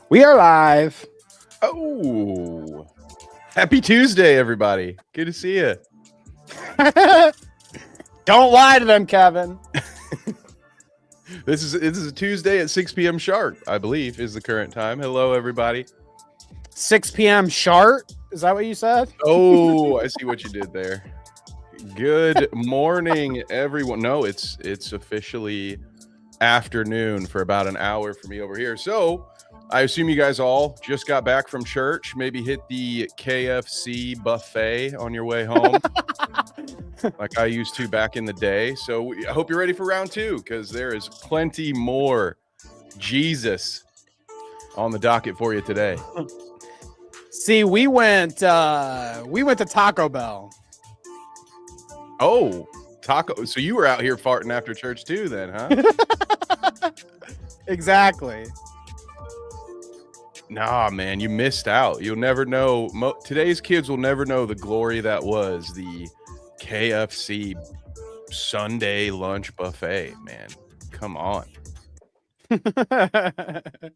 We are live. Oh, happy Tuesday, everybody. Good to see you. Don't lie to them, Kevin. This is a Tuesday at 6 p.m. sharp, I believe, is the current time. Hello, everybody. 6 p.m. sharp? Is that what you said? Oh, I see what you did there. Good morning, everyone. No, it's officially afternoon for about an hour for me over here. So I assume you guys all just got back from church, maybe hit the KFC buffet on your way home. Like I used to back in the day. So I hope you're ready for round two, because there is plenty more Jesus on the docket for you today. See, we went to Taco Bell. Oh, taco. So you were out here farting after church too then, huh? Exactly. Nah, man, you missed out. You'll never know. Today's kids will never know the glory that was the KFC Sunday lunch buffet, man. Come on.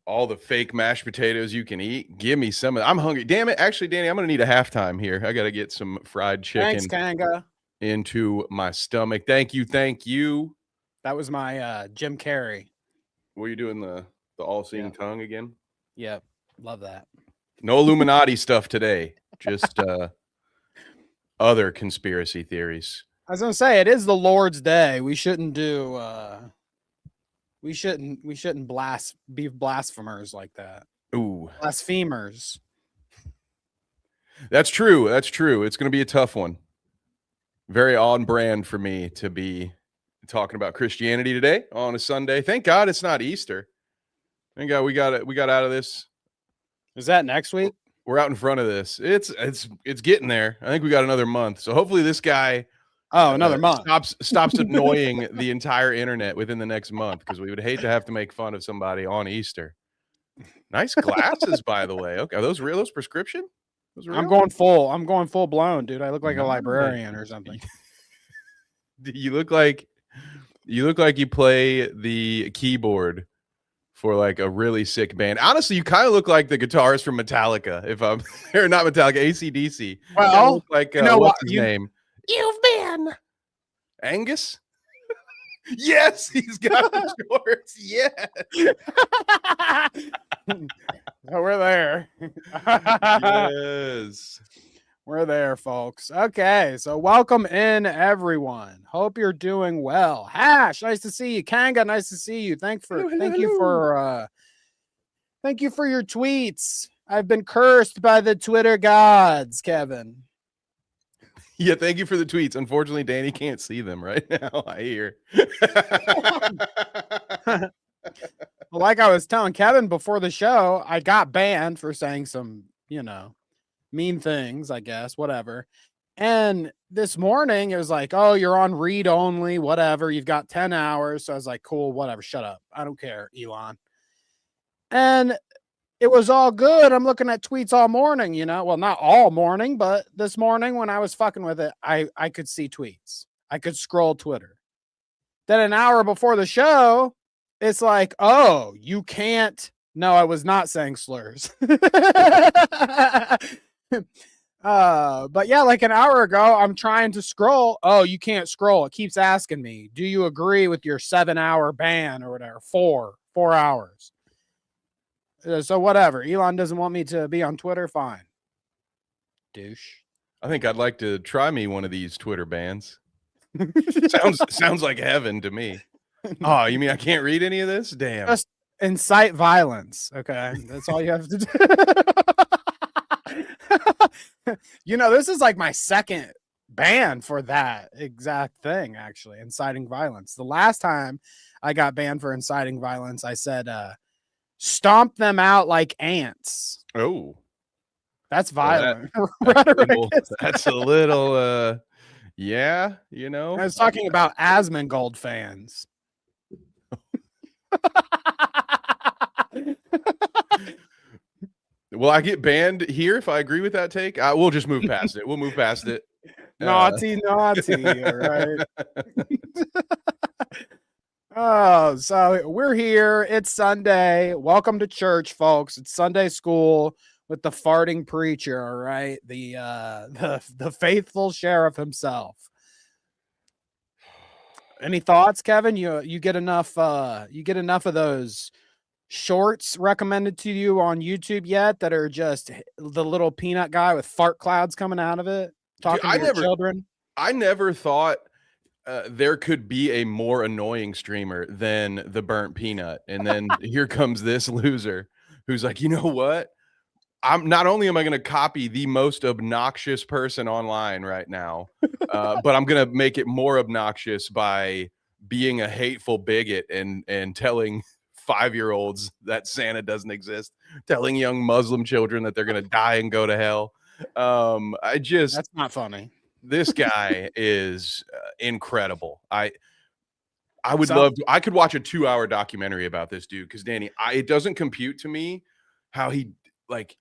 All the fake mashed potatoes you can eat. Give me some of it. I'm hungry. Damn it. Actually, Danny, I'm going to need a halftime here. I got to get some fried chicken. Thanks, Kanga. Into my stomach. Thank you. That was my Jim Carrey. Were you doing the all-seeing tongue again? Yep. Love that. No Illuminati stuff today. Just other conspiracy theories. I was gonna say, it is the Lord's Day. We shouldn't do we shouldn't be blasphemers like that. Ooh. Blasphemers. That's true. It's gonna be a tough one. Very on brand for me to be talking about Christianity today on a Sunday. Thank God it's not Easter. Thank God we got out of this. Is that next week? We're out in front of this. It's getting there. I think we got another month. So hopefully this guy another month stops annoying the entire internet within the next month, because we would hate to have to make fun of somebody on Easter. Nice glasses, by the way. Okay, are those real? Those prescription? I'm going full blown, dude. I look like a librarian or something. You look like you play the keyboard for like a really sick band. Honestly, you kind of look like the guitarist from Metallica. If I'm or not Metallica, AC/DC. Well, look like what's his name? You've been Angus. Yes, he's got the shorts. Yes. So we're there. Yes. We're there, folks. Okay, so welcome in, everyone. Hope you're doing well. Hash, nice to see you. Kanga, nice to see you. Thank you for your tweets. I've been cursed by the Twitter gods, Kevin. Yeah, thank you for the tweets. Unfortunately, Danny can't see them right now. I hear. Well, like I was telling Kevin before the show, I got banned for saying some, mean things, I guess, whatever. And this morning it was like, oh, you're on read only, whatever. You've got 10 hours. So I was like, cool, whatever. Shut up. I don't care, Elon. And it was all good. I'm looking at tweets all morning, well, not all morning, but this morning when I was fucking with it, I could see tweets. I could scroll Twitter. Then an hour before the show, it's like, oh, you can't. No, I was not saying slurs. But yeah, like an hour ago, I'm trying to scroll. Oh, you can't scroll. It keeps asking me, do you agree with your 7-hour ban or whatever? 4 hours. So whatever. Elon doesn't want me to be on Twitter. Fine. Douche. I think I'd like to try me one of these Twitter bans. Sounds like heaven to me. Oh, you mean I can't read any of this? Damn. Just incite violence. Okay. That's all you have to do. This is like my second ban for that exact thing, actually, inciting violence. The last time I got banned for inciting violence, I said, stomp them out like ants. Oh. That's violent. That's a little, yeah, I was talking about Asmongold fans. Will I get banned here if I agree with that take? We'll just move past it. We'll move past it. Naughty, right? Oh, so we're here. It's Sunday. Welcome to church, folks. It's Sunday school with the farting preacher, all right? The faithful sheriff himself. Any thoughts, Kevin? You get enough of those shorts recommended to you on YouTube yet that are just the little peanut guy with fart clouds coming out of it talking to your children? I never thought there could be a more annoying streamer than the burnt peanut. And then here comes this loser who's like, you know what? I'm not only am I going to copy the most obnoxious person online right now, but I'm going to make it more obnoxious by being a hateful bigot and telling 5-year-olds that Santa doesn't exist, telling young Muslim children that they're going to die and go to hell. That's not funny. This guy is incredible. I would love to. I could watch a 2-hour documentary about this dude because Danny, it doesn't compute to me how he like.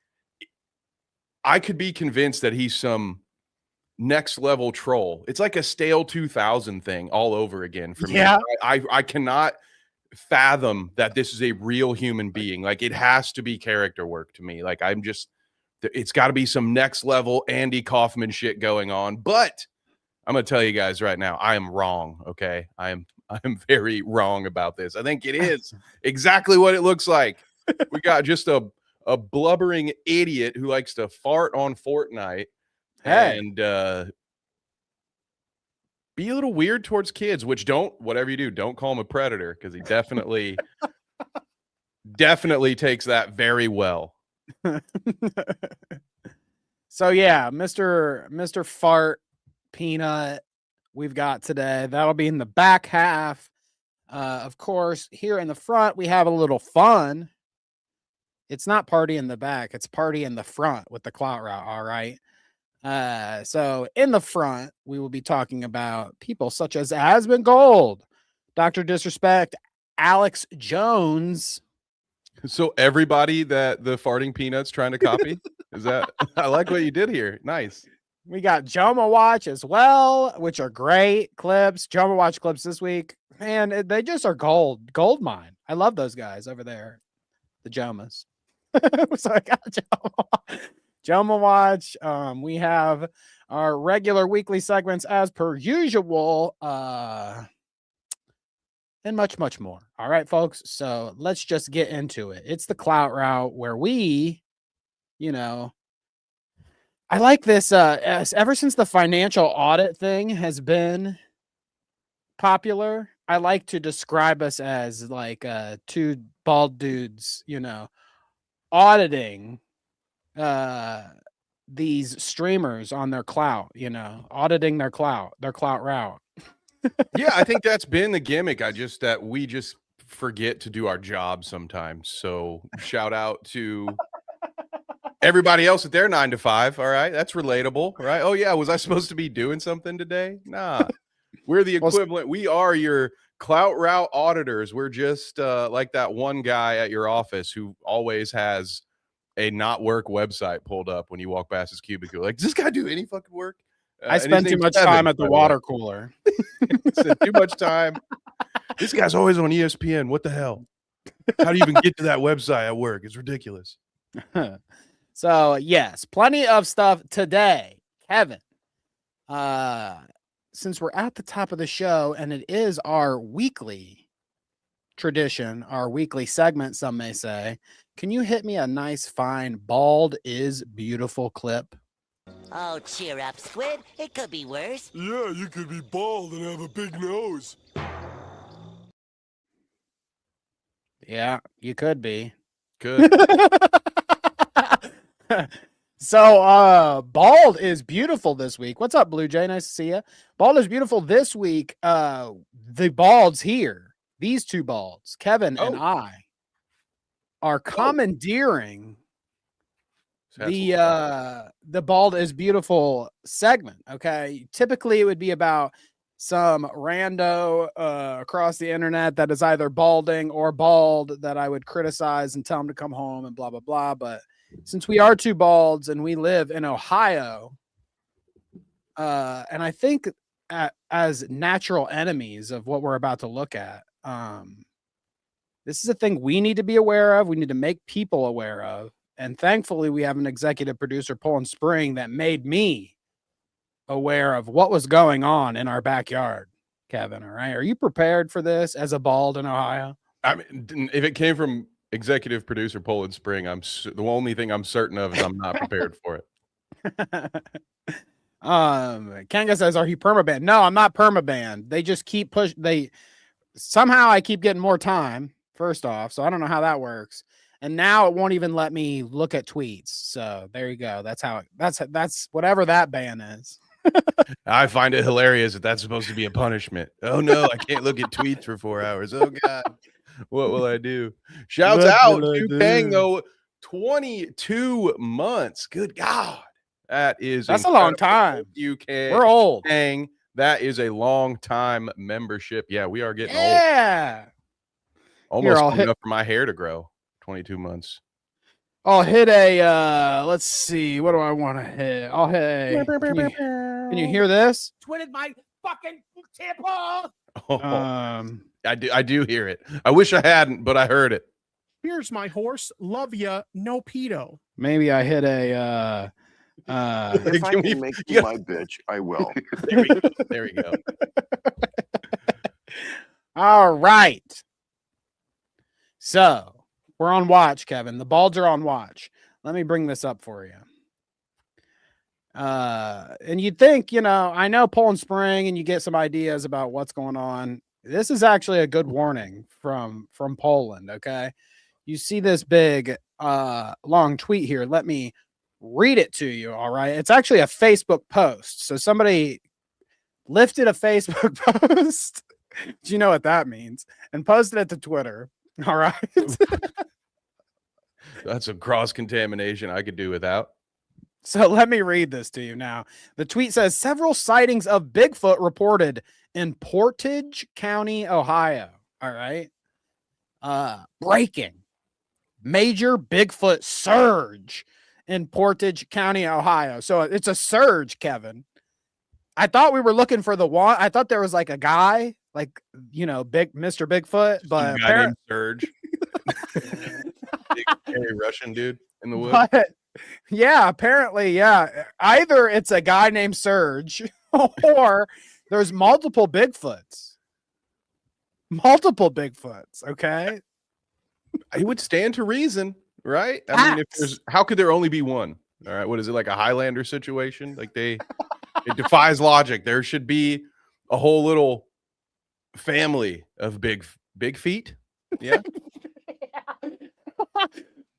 I could be convinced that he's some next level troll. It's like a stale 2000 thing all over again for me. Yeah. I cannot fathom that this is a real human being. Like it has to be character work to me. Like it's got to be some next level Andy Kaufman shit going on. But I'm going to tell you guys right now, I am wrong. Okay. I am very wrong about this. I think it is exactly what it looks like. We got just a blubbering idiot who likes to fart on Fortnite and be a little weird towards kids, which whatever you do, don't call him a predator because he definitely takes that very well. So yeah, Mr. Fart Peanut we've got today. That'll be in the back half. Of course, here in the front, we have a little fun. It's not party in the back, it's party in the front with the Clout route, all right? So in the front, we will be talking about people such as Asmongold, Dr. Disrespect, Alex Jones. So everybody that the farting peanut's trying to copy? Is that I like what you did here. Nice. We got JOMHAWATCH as well, which are great clips. JOMHAWATCH clips this week. Man, they just are gold mine. I love those guys over there. The Jomas. So I got JOMHAWATCH. We have our regular weekly segments as per usual. And much, much more. All right, folks. So let's just get into it. It's the Clout route where we, I like this. Ever since the financial audit thing has been popular, I like to describe us as like two bald dudes, auditing these streamers on their clout, auditing their clout route. Yeah, I think that's been the gimmick. We just forget to do our job sometimes. So shout out to everybody else at their 9 to 5. All right. That's relatable. Right. Oh yeah. Was I supposed to be doing something today? Nah, we're the equivalent. We are your Clout route auditors. We're just like that one guy at your office who always has a not work website pulled up when you walk past his cubicle. Like, does this guy do any fucking work? I spend too much time at the water cooler. Too much time. This guy's always on ESPN. What the hell? How do you even get to that website at work? It's ridiculous. So yes, plenty of stuff today, Kevin. Since we're at the top of the show and it is our weekly tradition, our weekly segment, some may say, can you hit me a nice, fine, bald is beautiful clip? Oh, cheer up, Squid. It could be worse. Yeah, you could be bald and have a big nose. Yeah, you could be. Good. So, bald is beautiful this week. What's up, Blue Jay? Nice to see you. Bald is beautiful this week. The balds here, these two balds, Kevin and I, are commandeering the bald is beautiful segment. Okay, typically it would be about some rando across the internet that is either balding or bald that I would criticize and tell him to come home and blah blah blah. But since we are two balds and we live in Ohio, and I think as natural enemies of what we're about to look at, This is a thing we need to be aware of. We need to make people aware of. And thankfully, we have an executive producer, Poland Spring, that made me aware of what was going on in our backyard. Kevin, all right? Are you prepared for this as a bald in Ohio? I mean, if it came from executive producer Poland Spring, the only thing I'm certain of is I'm not prepared for it. Kanga says, are you permabanned? No, I'm not permabanned. They just keep somehow I keep getting more time, first off, so I don't know how that works. And now it won't even let me look at tweets. So there you go. That's whatever that ban is. I find it hilarious that that's supposed to be a punishment. Oh no, I can't look at tweets for 4 hours. Oh God, what will I do? Shouts out to Kang though, 22 months. Good God, that's a long time. We're old. Kang, that is a long time membership. Yeah, we are getting old. Yeah, almost enough for my hair to grow. 22 months. I'll hit a let's see, what do I want to hit? I'll hit can you hear this? Twitted my fucking tipple. I do hear it. I wish I hadn't, but I heard it. Here's my horse. Love ya. No pedo. Maybe I hit a if I can make you my bitch, I will. There we go. There we go. All right. So we're on watch, Kevin. The balds are on watch. Let me bring this up for you. And you'd think, I know Poland Spring and you get some ideas about what's going on. This is actually a good warning from Poland. Okay. You see this big, long tweet here. Let me read it to you. All right. It's actually a Facebook post. So somebody lifted a Facebook post. Do you know what that means? And posted it to Twitter. All right. That's a cross contamination I could do without. So let me read this to you now. The tweet says several sightings of Bigfoot reported in Portage County, Ohio. All right. Breaking. Major Bigfoot surge in Portage County, Ohio. So it's a surge, Kevin. I thought we were looking for the one. I thought there was like a guy, like, big Mr. Bigfoot, but a guy named Surge. Big hairy Russian dude in the woods. But, yeah, apparently, yeah. Either it's a guy named Surge or there's multiple Bigfoots. Multiple Bigfoots, okay? It would stand to reason, right? I mean, how could there only be one? All right, what is it, like a Highlander situation? Like it defies logic. There should be a whole little family of big feet. Yeah.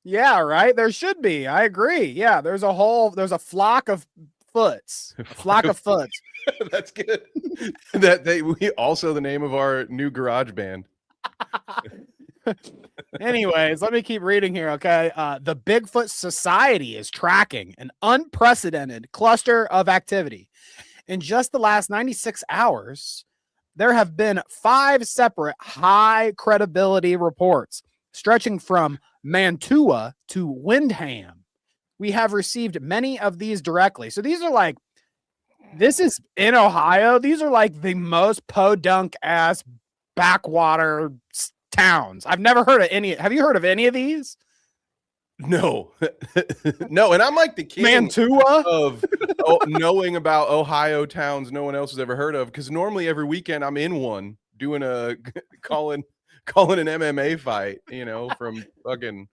Yeah, right. There should be. I agree. Yeah, there's a flock of foots. A flock of foots. That's good. We also the name of our new garage band. Anyways, let me keep reading here. Okay. The Bigfoot Society is tracking an unprecedented cluster of activity. In just the last 96 hours, there have been 5 separate high credibility reports stretching from Mantua to Windham. We have received many of these directly. So these are this is in Ohio. These are like the most podunk ass backwater towns. I've never heard of any. Have you heard of any of these? No, no. And I'm like the king Mantua of knowing about Ohio towns no one else has ever heard of. Because normally every weekend I'm in one doing calling an MMA fight, from fucking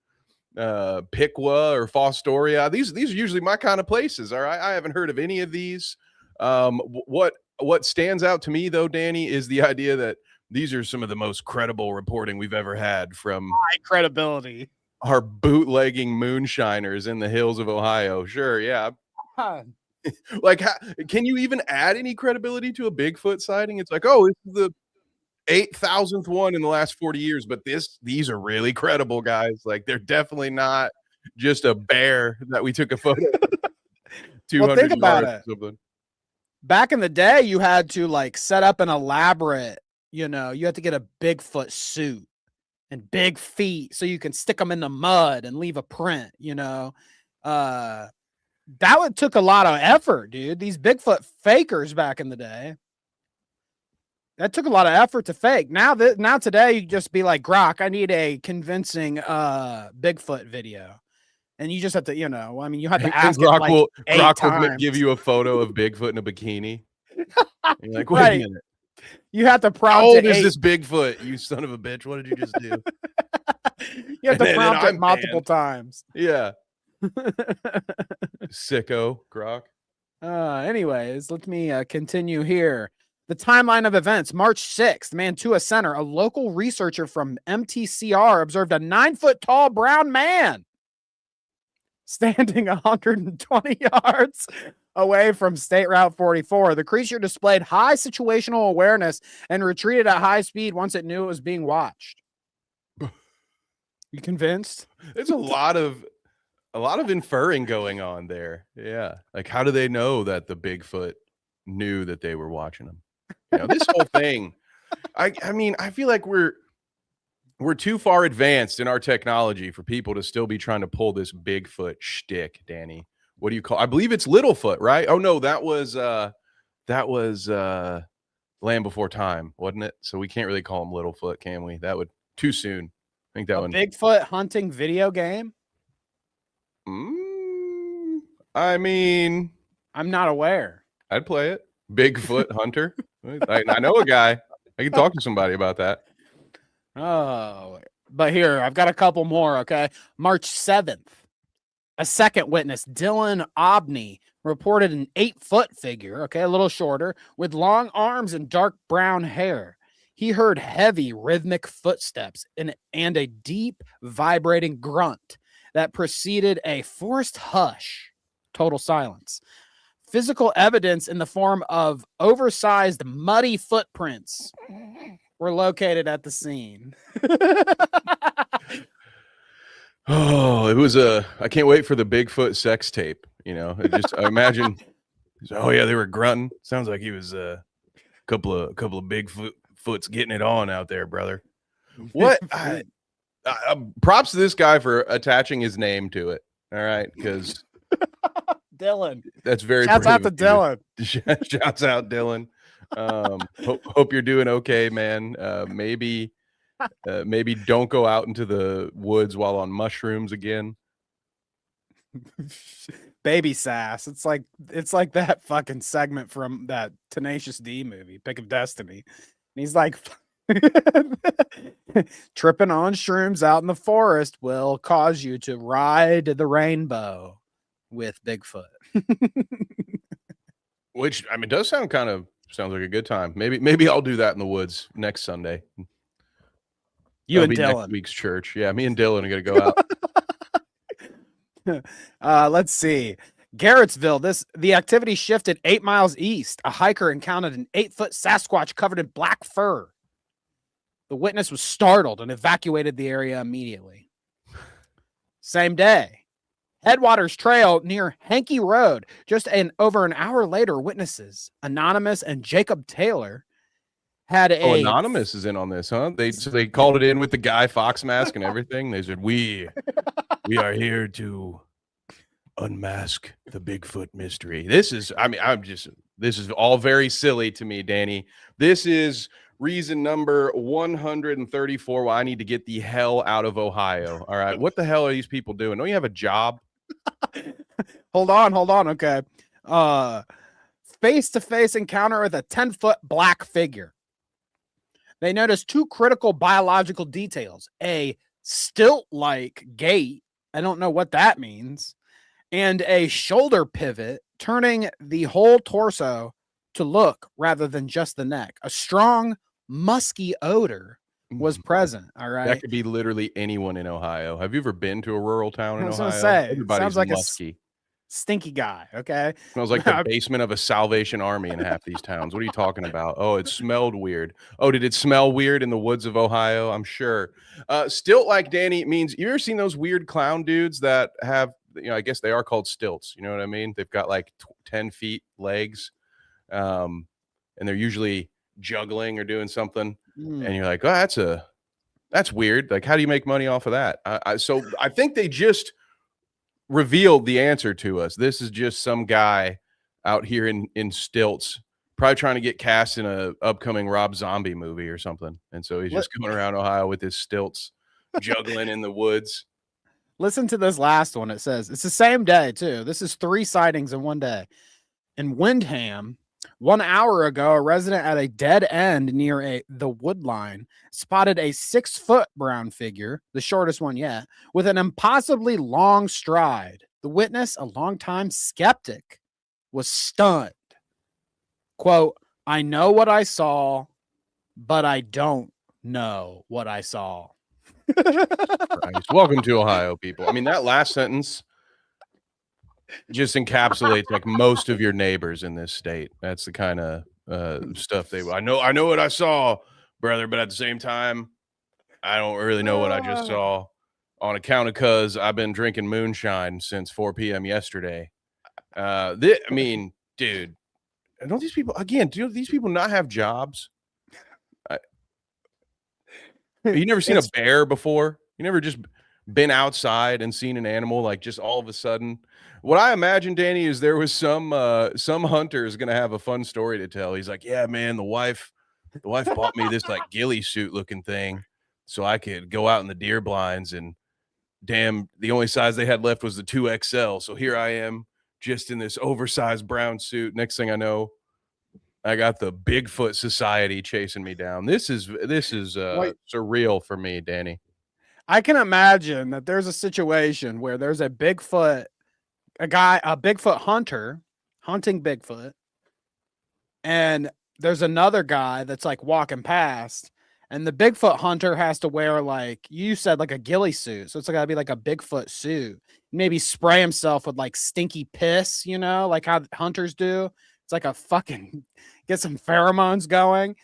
Piqua or Fostoria. These are usually my kind of places. All right. I haven't heard of any of these. What stands out to me though, Danny, is the idea that these are some of the most credible reporting we've ever had from high credibility. Our bootlegging moonshiners in the hills of Ohio. Sure. Yeah. Can you even add any credibility to a Bigfoot sighting? It's like, oh, this is the 8,000th one in the last 40 years, but these are really credible, guys. Like, they're definitely not just a bear that we took a photo. 200 well, think about it. Something. Back in the day, you had to set up an elaborate, you had to get a Bigfoot suit and big feet so you can stick them in the mud and leave a print, that took a lot of effort, dude. These Bigfoot fakers back in the day. that took a lot of effort to fake. Now today you just be like, Grok, I need a convincing Bigfoot video. And you just have to, you know, I mean, you have to ask Grok it like will 8 Grok times. will give you a photo of Bigfoot in a bikini. You're like, wait a minute. You have to prompt. How old is this Bigfoot? You son of a bitch! What did you just do? You have to prompt it multiple times. Yeah. Sicko Grok. Anyways, let me continue here. The timeline of events: March 6th, Mantua Center. A local researcher from MTCR observed a 9-foot tall brown man standing 120 yards away from State Route 44. The creature displayed high situational awareness and retreated at high speed once it knew it was being watched. You convinced? There's a lot of inferring going on there. Yeah. Like, how do they know that the Bigfoot knew that they were watching them? You know, this whole thing. I mean, I feel like we're too far advanced in our technology for people to still be trying to pull this Bigfoot shtick, Danny. What do you call? I believe it's Littlefoot, right? Oh no, that was Land Before Time, wasn't it? So we can't really call him Littlefoot, can we? That would too soon. I think that one. Bigfoot hunting video game? I mean, I'm not aware. I'd play it. Bigfoot Hunter. I know a guy. I can talk to somebody about that. Oh, but here, I've got a couple more, okay? March 7th, a second witness, Dylan Obney, reported an 8-foot figure, okay, a little shorter, with long arms and dark brown hair. He heard heavy rhythmic footsteps and a deep vibrating grunt that preceded a forced hush. Total silence. Physical evidence in the form of oversized muddy footprints were located at the scene. Oh, it was I can't wait for the Bigfoot sex tape. You know, I imagine. Oh yeah, they were grunting. Sounds like he was a couple of Bigfoots getting it on out there, brother. What? Props to this guy for attaching his name to it. All right, because Dylan. That's very. Shouts out to Dylan. Shouts out Dylan. Hope you're doing okay, man. Maybe don't go out into the woods while on mushrooms again. Baby sass. It's like that fucking segment from that Tenacious D movie, Pick of Destiny. And he's like, tripping on shrooms out in the forest will cause you to ride the rainbow with Bigfoot. Which, I mean, does sounds like a good time. Maybe I'll do that in the woods next Sunday. You and Dylan. Next week's church. Yeah, me and Dylan are gonna go out. Let's see. Garrettsville. The activity shifted 8 miles east. A hiker encountered an 8-foot Sasquatch covered in black fur. The witness was startled and evacuated the area immediately. Same day. Headwaters Trail near Hankey Road. Over an hour later, witnesses Anonymous and Jacob Taylor had a. Oh, Anonymous is in on this, huh? They called it in with the Guy Fawkes mask and everything. They said, we are here to unmask the Bigfoot mystery. This is all very silly to me, Danny. This is reason number 134 why I need to get the hell out of Ohio. All right. What the hell are these people doing? Don't you have a job? Hold on. Okay. Face-to-face encounter with a 10-foot black figure. They noticed two critical biological details: a stilt-like gait, I don't know what that means, and a shoulder pivot, turning the whole torso to look rather than just the neck. A strong, musky odor was present. All right. That could be literally anyone in Ohio. Have you ever been to a rural town in Ohio? Everybody's sounds like musky. Stinky guy. Okay. Smells like the basement of a Salvation Army in half these towns. What are you talking about? Oh, it smelled weird. Oh, did it smell weird in the woods of Ohio? I'm sure. Stilt like Danny means, you ever seen those weird clown dudes that have, I guess they are called stilts. You know what I mean? They've got like 10 feet legs. And they're usually juggling or doing something. And you're like, oh, that's weird. Like, how do you make money off of that? So I think they just revealed the answer to us. This is just some guy out here in stilts probably trying to get cast in a upcoming Rob Zombie movie or something. And so he's just going around Ohio with his stilts, juggling in the woods. Listen to this last one. It says it's the same day too. This is 3 sightings in one day. In Windham, 1 hour ago, a resident at a dead end near the wood line spotted a 6-foot brown figure, the shortest one yet, with an impossibly long stride. The witness, a longtime skeptic, was stunned. Quote, I know what I saw, but I don't know what I saw. Christ. Welcome to Ohio, people. I mean, that last sentence just encapsulates like most of your neighbors in this state. That's the kind of stuff they. I know what I saw, brother, but at the same time, I don't really know what I just saw. On account of cause I've been drinking moonshine since 4 p.m. yesterday. I mean, dude, don't these people again? Do these people not have jobs? You never seen a bear before? You never just been outside and seen an animal like just all of a sudden? What I imagine, Danny, is there was some hunter is gonna have a fun story to tell. He's like, yeah, man, the wife bought me this like ghillie suit looking thing so I could go out in the deer blinds, and damn, the only size they had left was the 2XL. So here I am just in this oversized brown suit. Next thing I know, I got the Bigfoot Society chasing me down. This is surreal for me, Danny. I can imagine that there's a situation where there's a Bigfoot hunter hunting Bigfoot, and there's another guy that's like walking past, and the Bigfoot hunter has to wear, like you said, like a ghillie suit. So it's gotta be like a Bigfoot suit. Maybe spray himself with like stinky piss, like how hunters do. It's like a fucking get some pheromones going.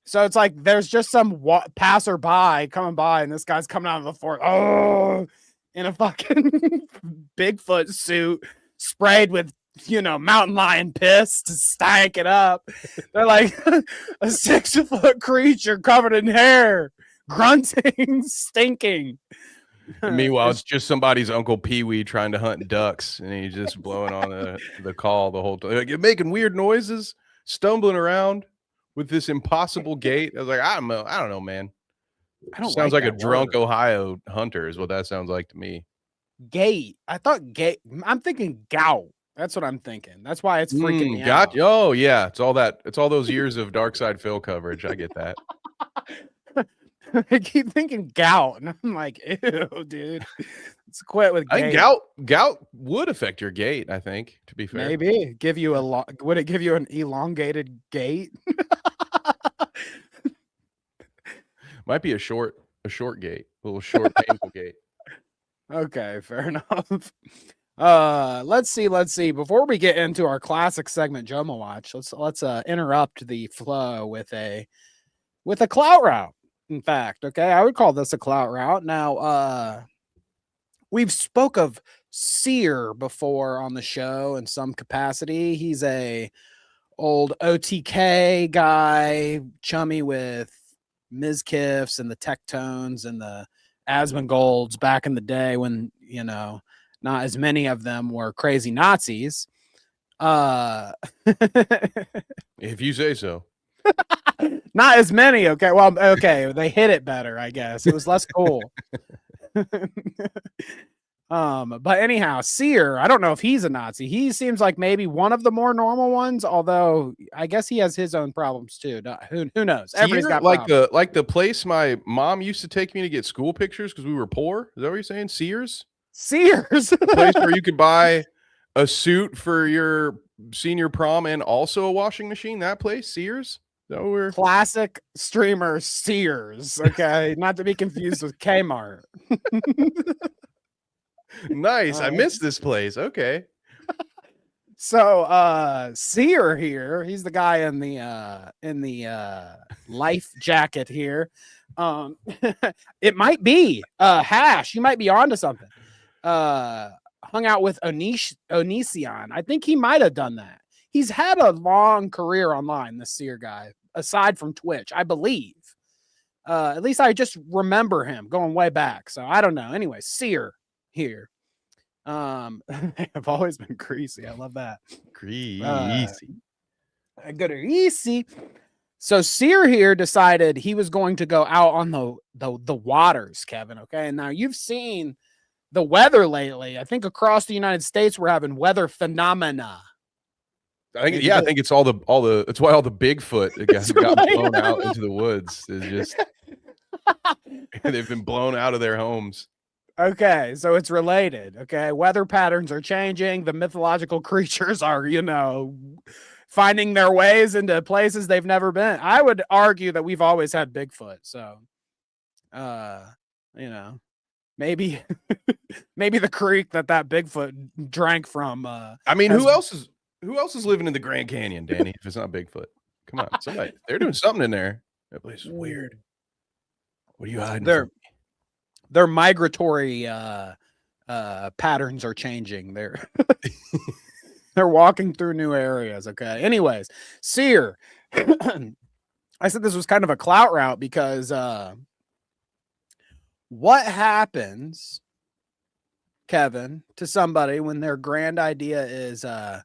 So it's like there's just some passerby coming by, and this guy's coming out of the forest, in a fucking Bigfoot suit, sprayed with mountain lion piss to stank it up. They're like a 6-foot creature covered in hair, grunting, stinking. Meanwhile, it's just somebody's Uncle Pee Wee trying to hunt ducks, and he's just blowing on the call the whole time. Like, you're making weird noises, stumbling around with this impossible gait. I was like, I don't know, man. Sounds like a drunk Ohio hunter is what that sounds like to me. Gait. I thought gait. I'm thinking gout. That's what I'm thinking. That's why it's freaking me out. Oh yeah, it's all that. It's all those years of Dark Side Phil coverage. I get that. I keep thinking gout, and I'm like, ew, dude. Let's quit with gait. Gout would affect your gait, I think, to be fair. Maybe give you would it give you an elongated gait? Might be a short gait, a little short, painful gait. Okay, fair enough. Let's see. Before we get into our classic segment, JOMHAWATCH, let's interrupt the flow with a clout route. In fact, okay, I would call this a clout route. Now, we've spoke of Seer before on the show in some capacity. He's a old OTK guy, chummy with Mizkifs and the Tectones and the Asmongolds back in the day when, not as many of them were crazy Nazis. If you say so. Not as many. Okay. Well, okay. They hit it better, I guess. It was less cool. But anyhow, Seer, I don't know if he's a Nazi. He seems like maybe one of the more normal ones, although I guess he has his own problems too. Who knows? Everybody's got problems. like the place my mom used to take me to get school pictures because we were poor. Is that what you're saying? Sears? Sears. The place where you could buy a suit for your senior prom and also a washing machine. That place, Sears? We're classic streamer Sears. Okay. Not to be confused with Kmart. Nice. I missed this place. Okay. So Seer here, he's the guy in the life jacket here. It might be Hash. You might be onto something. Hung out with Onision. I think he might have done that. He's had a long career online, this Seer guy, aside from Twitch, I believe. At least I just remember him going way back. So I don't know. Anyway, Seer here. I've always been greasy. I love that. Greasy. Good or easy. So Sear here decided he was going to go out on the waters, Kevin. Okay. And now you've seen the weather lately. I think across the United States, we're having weather phenomena. I think it's all the it's why all the Bigfoot got blown out into the woods. It's just they've been blown out of their homes. Okay, so it's related. Okay, weather patterns are changing. The mythological creatures are, finding their ways into places they've never been. I would argue that we've always had Bigfoot. So, maybe maybe the creek that Bigfoot drank from. I mean, who else is living in the Grand Canyon, Danny? If it's not Bigfoot, come on, somebody. They're doing something in there. That place is weird. What are you hiding? Their migratory patterns are changing. They're walking through new areas. Okay. Anyways, Sear. I said this was kind of a clout route because what happens, Kevin, to somebody when their grand idea is I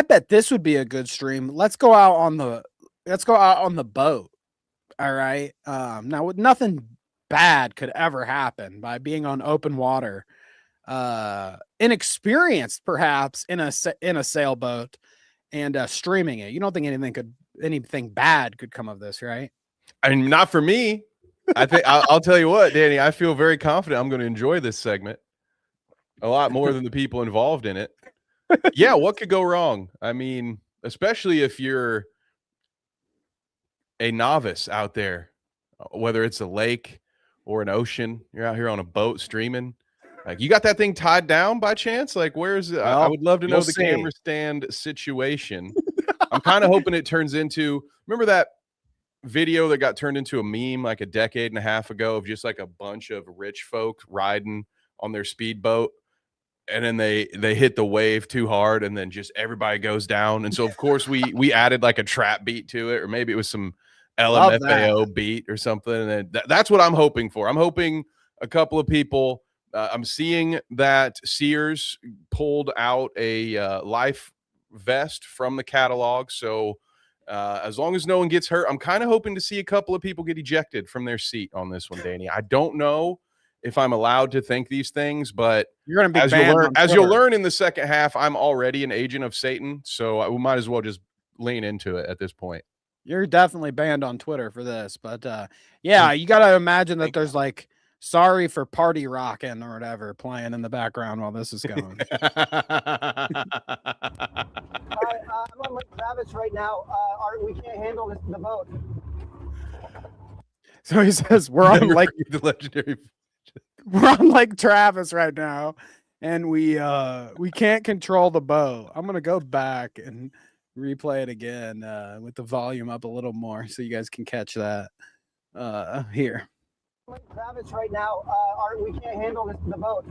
bet this would be a good stream. Let's go out on the boat. All right. Now nothing bad could ever happen by being on open water. Inexperienced perhaps in a sailboat and streaming it. You don't think anything bad could come of this, right? I mean, not for me. I think I'll tell you what, Danny, I feel very confident I'm going to enjoy this segment a lot more than the people involved in it. Yeah, what could go wrong? I mean, especially if you're a novice out there, whether it's a lake or an ocean, you're out here on a boat streaming. Like, you got that thing tied down by chance? Like, where's it? I would love to know the camera stand situation. I'm kind of hoping it turns into, remember that video that got turned into a meme like a decade and a half ago of just like a bunch of rich folk riding on their speedboat, and then they hit the wave too hard and then just everybody goes down. And so of course we added like a trap beat to it, or maybe it was some LMFAO beat or something. And then that's what I'm hoping for. I'm hoping a couple of people, I'm seeing that Sears pulled out a life vest from the catalog. So as long as no one gets hurt, I'm kind of hoping to see a couple of people get ejected from their seat on this one, Danny. I don't know if I'm allowed to think these things, but you're going to be banned as you'll learn in the second half, I'm already an agent of Satan. So we might as well just lean into it at this point. You're definitely banned on Twitter for this, but yeah, you got to imagine that there's like "Sorry for Party Rockin'" or whatever playing in the background while this is going. I'm on Lake Travis right now. We can't handle the boat. So he says we're on Lake the legendary. We're on Lake Travis right now, and we can't control the boat. I'm gonna go back and replay it again with the volume up a little more so you guys can catch that. Here. Lake Travis right now. We can't handle the boat.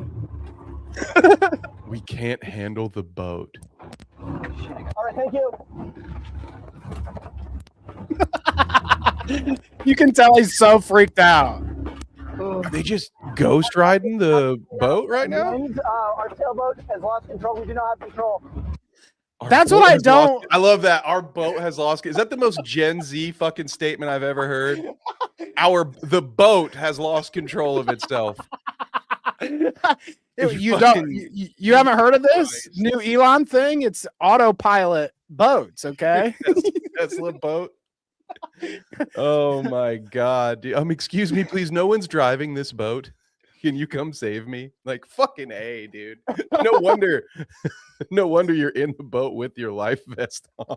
We can't handle the boat. All right, thank you. You can tell he's so freaked out. Are they just ghost riding the boat right now? Our sailboat has lost control. We do not have control. That's what I don't. I love that. Our boat has lost. Is that the most Gen Z fucking statement I've ever heard? The boat has lost control of itself. You haven't heard of this new Elon thing? It's autopilot boats. Okay, Tesla boat. Oh my God, dude. Excuse me, please. No one's driving this boat. Can you come save me? Like, fucking A, dude. No wonder you're in the boat with your life vest on.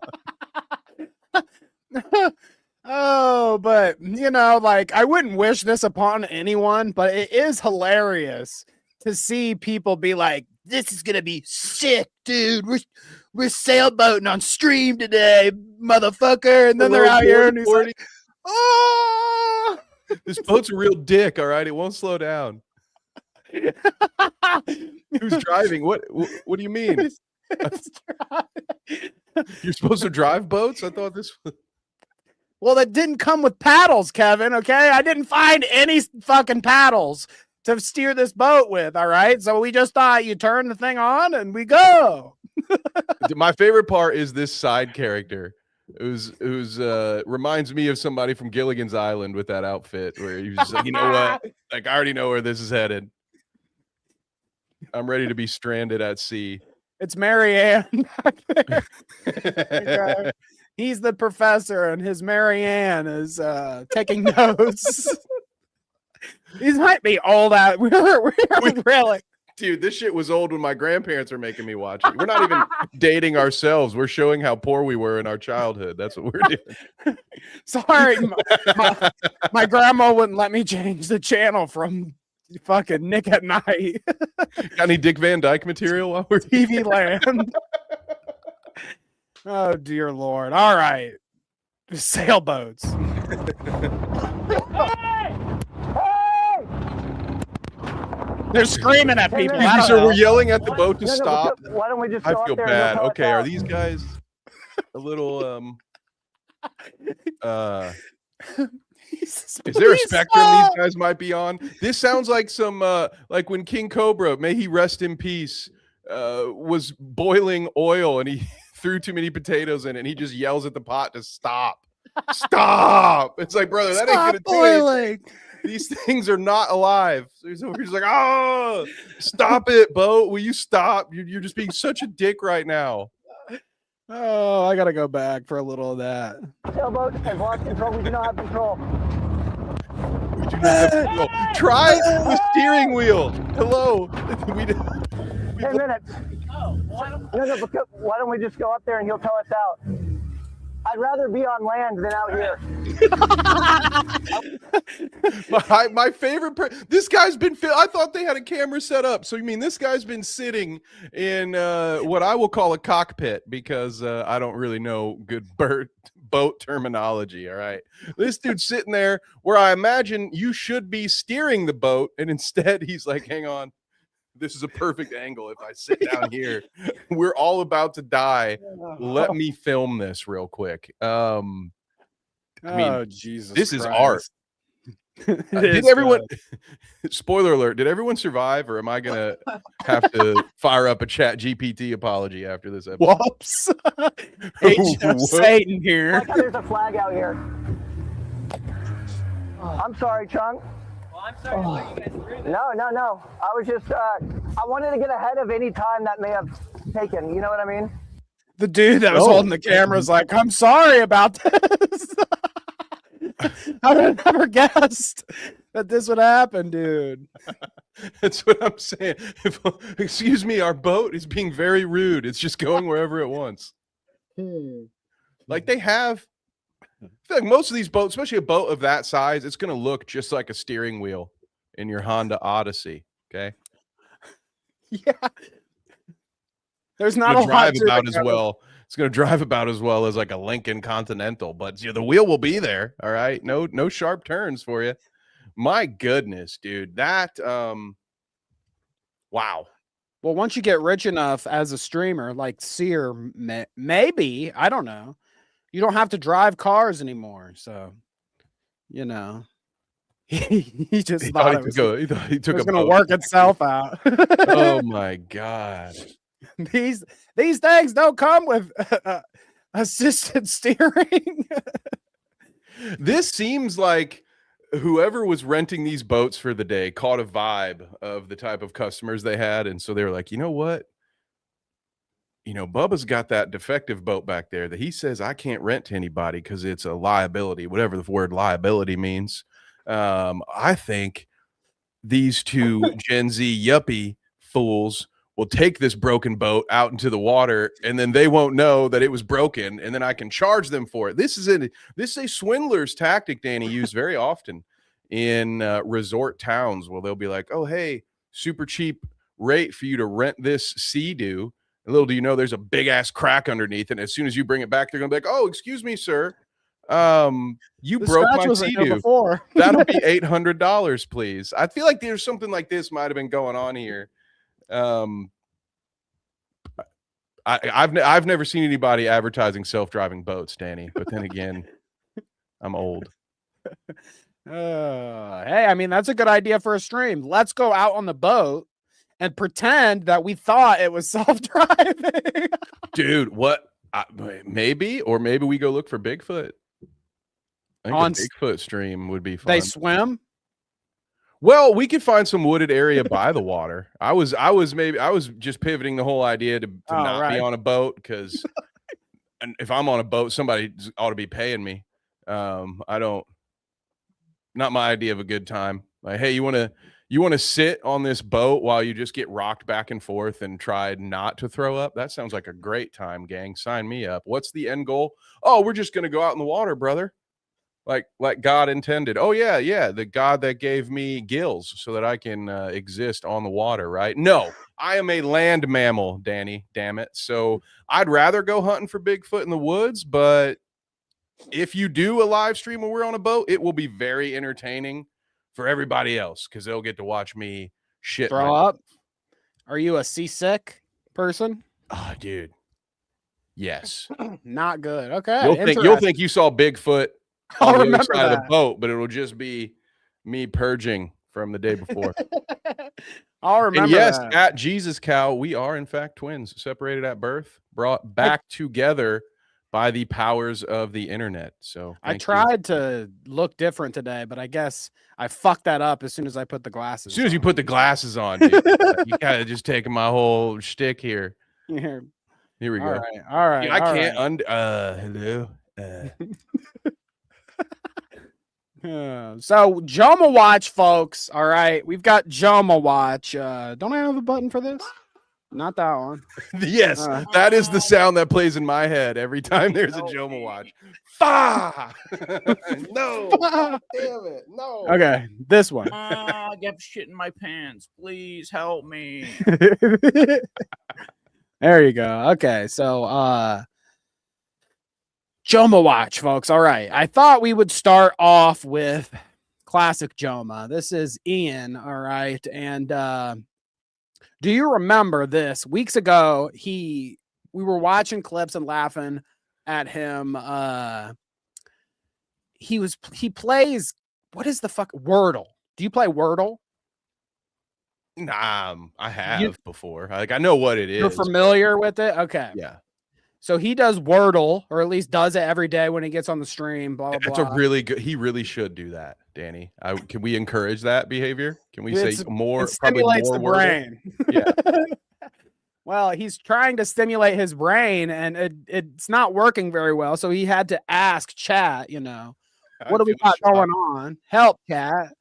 Oh, but like, I wouldn't wish this upon anyone, but it is hilarious to see people be like, "This is gonna be sick, dude. We're sailboating on stream today, motherfucker." And then they're out here and he's like, "Oh, this boat's a real dick, all right? It won't slow down." Who's driving? What do you mean? You're supposed to drive boats? I thought this was... Well, that didn't come with paddles, Kevin, okay? I didn't find any fucking paddles to steer this boat with, all right? So we just thought you turn the thing on and we go. My favorite part is this side character who's reminds me of somebody from Gilligan's Island with that outfit where he's just like, you know what? Like, I already know where this is headed. I'm ready to be stranded at sea. It's Marianne back there. Okay. He's the professor, and his Marianne is taking notes. These might be old out. We're really. Dude, this shit was old when my grandparents are making me watch it. We're not even dating ourselves. We're showing how poor we were in our childhood. That's what we're doing. Sorry, my grandma wouldn't let me change the channel from fucking Nick at Night. Got any Dick Van Dyke material while we're TV Land? Oh, dear Lord. All right. Sailboats. They're screaming at people. So we're yelling at the boat to stop. Why don't we just I go feel up there bad. and Okay, are these guys a little is there a spectrum these guys might be on? This sounds like some like when King Cobra, may he rest in peace, was boiling oil and he threw too many potatoes in it and he just yells at the pot to stop. Stop. It's like, brother, that ain't gonna do it. These things are not alive. So he's over here just like, oh, stop it, boat. Will you stop? You're just being such a dick right now. Oh, I gotta go back for a little of that. Sailboat has lost control. We do not have control. We do not have control. Try the steering wheel. Hello. 10 minutes. No, because why don't we just go up there and he'll tow us out? I'd rather be on land than out here. my favorite this guy's been I thought they had a camera set up, so you mean this guy's been sitting in what I will call a cockpit because I don't really know good boat terminology. All right, this dude's sitting there where I imagine you should be steering the boat, and instead he's like, hang on, this is a perfect angle. If I sit down here, we're all about to die. Let me film this real quick. I mean, Jesus, this Christ. is art. Did everyone? Spoiler alert! Did everyone survive, or am I gonna have to fire up a Chat GPT apology after this episode? Whoops! Satan here. Like how there's a flag out here. I'm sorry, Chunk. Well, I'm sorry to let you guys through this. No. I was just, I wanted to get ahead of any time that may have taken. You know what I mean? The dude that was holding the camera is like, I'm sorry about this. I would have never guessed that this would happen, dude. That's what I'm saying. Excuse me, our boat is being very rude. It's just going wherever it wants. Like they have. I feel like most of these boats, especially a boat of that size, it's going to look just like a steering wheel in your Honda Odyssey. Okay. Yeah. There's not a lot to about as well. It's going to drive about as well as like a Lincoln Continental, but the wheel will be there. All right. No sharp turns for you. My goodness, dude. That wow. Well, once you get rich enough as a streamer, like Sear, maybe, I don't know. You don't have to drive cars anymore, so you know. He just thought it was going to work itself out. Oh my god! These things don't come with assisted steering. This seems like whoever was renting these boats for the day caught a vibe of the type of customers they had, and so they were like, you know what? You know, Bubba's got that defective boat back there that he says I can't rent to anybody because it's a liability, whatever the word liability means. I think these two Gen Z yuppie fools will take this broken boat out into the water and then they won't know that it was broken and then I can charge them for it. This is a swindler's tactic Danny used very often in resort towns where they'll be like, oh, hey, super cheap rate for you to rent this Sea-Doo. And little do you know, there's a big ass crack underneath, and as soon as you bring it back, they're gonna be like, "Oh, excuse me, sir, you broke my Sea-Doo. That'll be $800, please." I feel like there's something like this might have been going on here. I've never seen anybody advertising self-driving boats, Danny. But then again, I'm old. Hey, I mean that's a good idea for a stream. Let's go out on the boat and pretend that we thought it was self-driving. Dude, what? Maybe we go look for Bigfoot. I think On a Bigfoot stream would be fun. They swim. Well, we could find some wooded area by the water. I was just pivoting the whole idea to not be on a boat, because if I'm on a boat, somebody ought to be paying me. Not my idea of a good time. Like, hey, you want to sit on this boat while you just get rocked back and forth and try not to throw up? That sounds like a great time, gang. Sign me up. What's the end goal? Oh, we're just going to go out in the water, brother. Like God intended. Oh, yeah. The God that gave me gills so that I can exist on the water, right? No, I am a land mammal, Danny. Damn it. So I'd rather go hunting for Bigfoot in the woods. But if you do a live stream when we're on a boat, it will be very entertaining for everybody else, because they'll get to watch me shit. Throw up. Are you a seasick person? Oh, dude. Yes. Not good. Okay. You'll think you saw Bigfoot I'll on the remember other side of that. the boat, but it'll just be me purging from the day before. I'll remember. And yes, that. at Jesus Cow, we are in fact twins, separated at birth, brought back together by the powers of the internet. So I tried to look different today, but I guess I fucked that up as soon as I put the glasses. As soon as you put the glasses on, dude, you kind of just taking my whole shtick here. Here we go. All right. Dude, I can't. Hello. So JOMHAWATCH, folks. All right, we've got JOMHAWATCH. Don't I have a button for this? Not that one. Yes, that is the sound that plays in my head every time there's a JOMHAWATCH. Fa! No! Damn it! No! Okay, this one. I got shit in my pants. Please help me. There you go. Okay, so JOMHAWATCH, folks. All right, I thought we would start off with classic Joma. This is Ian. All right, and do you remember this? Weeks ago, we were watching clips and laughing at him. He plays, what is the fuck, Wordle? Do you play Wordle? Nah, I have before. Like, I know what it is. You're familiar with it? Okay. Yeah. So he does Wordle, or at least does it every day when he gets on the stream. Blah blah. That's blah. a really good. He really should do that, Danny. Can we encourage that behavior? Can we say more? It stimulates the Wordle? brain. Yeah. Well, he's trying to stimulate his brain, and it's not working very well. So he had to ask chat. What do we got going on? Help, chat.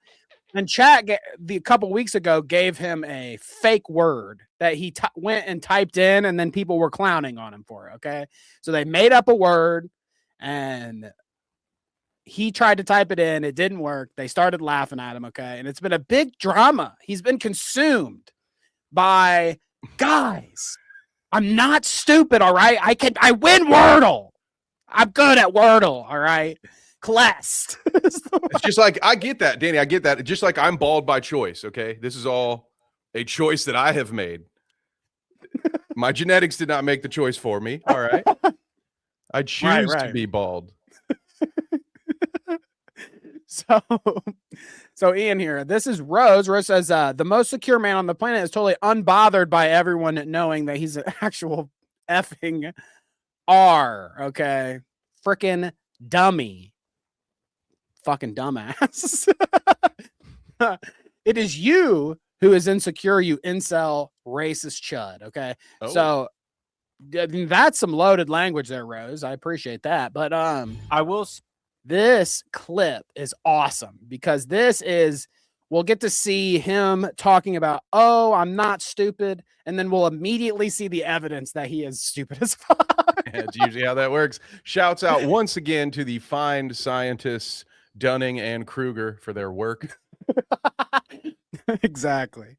And chat a couple weeks ago gave him a fake word that he went and typed in, and then people were clowning on him for it. Okay. So they made up a word and he tried to type it in. It didn't work. They started laughing at him. Okay. And it's been a big drama. He's been consumed by guys. I'm not stupid. All right. I win Wordle. I'm good at Wordle. All right. Quest. It's just like, I get that, Danny. I get that. Just like I'm bald by choice. Okay. This is all a choice that I have made. My genetics did not make the choice for me. All right. I choose to be bald. So Ian here. This is Rose. Rose says, the most secure man on the planet is totally unbothered by everyone knowing that he's an actual effing R. Okay. Frickin' dummy. Fucking dumbass. It is you who is insecure, you incel racist chud. Okay. Oh. So that's some loaded language there, Rose. I appreciate that. But I will. This clip is awesome because we'll get to see him talking about, oh, I'm not stupid. And then we'll immediately see the evidence that he is stupid as fuck. That's usually how that works. Shouts out once again to the fine scientists Dunning and Kruger for their work. Exactly.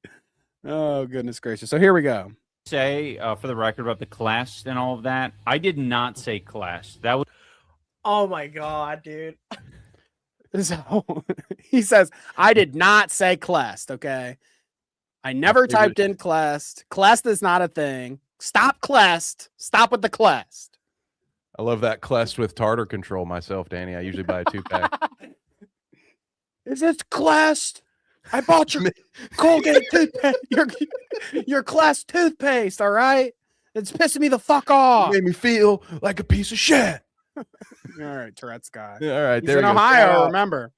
Oh, goodness gracious. So here we go. Say for the record about the class and all of that. I did not say class. That was. Oh my God, dude. So he says, I did not say classed. Okay. I never typed in classed. Classed is not a thing. Stop classed. Stop with the classed. I love that Clest with tartar control myself, Danny. I usually buy a 2-pack. Is it classed? I bought your Colgate toothpaste, your Class toothpaste. All right, it's pissing me the fuck off. Made me feel like a piece of shit. All right, Tourette's guy. All right, He's there in we go. Ohio. Remember,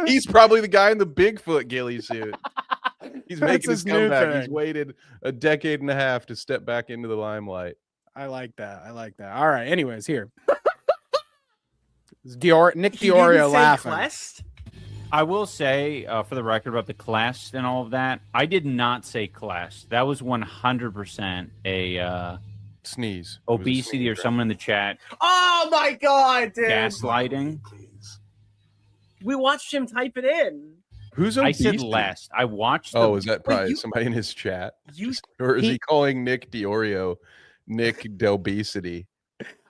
he's probably the guy in the Bigfoot ghillie suit. He's That's making his his new comeback. He's thing. waited a decade and a half to step back into the limelight. I like that. I like that. All right. Anyways, here. It's Nick He didn't Deorio say laughing. Quest? I will say, for the record, about the class and all of that, I did not say class. That was 100% a Sneeze. obesity or someone in the chat Oh my god, dude! gaslighting. We watched him type it in. Who's I obesity? said last. I watched. Oh, is that probably you- somebody in his chat? You Or is he calling Nick Deorio Nick Delbesity?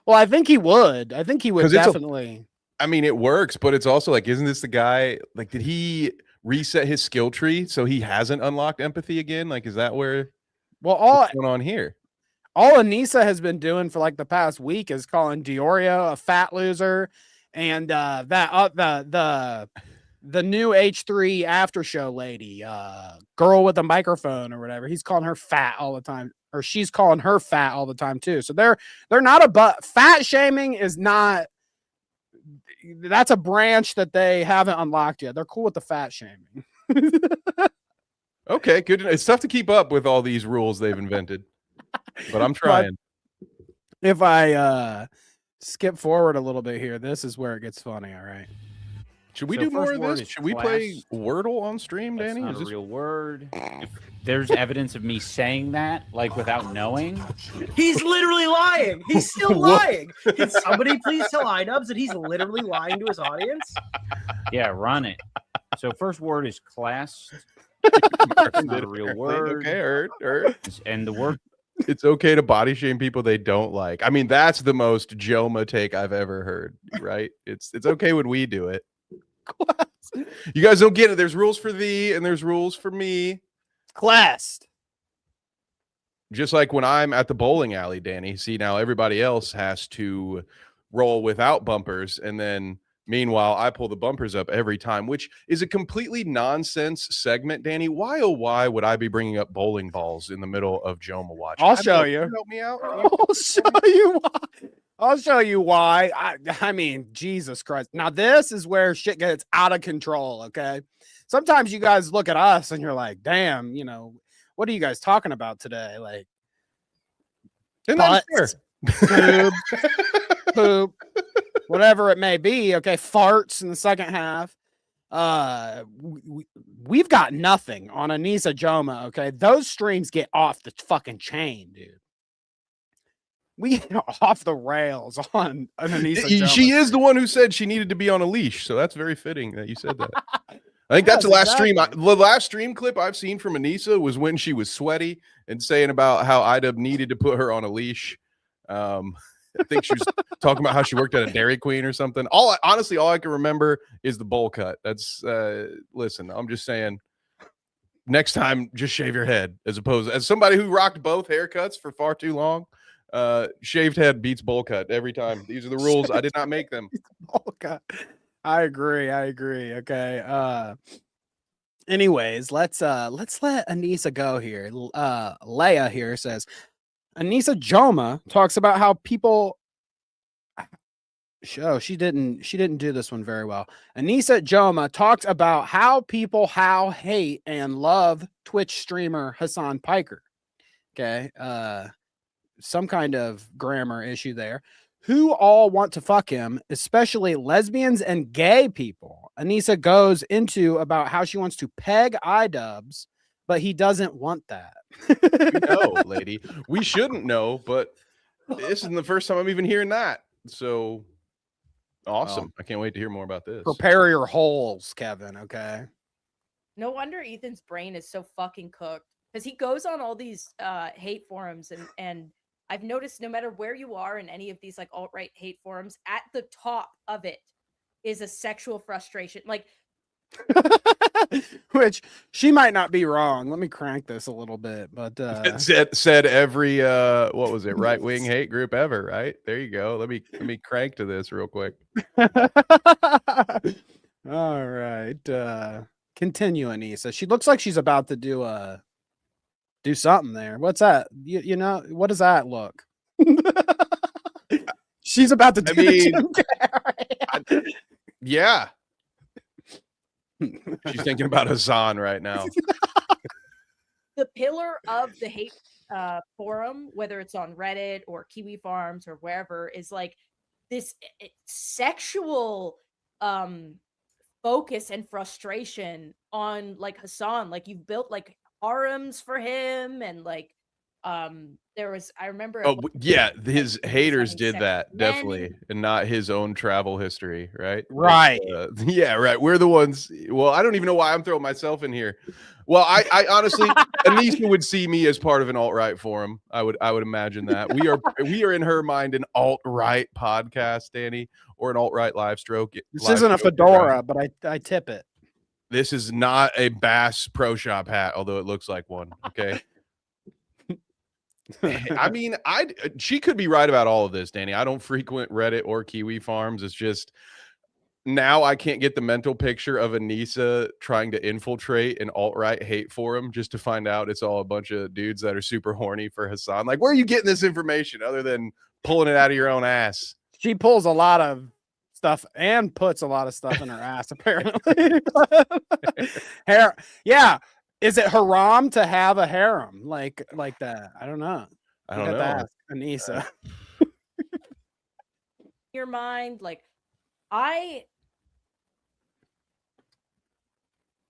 Well, I think he would. I think he would 'Cause it's a- definitely. I mean, it works, but it's also like, isn't this the guy? Like, did he reset his skill tree so he hasn't unlocked empathy again? Like, is that where Well, all what's going on here? Anissa has been doing for like the past week is calling Deorio a fat loser, and the new H3 after show lady, girl with a microphone or whatever. He's calling her fat all the time, or she's calling her fat all the time too. So they're not fat shaming is not. That's a branch that they haven't unlocked yet. They're cool with the fat shaming. Okay, good. It's tough to keep up with all these rules they've invented, but I'm trying. If I skip forward a little bit here, this is where it gets funny. All right. Should we So do more first of word this? is Should we play class. Wordle on stream, That's Danny? not Is a this real word. If there's evidence of me saying that, like without knowing, He's literally lying. He's still What? lying. Can somebody please tell iDubbbz that he's literally lying to his audience? yeah, run it. So first word is class. That's not a real word. Okay, heard. And the word It's okay to body shame people they don't like. I mean, that's the most Joma take I've ever heard, right? It's okay when we do it. You guys don't get it. There's rules for thee and there's rules for me. Classed. Just like when I'm at the bowling alley, Danny. See, now everybody else has to roll without bumpers, and then meanwhile, I pull the bumpers up every time, which is a completely nonsense segment, Danny. Why, oh, why would I be bringing up bowling balls in the middle of JOMHAWATCH? I'll show you. Help me out. I'll show you why. I'll show you why. I mean, Jesus Christ. Now, this is where shit gets out of control, okay? Sometimes you guys look at us and you're like, damn, what are you guys talking about today? Like, And that's butts, fair. poop, poop, whatever it may be, okay? Farts in the second half. We've got nothing on Anissa Joma, okay? Those streams get off the fucking chain, dude. We get off the rails on Anissa Joma. She is the one who said she needed to be on a leash, so that's very fitting that you said that. I think that's the last stream. The last stream clip I've seen from Anissa was when she was sweaty and saying about how iDub needed to put her on a leash. I think she was talking about how she worked at a Dairy Queen or something. Honestly, all I can remember is the bowl cut. That's listen, I'm just saying, next time, just shave your head as somebody who rocked both haircuts for far too long. Shaved head beats bowl cut every time. These are the rules. I did not make them. Bowl cut. I agree. Okay. Anyways, let's let Anissa go here. Leia here says Anissa Joma talks about how people she didn't do this one very well. Anissa Joma talked about how people hate and love Twitch streamer Hassan Piker. Okay. Some kind of grammar issue there. Who all want to fuck him, especially lesbians and gay people. Anissa goes into about how she wants to peg iDubbbz, but he doesn't want that. No, lady. We shouldn't know, but this isn't the first time I'm even hearing that. So awesome. Well, I can't wait to hear more about this. Prepare your holes, Kevin, okay? No wonder Ethan's brain is so fucking cooked. Because he goes on all these hate forums and I've noticed no matter where you are in any of these like alt-right hate forums, at the top of it is a sexual frustration. Like, which she might not be wrong. Let me crank this a little bit, but said every what was it, right-wing hate group ever, right? There you go. Let me crank to this real quick. All right. Continue, Anissa. She looks like she's about to do something there. What's that? You know, what does that look? She's about to do the Jim Carrey. Yeah. She's thinking about Hassan right now. The pillar of the hate forum, whether it's on Reddit or Kiwi Farms or wherever, is like this sexual focus and frustration on like Hassan. Like you've built like harems for him, and like there was, I remember his haters did that definitely, and not his own travel history, right? Right. Yeah, right. We're the ones. Well, I don't even know why I'm throwing myself in here. Well, I honestly, Anissa would see me as part of an alt-right forum. I would imagine that we are in her mind an alt-right podcast, Danny, or an alt-right live stroke. This isn't a fedora, but I tip it. This is not a Bass Pro Shop hat, although it looks like one. Okay. I mean, she could be right about all of this, Danny. I don't frequent Reddit or Kiwi Farms. It's just now I can't get the mental picture of Anissa trying to infiltrate an alt-right hate forum just to find out it's all a bunch of dudes that are super horny for Hassan. Like, where are you getting this information other than pulling it out of your own ass? She pulls a lot of stuff and puts a lot of stuff in her ass, apparently. Hair, yeah. Is it haram to have a harem like that? I don't know. I don't know. Ask Anissa. Your mind, like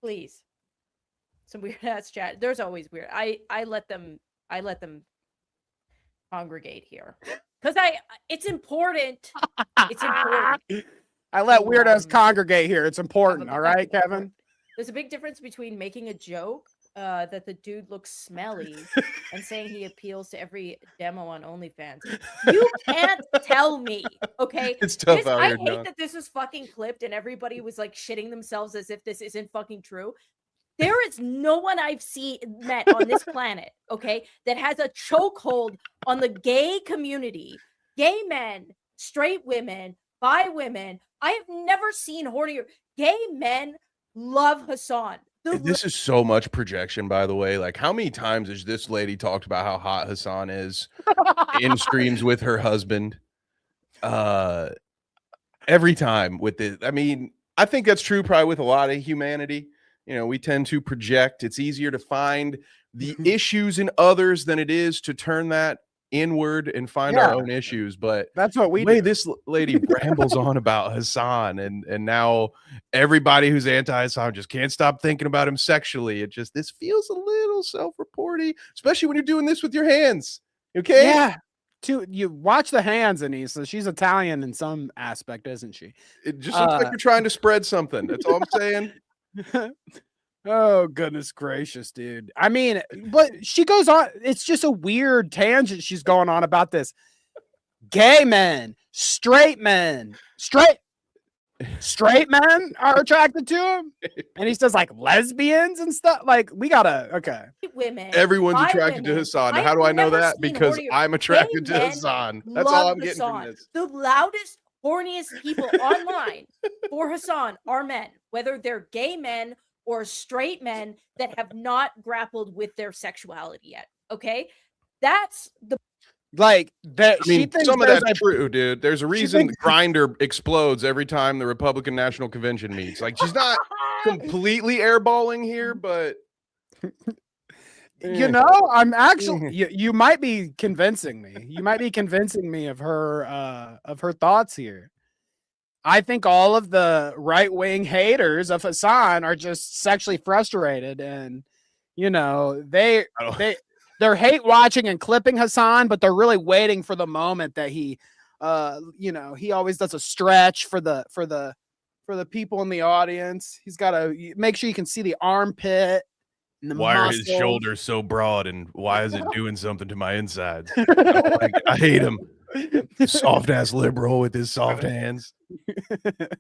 please. Some weird ass chat. There's always weird. I let them congregate here. Because it's important. It's important. I let weirdos congregate here. It's important. All right, Kevin? There's a big difference between making a joke that the dude looks smelly and saying he appeals to every demo on OnlyFans. You can't tell me, okay? It's tough out I here. hate that this was fucking clipped and everybody was like shitting themselves as if this isn't fucking true. There is no one I've met on this planet, okay, that has a chokehold on the gay community, gay men, straight women, bi women. I have never seen hornier. Gay men love Hassan. This is so much projection, by the way. Like, how many times has this lady talked about how hot Hassan is in streams with her husband? Every time with it. I mean, I think that's true probably with a lot of humanity. You know, we tend to project. It's easier to find the issues in others than it is to turn that inward and find our own issues. But that's what we do. This lady rambles on about Hassan, and now everybody who's anti-Hassan just can't stop thinking about him sexually. This feels a little self-reporty, especially when you're doing this with your hands. Okay? Yeah. You watch the hands, Anissa. She's Italian in some aspect, isn't she? It just looks like you're trying to spread something. That's all I'm saying. Oh, goodness gracious, dude. I mean, but she goes on. It's just a weird tangent she's going on about this. Gay men, straight men are attracted to him. And he says like lesbians and stuff. Like, we gotta, okay. Women. Everyone's attracted to Hassan. How do I know that? Because I'm attracted to Hassan. That's all I'm getting from this. The loudest, horniest people online for Hassan are men, whether they're gay men or straight men that have not grappled with their sexuality yet. Okay, that's the like that. I mean, some of that's true, dude. There's a reason Grindr explodes every time the Republican National Convention meets. Like, she's not completely airballing here, but you know, I'm actually you might be convincing me. You might be convincing me of her thoughts here. I think all of the right-wing haters of Hassan are just sexually frustrated, and you know, they're hate watching and clipping Hassan, but they're really waiting for the moment that he you know, he always does a stretch for the people in the audience. He's got to make sure you can see the armpit. Why are his shoulders so broad, and why is it doing something to my insides? I hate him. Soft ass liberal with his soft hands. The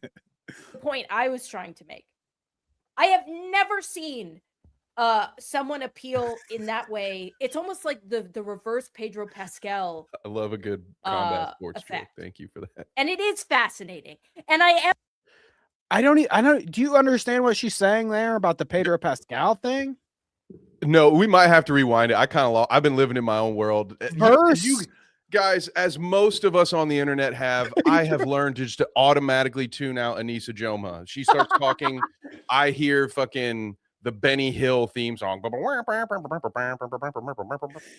point I was trying to make. I have never seen someone appeal in that way. It's almost like the reverse Pedro Pascal. I love a good combat sports joke. Thank you for that. And it is fascinating. And I am I don't. Do you understand what she's saying there about the Pedro Pascal thing? No, we might have to rewind it. I kind of I've been living in my own world. You guys, as most of us on the internet have, I have learned just to automatically tune out Anissa Joma. She starts talking, I hear fucking the Benny Hill theme song. Yeah,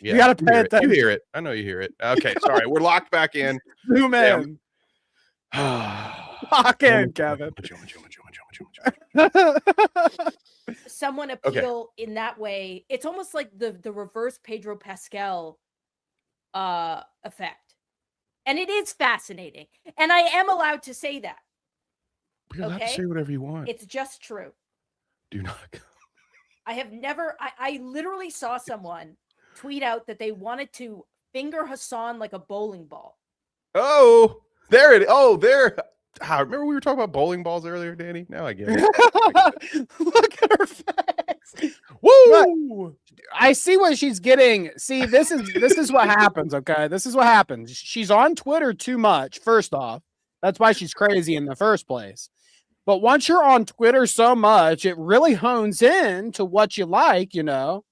you gotta pay attention. You hear it. I know you hear it. Okay, sorry. We're locked back in. Zoom in. Lock in, Kevin. Someone appeal in that way. It's almost like the reverse Pedro Pascal effect. And it is fascinating. And I am allowed to say that. You're allowed to say whatever you want. It's just true. Do not. I have never, I literally saw someone tweet out that they wanted to finger Hassan like a bowling ball. Oh, there it. Oh, there. Remember we were talking about bowling balls earlier, Danny? Now I get it. Look at her face. Woo! I see what she's getting. See, this is what happens, okay? This is what happens. She's on Twitter too much, first off. That's why she's crazy in the first place. But once you're on Twitter so much, it really hones in to what you like, you know?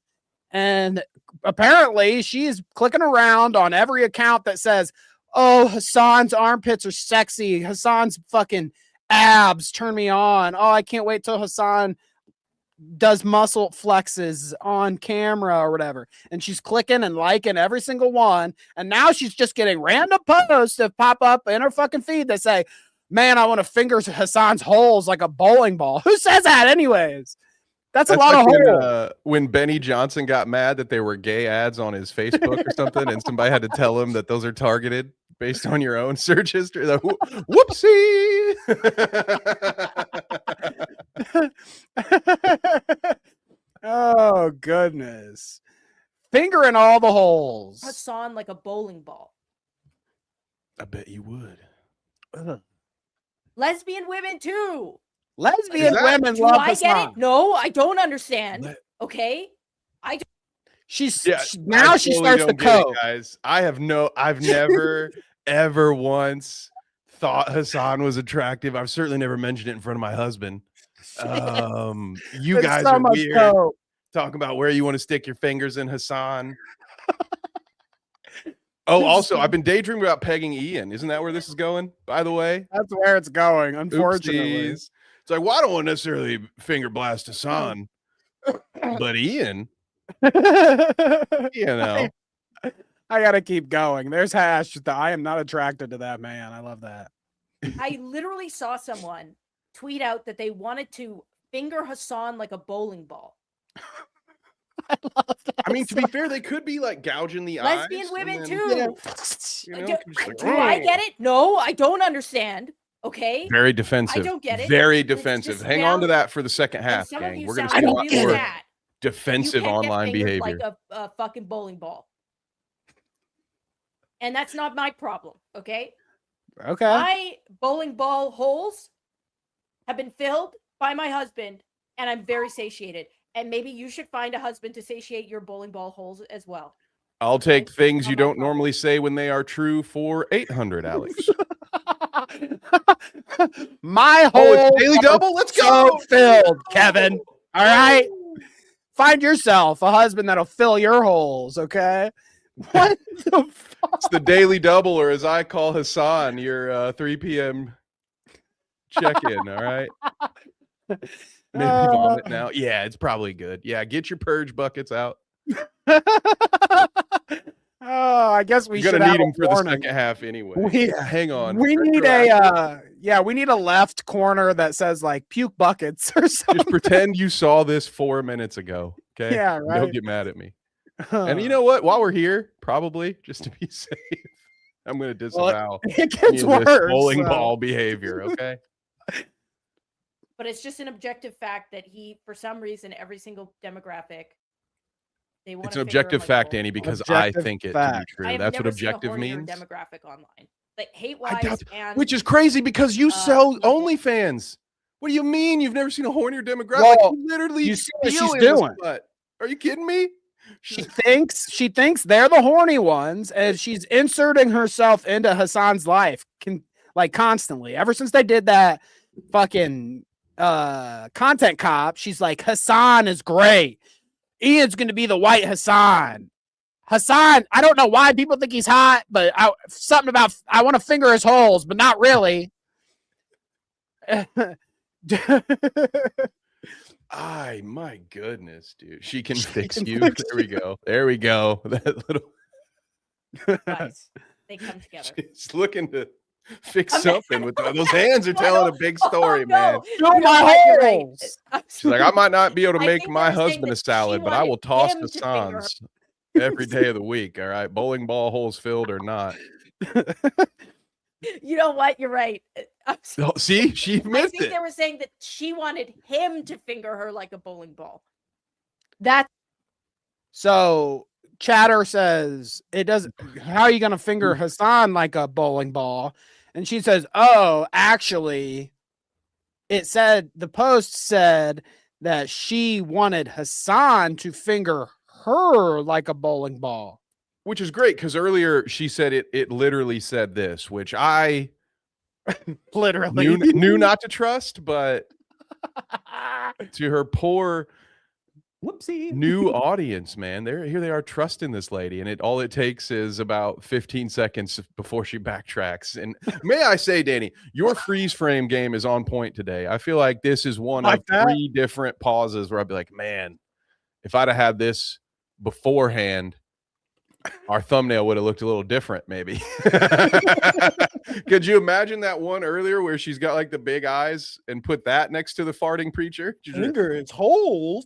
And apparently she's clicking around on every account that says, oh, Hassan's armpits are sexy. Hassan's fucking abs turn me on. Oh, I can't wait till Hassan does muscle flexes on camera or whatever. And she's clicking and liking every single one. And now she's just getting random posts that pop up in her fucking feed that say, man, I want to finger Hassan's holes like a bowling ball. Who says that anyways? That's a lot like of holes. When Benny Johnson got mad that there were gay ads on his Facebook or something, and somebody had to tell him that those are targeted based on your own search history. Like, whoopsie. Oh, goodness. Fingering all the holes. Hassan like a bowling ball. I bet you would. Ugh. Lesbian women too. Lesbian women love Hassan. I get it? No, I don't understand. Okay, I. Don't. She starts to code, guys. I've never ever once thought Hassan was attractive. I've certainly never mentioned it in front of my husband. You guys are weird. Talking about where you want to stick your fingers in Hassan. Oh, also, I've been daydreaming about pegging Ian. Isn't that where this is going, by the way? That's where it's going, unfortunately. Oopsies. It's like, well, I don't want to necessarily finger blast Hassan, but Ian, you know. I got to keep going. There's Hash. I am not attracted to that man. I love that. I literally saw someone tweet out that they wanted to finger Hassan like a bowling ball. I love that. I mean, to be fair, they could be like gouging the eyes. Lesbian women too. You know, do I get it? No, I don't understand. Okay. Very defensive. I don't get it. Very defensive. Hang on to that for the second half, gang. We're going to see a lot more defensive online behavior. Like a fucking bowling ball. And that's not my problem. Okay. Okay. My bowling ball holes have been filled by my husband, and I'm very satiated. And maybe you should find a husband to satiate your bowling ball holes as well. I'll take things you don't normally say when they are true for 800, Alex. My whole it's a daily double. Let's go. Filled, Kevin. All right. Find yourself a husband that'll fill your holes. Okay. What the fuck? It's the daily double, or as I call Hassan, your 3 p.m. check-in. All right. Maybe vomit now. Yeah, it's probably good. Yeah, get your purge buckets out. Oh, I guess You're gonna need them for the second half anyway. Hang on. We need we need a left corner that says like puke buckets or something. Just pretend you saw this 4 minutes ago. Okay. Yeah, right. Don't get mad at me. And you know what? While we're here, probably just to be safe, I'm gonna disavow it gets worse. Bowling ball behavior. Okay. But it's just an objective fact that for some reason, every single demographic, they want. It's an objective fact, Danny, because I think it to be true. That's what objective means. Demographic online, like hate wives, and which is crazy because you sell OnlyFans. What do you mean you've never seen a hornier demographic? Well, you literally, you see what she's doing. Are you kidding me? She thinks they're the horny ones, and she's inserting herself into Hassan's life constantly. Ever since they did that fucking content cop. She's like, Hassan is great. Ian's gonna be the white Hassan. Hassan, I don't know why people think he's hot, but something about I want to finger his holes, but not really. My goodness, dude. She can fix you. There we go. There we go. That little Guys, they come together. She's looking to fix something with those hands are telling a big story, man. Right. She's like, I might not be able to I make think my they're saying husband a that salad, she but I will wanted toss him the to finger her. sans every day of the week. All right. Bowling ball holes filled or not. You know what? You're right. Oh, see, she I missed think it. they were saying that she wanted him to finger her like a bowling ball. That's So Chatter says it doesn't. How are you gonna finger Hassan like a bowling ball? And she says, "Oh, actually, it said the post said that she wanted Hassan to finger her like a bowling ball." Which is great because earlier she said it literally said this, which I literally knew not to trust, but to her poor whoopsie new audience, man, here they are trusting this lady, and all it takes is about 15 seconds before she backtracks. And may I say, Danny, your freeze frame game is on point today. I feel like this is one of 3 different pauses where I'd be like, man, if I'd have had this beforehand, our thumbnail would have looked a little different, maybe. Could you imagine that one earlier where she's got like the big eyes and put that next to the farting preacher? Finger its holes.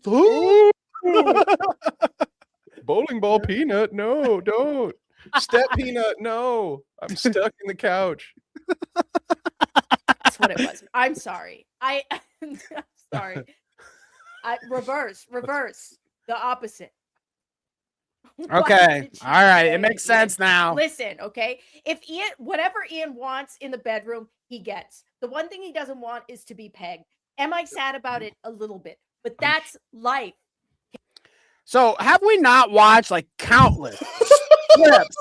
Bowling ball peanut. No, don't. Step peanut. No, I'm stuck in the couch. That's what it was. I'm sorry. I'm sorry. Reverse. The opposite. Okay. All right. It makes sense now. Listen, okay. If whatever Ian wants in the bedroom, he gets. The one thing he doesn't want is to be pegged. Am I sad about it? A little bit, but that's life. So have we not watched like countless clips?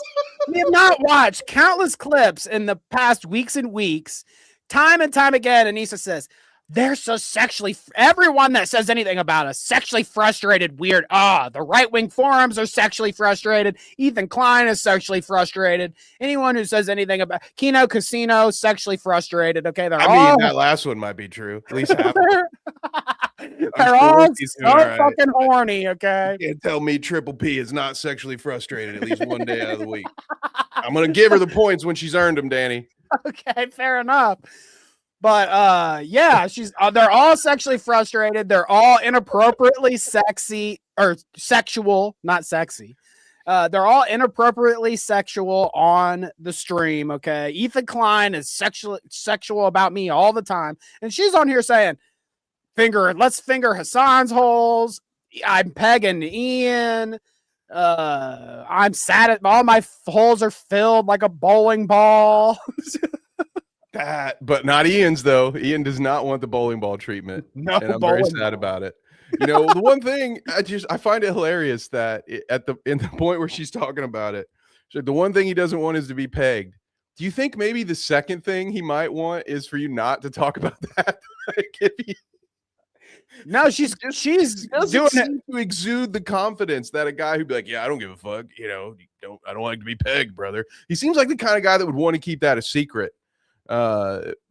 We have not watched countless clips in the past weeks and weeks. Time and time again, Anissa says, they're so sexually, everyone that says anything about us, sexually frustrated, weird. The right-wing forums are sexually frustrated. Ethan Klein is sexually frustrated. Anyone who says anything about Kino Casino, sexually frustrated. Okay, I mean, that last one might be true. At least half of it. They're all so fucking horny, okay? You can't tell me Triple P is not sexually frustrated at least one day out of the week. I'm going to give her the points when she's earned them, Danny. Okay, fair enough. But yeah, they're all sexually frustrated. They're all inappropriately sexy or sexual, not sexy. They're all inappropriately sexual on the stream. Okay, Ethan Klein is sexual about me all the time, and she's on here saying, let's finger Hassan's holes. I'm pegging Ian. I'm sad at all my holes are filled like a bowling ball. But not Ian's though. Ian does not want the bowling ball treatment. No, and I'm very sad about it. You know, the one thing I find it hilarious that in the point where she's talking about it, the one thing he doesn't want is to be pegged. Do you think maybe the second thing he might want is for you not to talk about that? No, she's doing it to exude the confidence that a guy who'd be like, yeah, I don't give a fuck. You know, I don't like to be pegged, brother. He seems like the kind of guy that would want to keep that a secret.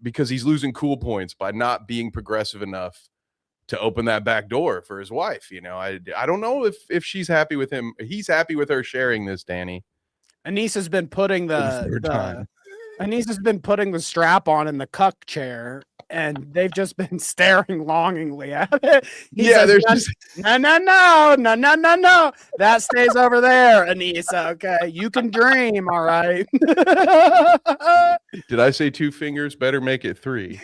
Because he's losing cool points by not being progressive enough to open that back door for his wife. You know, I don't know if she's happy with him. He's happy with her sharing this, Danny. Anissa's been putting Anissa's been putting the strap on in the cuck chair, and they've just been staring longingly at it. There's no. That stays over there, Anissa. Okay, you can dream. All right. Did I say 2 fingers? Better make it 3.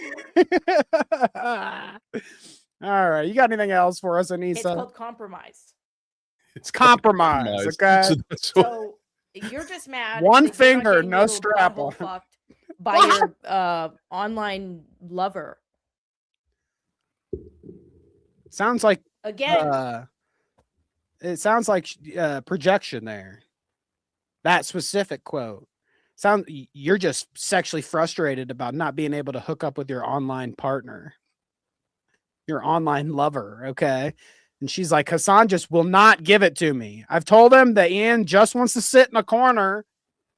All right. You got anything else for us, Anissa? It's called compromise. It's compromise. Okay. So you're just mad. One finger, no strap on. Fucked by your online lover. Sounds like again. It sounds like projection there. That specific quote. You're just sexually frustrated about not being able to hook up with your online partner, your online lover, okay? And she's like, Hassan just will not give it to me. I've told him that Ian just wants to sit in a corner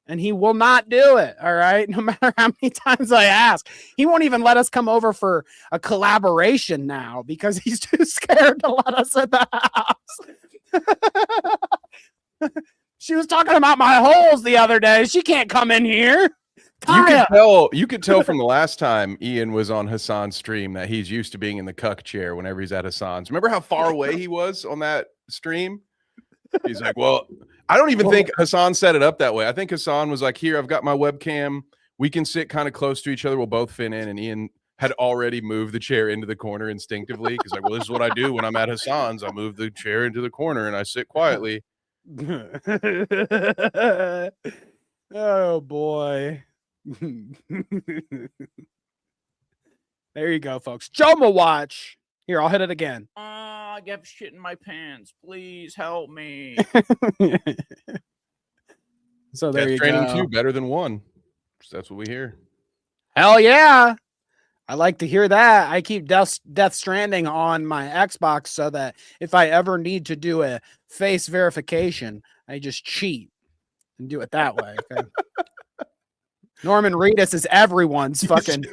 and he will not do it, all right? No matter how many times I ask. He won't even let us come over for a collaboration now because he's too scared to let us in the house. She was talking about my holes the other day. She can't come in here. You could tell from the last time Ian was on Hassan's stream that he's used to being in the cuck chair whenever he's at Hassan's. Remember how far away he was on that stream? He's like, well, I don't even think Hassan set it up that way. I think Hassan was like, here, I've got my webcam. We can sit kind of close to each other. We'll both fit in. And Ian had already moved the chair into the corner instinctively. He's like, well, this is what I do when I'm at Hassan's. I move the chair into the corner and I sit quietly. Oh, boy. There you go, folks. JOMHAWATCH. Here, I'll hit it again. I got shit in my pants. Please help me. So there you training go. 2 better than 1. That's what we hear. Hell yeah. I like to hear that. I keep Death Stranding on my Xbox so that if I ever need to do a face verification, I just cheat and do it that way. Okay? Norman Reedus is everyone's fucking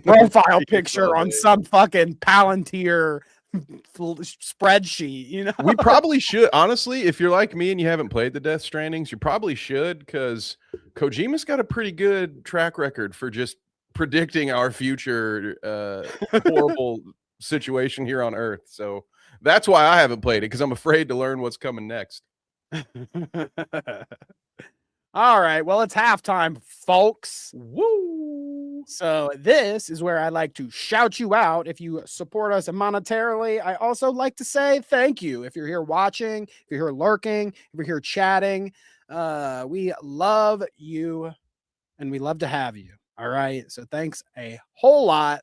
profile picture on some fucking Palantir spreadsheet, you know? We probably should, honestly, if you're like me and you haven't played the Death Strandings, you probably should, because Kojima's got a pretty good track record for just predicting our future horrible situation here on Earth. So that's why I haven't played it, because I'm afraid to learn what's coming next. All right, well, it's halftime, folks. Woo! So this is where I like to shout you out if you support us monetarily. I also like to say thank you if you're here watching, if you're here lurking, if you're here chatting. We love you and we love to have you. All right, so thanks a whole lot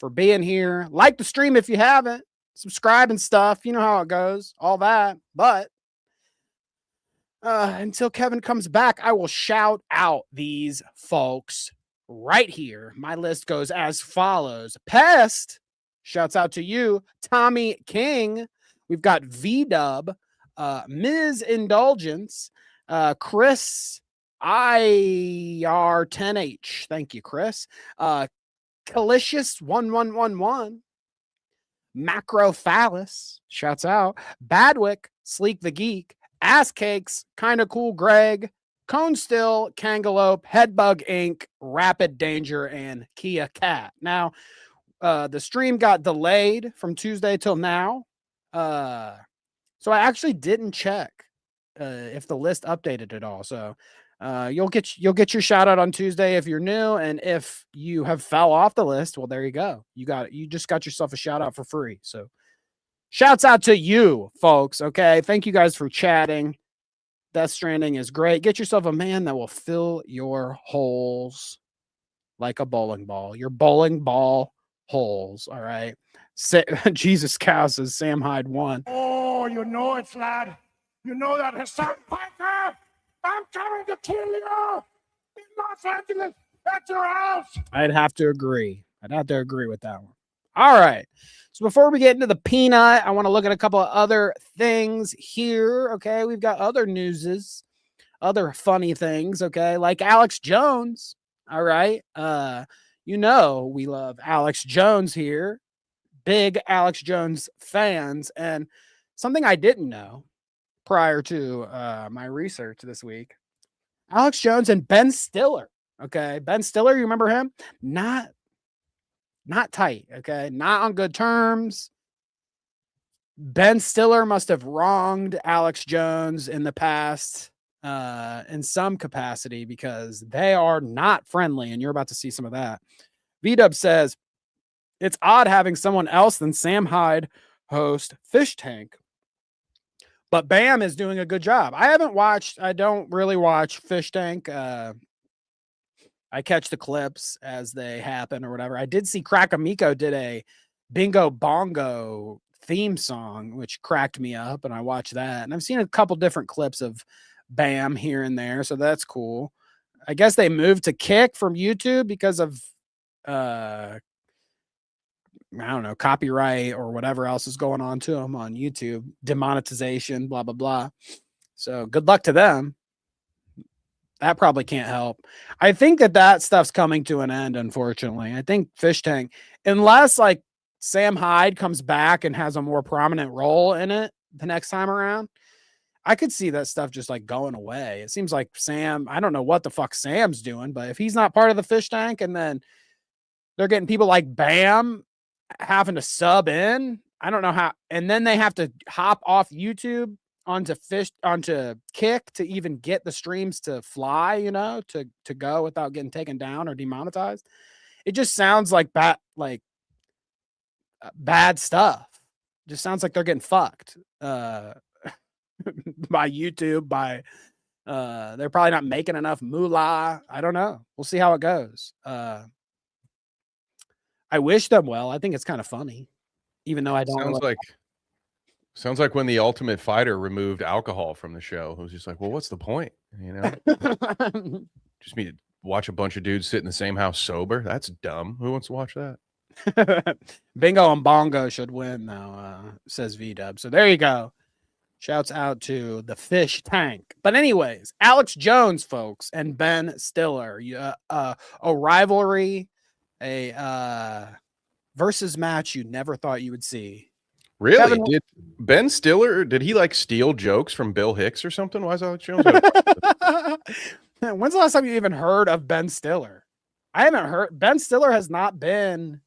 for being here. Like the stream if you haven't. Subscribe and stuff. You know how it goes, all that. But until Kevin comes back, I will shout out these folks right here. My list goes as follows. Pest, shouts out to you. Tommy King. We've got V-Dub, Ms. Indulgence, Chris IR10H. Thank you, Chris. Calicious1111. Macrophallus, shouts out. Badwick, Sleek the Geek. Ass Cakes, Kinda Cool Greg, Cone Still, Kangaloope, Headbug Inc., Rapid Danger, and Kia Cat. Now, the stream got delayed from Tuesday till now. So I actually didn't check if the list updated at all. So you'll get your shout out on Tuesday if you're new, and if you have fell off the list, well, there you go. You just got yourself a shout out for free. So shouts out to you, folks. Okay. Thank you guys for chatting. Death Stranding is great. Get yourself a man that will fill your holes like a bowling ball. Your bowling ball holes. All right. Jesus Cow says Sam Hyde won. Oh, you know it, lad. You know that Hassan Piker. I'm coming to kill you in Los Angeles at your house. I'd have to agree. I'd have to agree with that one. All right. So before we get into the peanut, I want to look at a couple of other things here. Okay. We've got other newses, other funny things. Okay. Like Alex Jones. All right. You know, we love Alex Jones here. Big Alex Jones fans. And something I didn't know prior to my research this week, Alex Jones and Ben Stiller. Okay. Ben Stiller, you remember him? Not tight, okay? Not on good terms. Ben Stiller must have wronged Alex Jones in the past in some capacity, because they are not friendly, and you're about to see some of that. V-Dub says, it's odd having someone else than Sam Hyde host Fish Tank, but Bam is doing a good job. I don't really watch Fish Tank. I catch the clips as they happen or whatever. I did see Crackamico did a Bingo Bongo theme song, which cracked me up, and I watched that. And I've seen a couple different clips of Bam here and there, so that's cool. I guess they moved to Kick from YouTube because of I don't know, copyright or whatever else is going on to them on YouTube, demonetization, blah, blah, blah. So good luck to them. That probably can't help. I think that stuff's coming to an end, unfortunately. I think Fish Tank, unless like Sam Hyde comes back and has a more prominent role in it the next time around, I could see that stuff just like going away. It seems like Sam, I don't know what the fuck Sam's doing, but if he's not part of the Fish Tank and then they're getting people like Bam having to sub in, I don't know how, and then they have to hop off YouTube onto Kick to even get the streams to fly, you know, to go without getting taken down or demonetized. It just sounds like bad stuff. Just sounds like they're getting fucked by YouTube, by they're probably not making enough moolah. I don't know. We'll see how it goes. I wish them well. I think it's kind of funny, even though I don't. Sounds like when the Ultimate Fighter removed alcohol from the show. It was just like, well, what's the point? You know, just me to watch a bunch of dudes sit in the same house sober. That's dumb. Who wants to watch that? Bingo and Bongo should win, though, says V-Dub. So there you go. Shouts out to the Fish Tank. But anyways, Alex Jones, folks, and Ben Stiller. A rivalry, a versus match you never thought you would see. Really? Kevin, did Ben Stiller, did he like steal jokes from Bill Hicks or something? Why is Alex Jones? When's the last time you even heard of Ben Stiller? I haven't heard. Ben Stiller has not been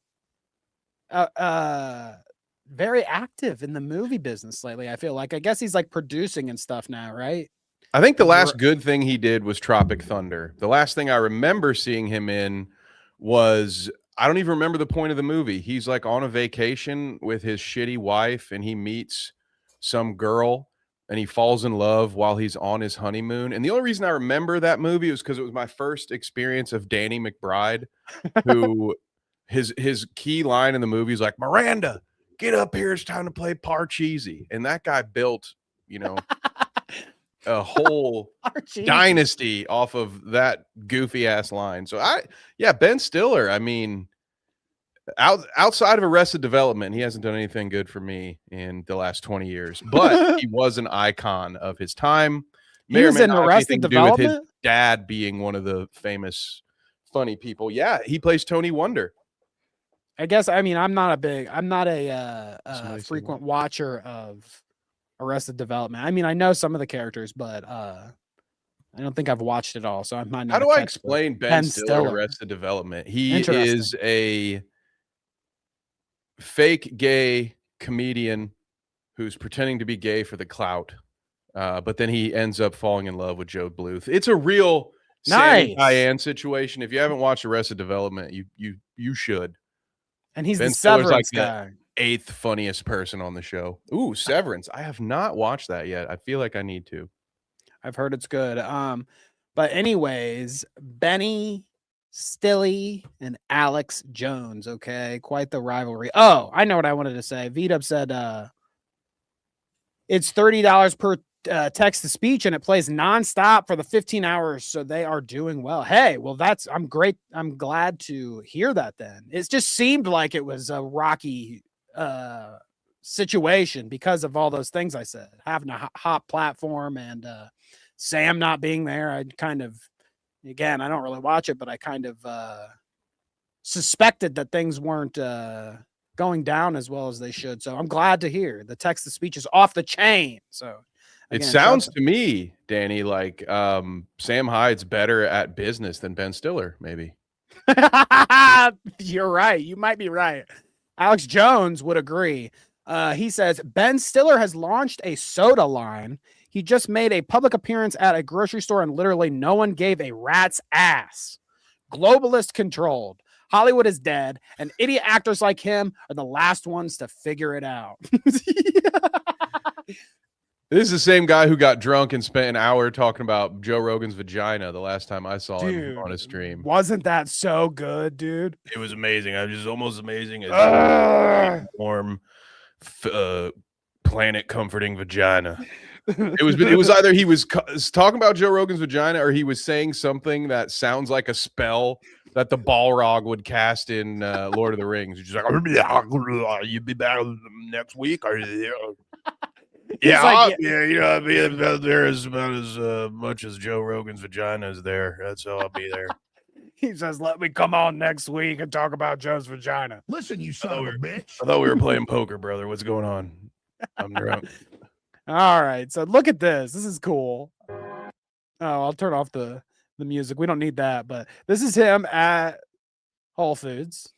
very active in the movie business lately. I feel like, I guess he's like producing and stuff now, right? I think the last good thing he did was Tropic Thunder. The last thing I remember seeing him in was, I don't even remember the point of the movie. He's like on a vacation with his shitty wife and he meets some girl and he falls in love while he's on his honeymoon. And the only reason I remember that movie was because it was my first experience of Danny McBride, who his key line in the movie is like, Miranda, get up here. It's time to play Parcheesi. And that guy built, you know, a whole dynasty off of that goofy ass line. So Ben Stiller, I mean, outside of Arrested Development, he hasn't done anything good for me in the last 20 years, but he was an icon of his time. He was in Arrested Development, with his dad being one of the famous funny people. Yeah, he plays Tony Wonder. I guess, I mean, I'm not a frequent watcher of Arrested Development. I mean, I know some of the characters, but I don't think I've watched it all. So I might not. How do I explain Ben Stiller Arrested Development? He is a fake gay comedian who's pretending to be gay for the clout, but then he ends up falling in love with Joe Bluth. It's a real Sammy Diane situation. If you haven't watched Arrested Development, you should. And he's Ben the Severance like guy. The 8th funniest person on the show. Ooh, Severance. I have not watched that yet. I feel like I need to. I've heard it's good. But anyways, Benny Stilly and Alex Jones. Okay, quite the rivalry. Oh, I know what I wanted to say. V-Dub said it's $30 per text to speech, and it plays nonstop for the 15 hours. So they are doing well. Hey, well, I'm great. I'm glad to hear that. Then it just seemed like it was a rocky situation because of all those things I said, having a hot platform and Sam not being there. I kind of, again, I don't really watch it, but I kind of suspected that things weren't going down as well as they should. So I'm glad to hear the text to speech is off the chain. So again, it sounds to me, Danny, like Sam Hyde's better at business than Ben Stiller, maybe. You're right. You might be right. Alex Jones would agree. He says, Ben Stiller has launched a soda line. He just made a public appearance at a grocery store and literally no one gave a rat's ass. Globalist controlled. Hollywood is dead, and idiot actors like him are the last ones to figure it out. This is the same guy who got drunk and spent an hour talking about Joe Rogan's vagina the last time I saw him on a stream. Wasn't that so good, dude? It was amazing. I was just almost amazing as warm, planet comforting vagina. It was either he was talking about Joe Rogan's vagina, or he was saying something that sounds like a spell that the Balrog would cast in Lord of the Rings. He's just like, "You be back next week?" Or yeah, like, yeah, you know, I'll be there as about as much as Joe Rogan's vagina is there. That's how I'll be there. He says, "Let me come on next week and talk about Joe's vagina." Listen, you son of a bitch. I thought we were playing poker, brother. What's going on? I'm drunk. All right, so look at this. This is cool. Oh, I'll turn off the music. We don't need that, but this is him at Whole Foods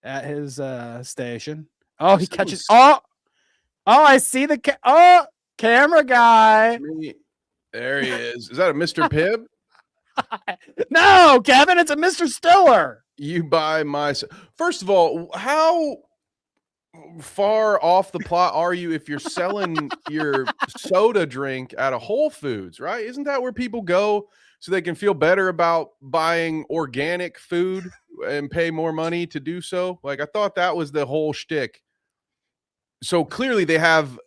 at his station. Oh, he catches. Oh, I see the camera guy. There he is. Is that a Mr. Pibb? No, Kevin, it's a Mr. Stiller. You buy my. First of all, how far off the plot are you if you're selling your soda drink at a Whole Foods, right? Isn't that where people go so they can feel better about buying organic food and pay more money to do so? Like, I thought that was the whole shtick. So clearly they have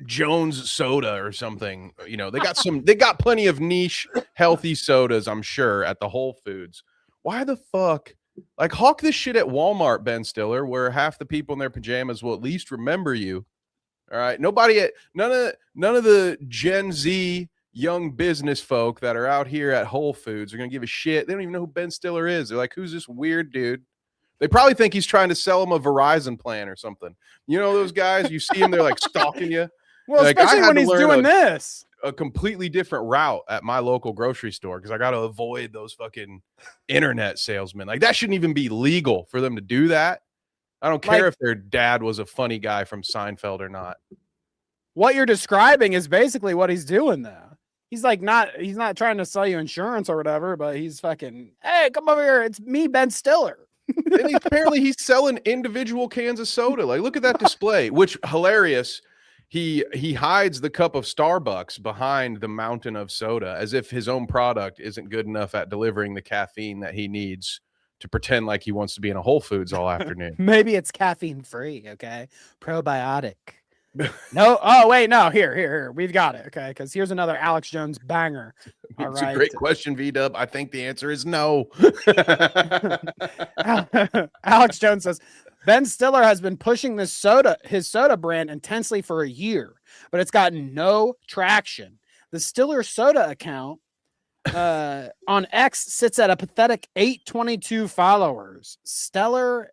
Jones soda or something. You know, they got plenty of niche healthy sodas, I'm sure, at the Whole Foods. Why the fuck? Like, hawk this shit at Walmart, Ben Stiller, where half the people in their pajamas will at least remember you. All right. None of the Gen Z young business folk that are out here at Whole Foods are gonna give a shit. They don't even know who Ben Stiller is. They're like, who's this weird dude? They probably think he's trying to sell them a Verizon plan or something. You know those guys, you see them, they're like stalking you. Well, like, especially when he's doing this. A completely different route at my local grocery store because I got to avoid those fucking internet salesmen. Like, that shouldn't even be legal for them to do that. I don't care if their dad was a funny guy from Seinfeld or not. What you're describing is basically what he's doing though. He's not trying to sell you insurance or whatever, but he's fucking, hey, come over here. It's me, Ben Stiller. And apparently he's selling individual cans of soda. Like, look at that display, which hilarious. He hides the cup of Starbucks behind the mountain of soda as if his own product isn't good enough at delivering the caffeine that he needs to pretend like he wants to be in a Whole Foods all afternoon. Maybe it's caffeine free, okay? Probiotic. No, oh wait, no, here. We've got it, okay? Because here's another Alex Jones banger. It's a great question, V-Dub. I think the answer is no. Alex Jones says, Ben Stiller has been pushing his soda brand intensely for a year, but it's gotten no traction. The Stiller soda account on X sits at a pathetic 822 followers. Stellar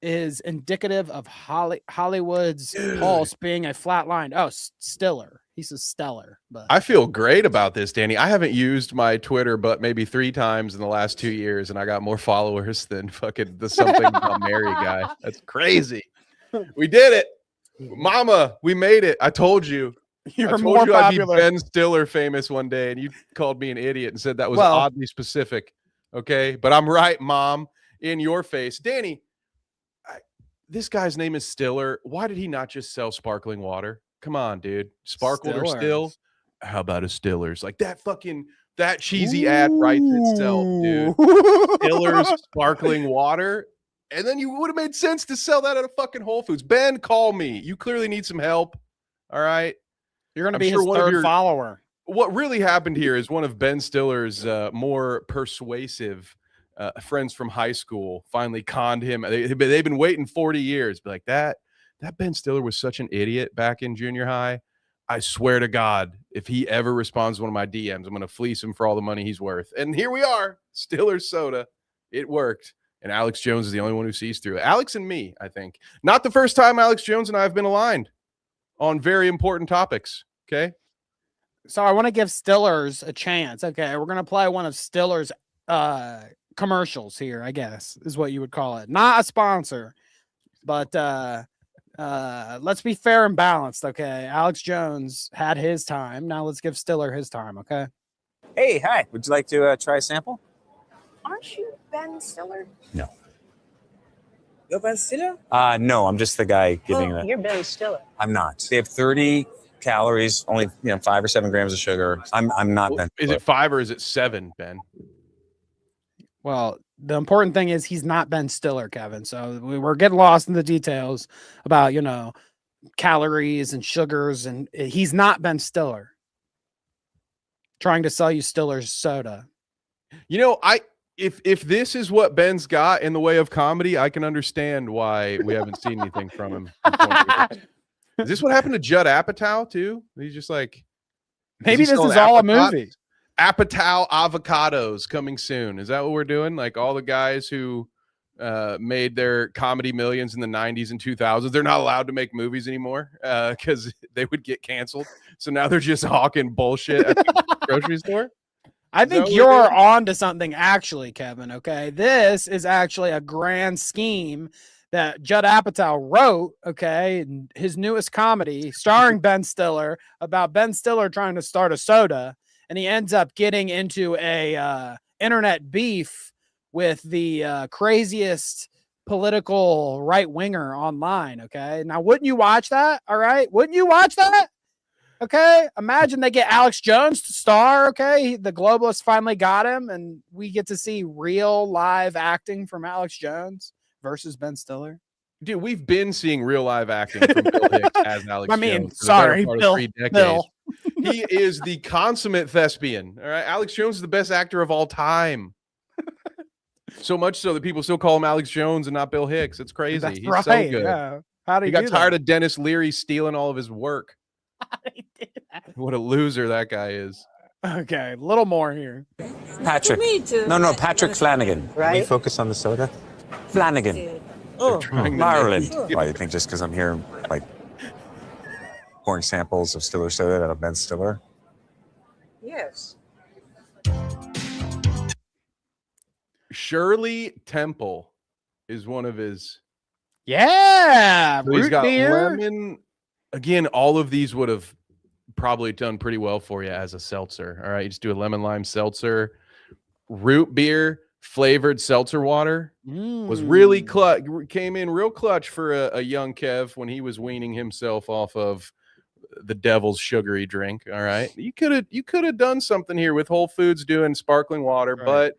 is indicative of Hollywood's pulse being a flat line. Oh, Stiller. He says stellar. But I feel great about this, Danny. I haven't used my Twitter but maybe 3 times in the last 2 years, and I got more followers than fucking the something about Mary guy. That's crazy. We did it. Mama, we made it. I told you. You're more popular. I'd be Ben Stiller famous one day, and you called me an idiot and said that was oddly specific. Okay, but I'm right, Mom, in your face. Danny, this guy's name is Stiller. Why did he not just sell sparkling water? Come on, dude. Sparkled or still? How about a Stiller's? Like, that cheesy ad writes itself, dude. Stiller's sparkling water. And then you would have made sense to sell that at a fucking Whole Foods. Ben, call me. You clearly need some help. All right. You're going to be his third follower. What really happened here is one of Ben Stiller's more persuasive friends from high school finally conned him. They've been waiting 40 years. But like, that Ben Stiller was such an idiot back in junior high. I swear to God, if he ever responds to one of my DMs, I'm going to fleece him for all the money he's worth. And here we are, Stiller's soda. It worked. And Alex Jones is the only one who sees through it. Alex and me, I think. Not the first time Alex Jones and I have been aligned on very important topics. Okay. So I want to give Stiller's a chance. Okay. We're going to play one of Stiller's commercials here, I guess, is what you would call it. Not a sponsor, but let's be fair and balanced. Okay. Alex Jones had his time. Now let's give Stiller his time. Okay. Hey, hi. Would you like to try a sample? Aren't you Ben Stiller? No. You're Ben Stiller? No, I'm just the guy giving You're Ben Stiller. I'm not. They have 30 calories, only 5 or 7 grams of sugar. I'm not Ben Stiller. Is it 5 or is it 7, Ben? Well, the important thing is he's not Ben Stiller, Kevin. So we're getting lost in the details about, calories and sugars, and he's not Ben Stiller trying to sell you Stiller's soda. You know, if this is what Ben's got in the way of comedy, I can understand why we haven't seen anything from him. Is this what happened to Judd Apatow too? He's just like, maybe this is all a movie. Apatow avocados coming soon. Is that what we're doing? Like all the guys who made their comedy millions in the 90s and 2000s, they're not allowed to make movies anymore because they would get canceled. So now they're just hawking bullshit at the grocery store. I think you're on to something, actually, Kevin. Okay, this is actually a grand scheme that Judd Apatow wrote. Okay, his newest comedy starring Ben Stiller, about Ben Stiller trying to start a soda, and he ends up getting into a internet beef with the craziest political right winger online. Okay, now wouldn't you watch that? All right, wouldn't you watch that? Okay, imagine they get Alex Jones to star. Okay, the globalists finally got him, and we get to see real live acting from Alex Jones versus Ben Stiller. Dude, we've been seeing real live acting from Bill Hicks as Alex Jones. Sorry, Bill. He is the consummate thespian. All right, Alex Jones is the best actor of all time. So much so that people still call him Alex Jones and not Bill Hicks. It's crazy. That's He's right. so good. Yeah. How do he got tired of Dennis Leary stealing all of his work. What a loser that guy is. Okay, a little more here. Patrick. No, Patrick Flanagan. Right? We focus on the soda. Flanagan. Marilyn. Why, you think just because I'm here, like, pouring samples of Stiller soda out of Ben Stiller? Yes. Shirley Temple is one of his. Yeah, So he's root got beer. lemon. Again, all of these would have probably done pretty well for you as a seltzer. All right, you just do a lemon lime seltzer. Root beer flavored seltzer water was really came in real clutch for a young Kev when he was weaning himself off of the devil's sugary drink. All right, you could have done something here with Whole Foods doing sparkling water, but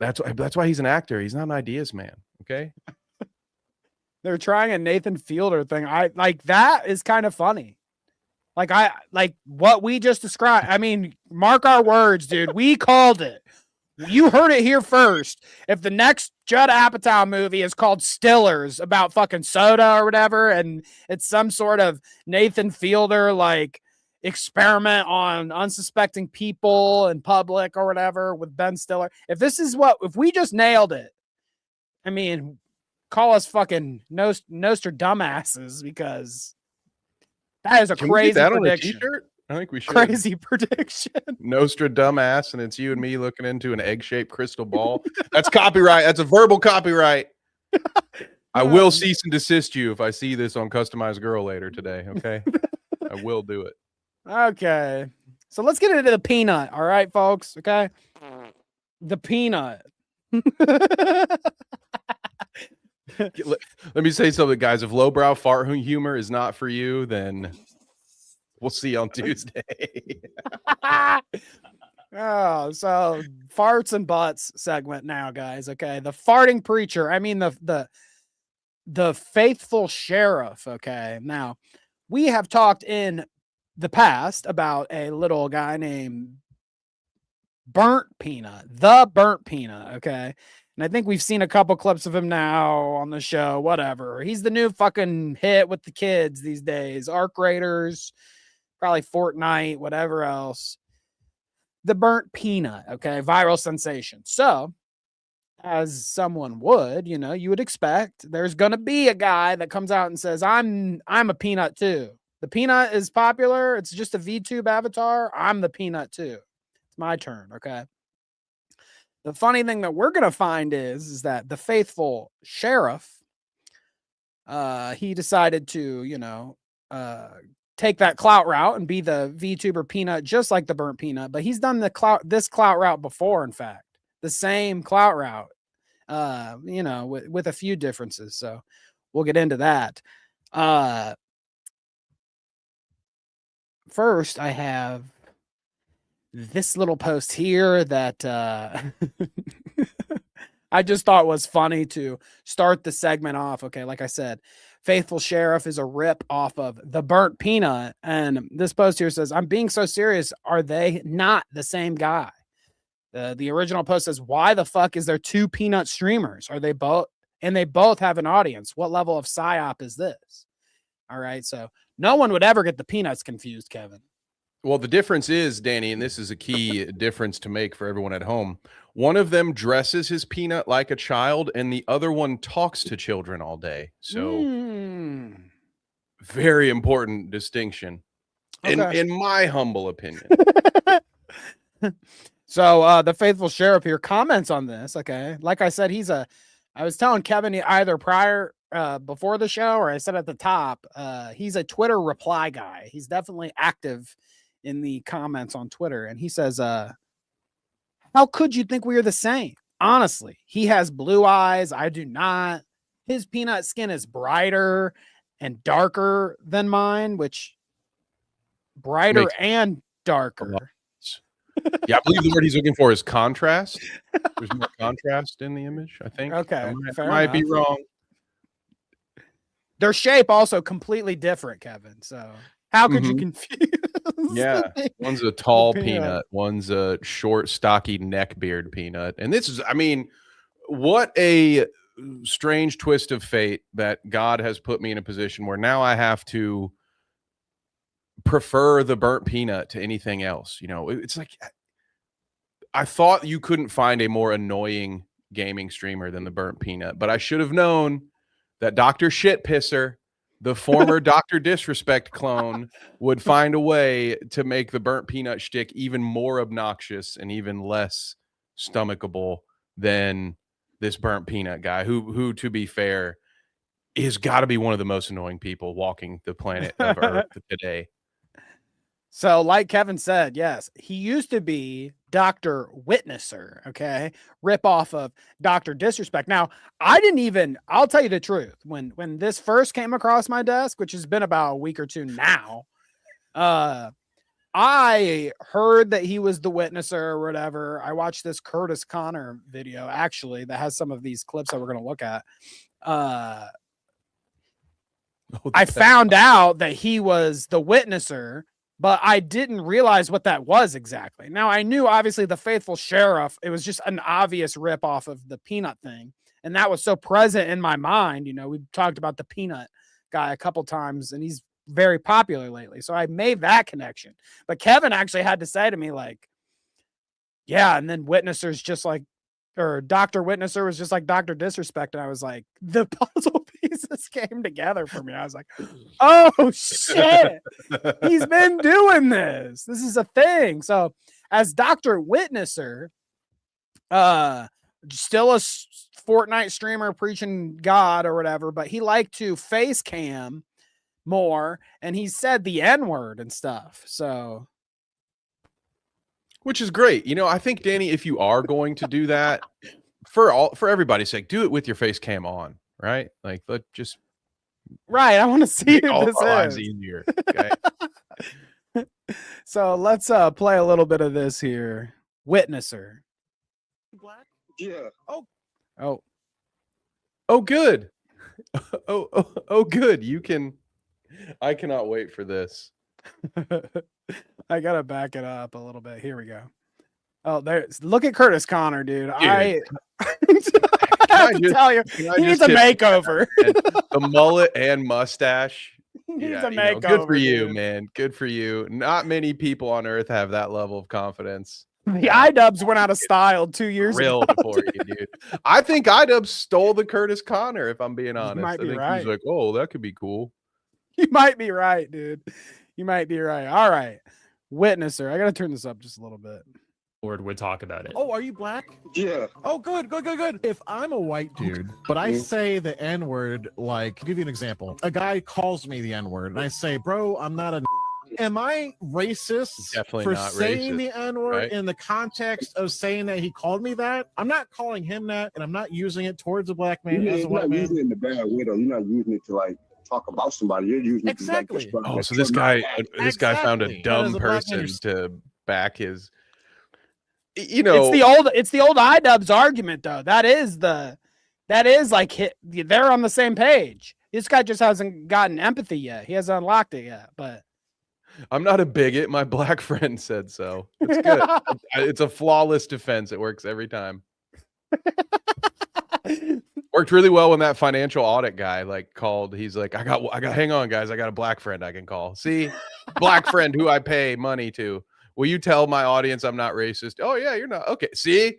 that's why he's an actor. He's not an ideas man. Okay. They're trying a Nathan Fielder thing. I like that is kind of funny. Like what we just described. I mean, mark our words, dude. We called it. You heard it here first. If the next Judd Apatow movie is called Stillers about fucking soda or whatever, and it's some sort of Nathan Fielder like experiment on unsuspecting people in public or whatever with Ben Stiller. If we just nailed it, I mean, call us fucking Nostradamuses, because that is a crazy prediction. I think we should. Crazy prediction. Nostradamus, and it's you and me looking into an egg-shaped crystal ball. That's copyright. That's a verbal copyright. I will cease and desist you if I see this on Customized Girl later today. Okay, I will do it. Okay, so let's get into the peanut. All right, folks. Okay, the peanut. Let me say something, guys. If lowbrow fart humor is not for you, then we'll see you on Tuesday. Oh, so farts and butts segment now, guys. Okay, the farting preacher. I mean the faithful sheriff. Okay, now we have talked in the past about a little guy named Burnt Peanut, the Burnt Peanut. Okay. And I think we've seen a couple clips of him now on the show, whatever. He's the new fucking hit with the kids these days. Arc Raiders, probably Fortnite, whatever else. The Burnt Peanut, okay? Viral sensation. So, as someone would, you would expect there's going to be a guy that comes out and says, I'm a peanut too. The peanut is popular. It's just a VTube avatar. I'm the peanut too. It's my turn, okay? The funny thing that we're going to find is that the faithful sheriff, he decided to, take that clout route and be the VTuber peanut, just like the Burnt Peanut. But he's done this clout route before, in fact, the same clout route, with a few differences. So we'll get into that. First, I have this little post here that I just thought was funny to start the segment off. Okay, like I said, Faithful Sheriff is a rip off of The Burnt Peanut. And this post here says, I'm being so serious. Are they not the same guy? The original post says, why the fuck is there 2 Peanut streamers? Are they both? And they both have an audience. What level of psyop is this? All right. So no one would ever get the Peanuts confused, Kevin. Well, the difference is, Danny, and this is a key difference to make for everyone at home. One of them dresses his Peanut like a child, and the other one talks to children all day. So very important distinction, in my humble opinion. So the Faithful Sheriff here comments on this. Okay. Like I said, I was telling Kevin either before the show, or I said at the top, he's a Twitter reply guy. He's definitely active in the comments on Twitter. And he says, how could you think we are the same? Honestly, he has blue eyes. I do not. His peanut skin is brighter and darker than mine, which brighter and darker. Yeah, I believe the word he's looking for is contrast. There's more contrast in the image, I think. Okay. I might be wrong. Their shape also completely different, Kevin. So how could you confuse? Yeah. One's a tall peanut. One's a short, stocky neckbeard peanut. And this is, I mean, what a strange twist of fate that God has put me in a position where now I have to prefer the burnt peanut to anything else. You know, it's like, I thought you couldn't find a more annoying gaming streamer than the burnt peanut, but I should have known that Dr. Shitpisser, the former Dr. Disrespect clone, would find a way to make the burnt peanut shtick even more obnoxious and even less stomachable than this burnt peanut guy, who to be fair, is got to be one of the most annoying people walking the planet of Earth today. So like Kevin said, yes, he used to be Dr. Witnesser, okay? Rip off of Dr. Disrespect. Now, I'll tell you the truth. When this first came across my desk, which has been about a week or two now, I heard that he was the Witnesser or whatever. I watched this Curtis Connor video, actually, that has some of these clips that we're going to look at. I found out that he was the Witnesser, but I didn't realize what that was exactly. Now, I knew, obviously, the Faithful Sheriff. It was just an obvious rip off of the Peanut thing. And that was so present in my mind. You know, we've talked about the Peanut guy a couple times, and he's very popular lately. So I made that connection. But Kevin actually had to say to me, like, yeah, and then Witnesser's just like, or Dr. Witnesser was just like Dr. Disrespect. And I was like, the puzzle pieces came together for me. I was like, oh shit, he's been doing this. This is a thing. So as Dr. Witnesser, still a Fortnite streamer preaching God or whatever, but he liked to face cam more, and he said the N-word and stuff. So, which is great. You know, I think, Danny, if you are going to do that, for everybody's sake, do it with your face cam on, right? Like, I want to see all this our lives is easier. Okay. So let's play a little bit of this here. Witnesser. Yeah. Oh, good. Oh, good. I cannot wait for this. I gotta back it up a little bit. Here we go. Oh, look at Curtis Connor, dude. I have to tell you, he needs a makeover. The mullet and mustache. He needs a makeover. Good for you, dude. man. Good for you. Not many people on earth have that level of confidence. The iDubbbz went out of style 2 years ago. Thrilled for you, dude. I think iDubbbz stole the Curtis Connor, if I'm being honest. might be I think right. he's like, oh, that could be cool. You might be right, dude. You might be right. All right. Witnesser. I got to turn this up just a little bit. Would talk about it. Oh, are you black? Yeah. Oh, good. If I'm a white dude, but I say the N-word, like, I'll give you an example. A guy calls me the N-word, and I say, bro, I'm not a... Am I racist Definitely for not saying racist, the N-word right? in the context of saying that he called me that? I'm not calling him that, and I'm not using it towards a black man as a white man. You're not using it in the bad way, though. You're not using it to, like, talk about somebody. You're using it exactly. to, like, Oh, so this guy found a dumb person to back his. You know, it's the old iDubbbz argument, though. That is like they're on the same page. This guy just hasn't gotten empathy yet. He hasn't unlocked it yet. But I'm not a bigot. My black friend said so. It's good. It's a flawless defense. It works every time. Worked really well when that financial audit guy like called. He's like, I got hang on, guys. I got a black friend I can call. See, black friend who I pay money to. Will you tell my audience I'm not racist? Oh yeah, you're not. Okay. See,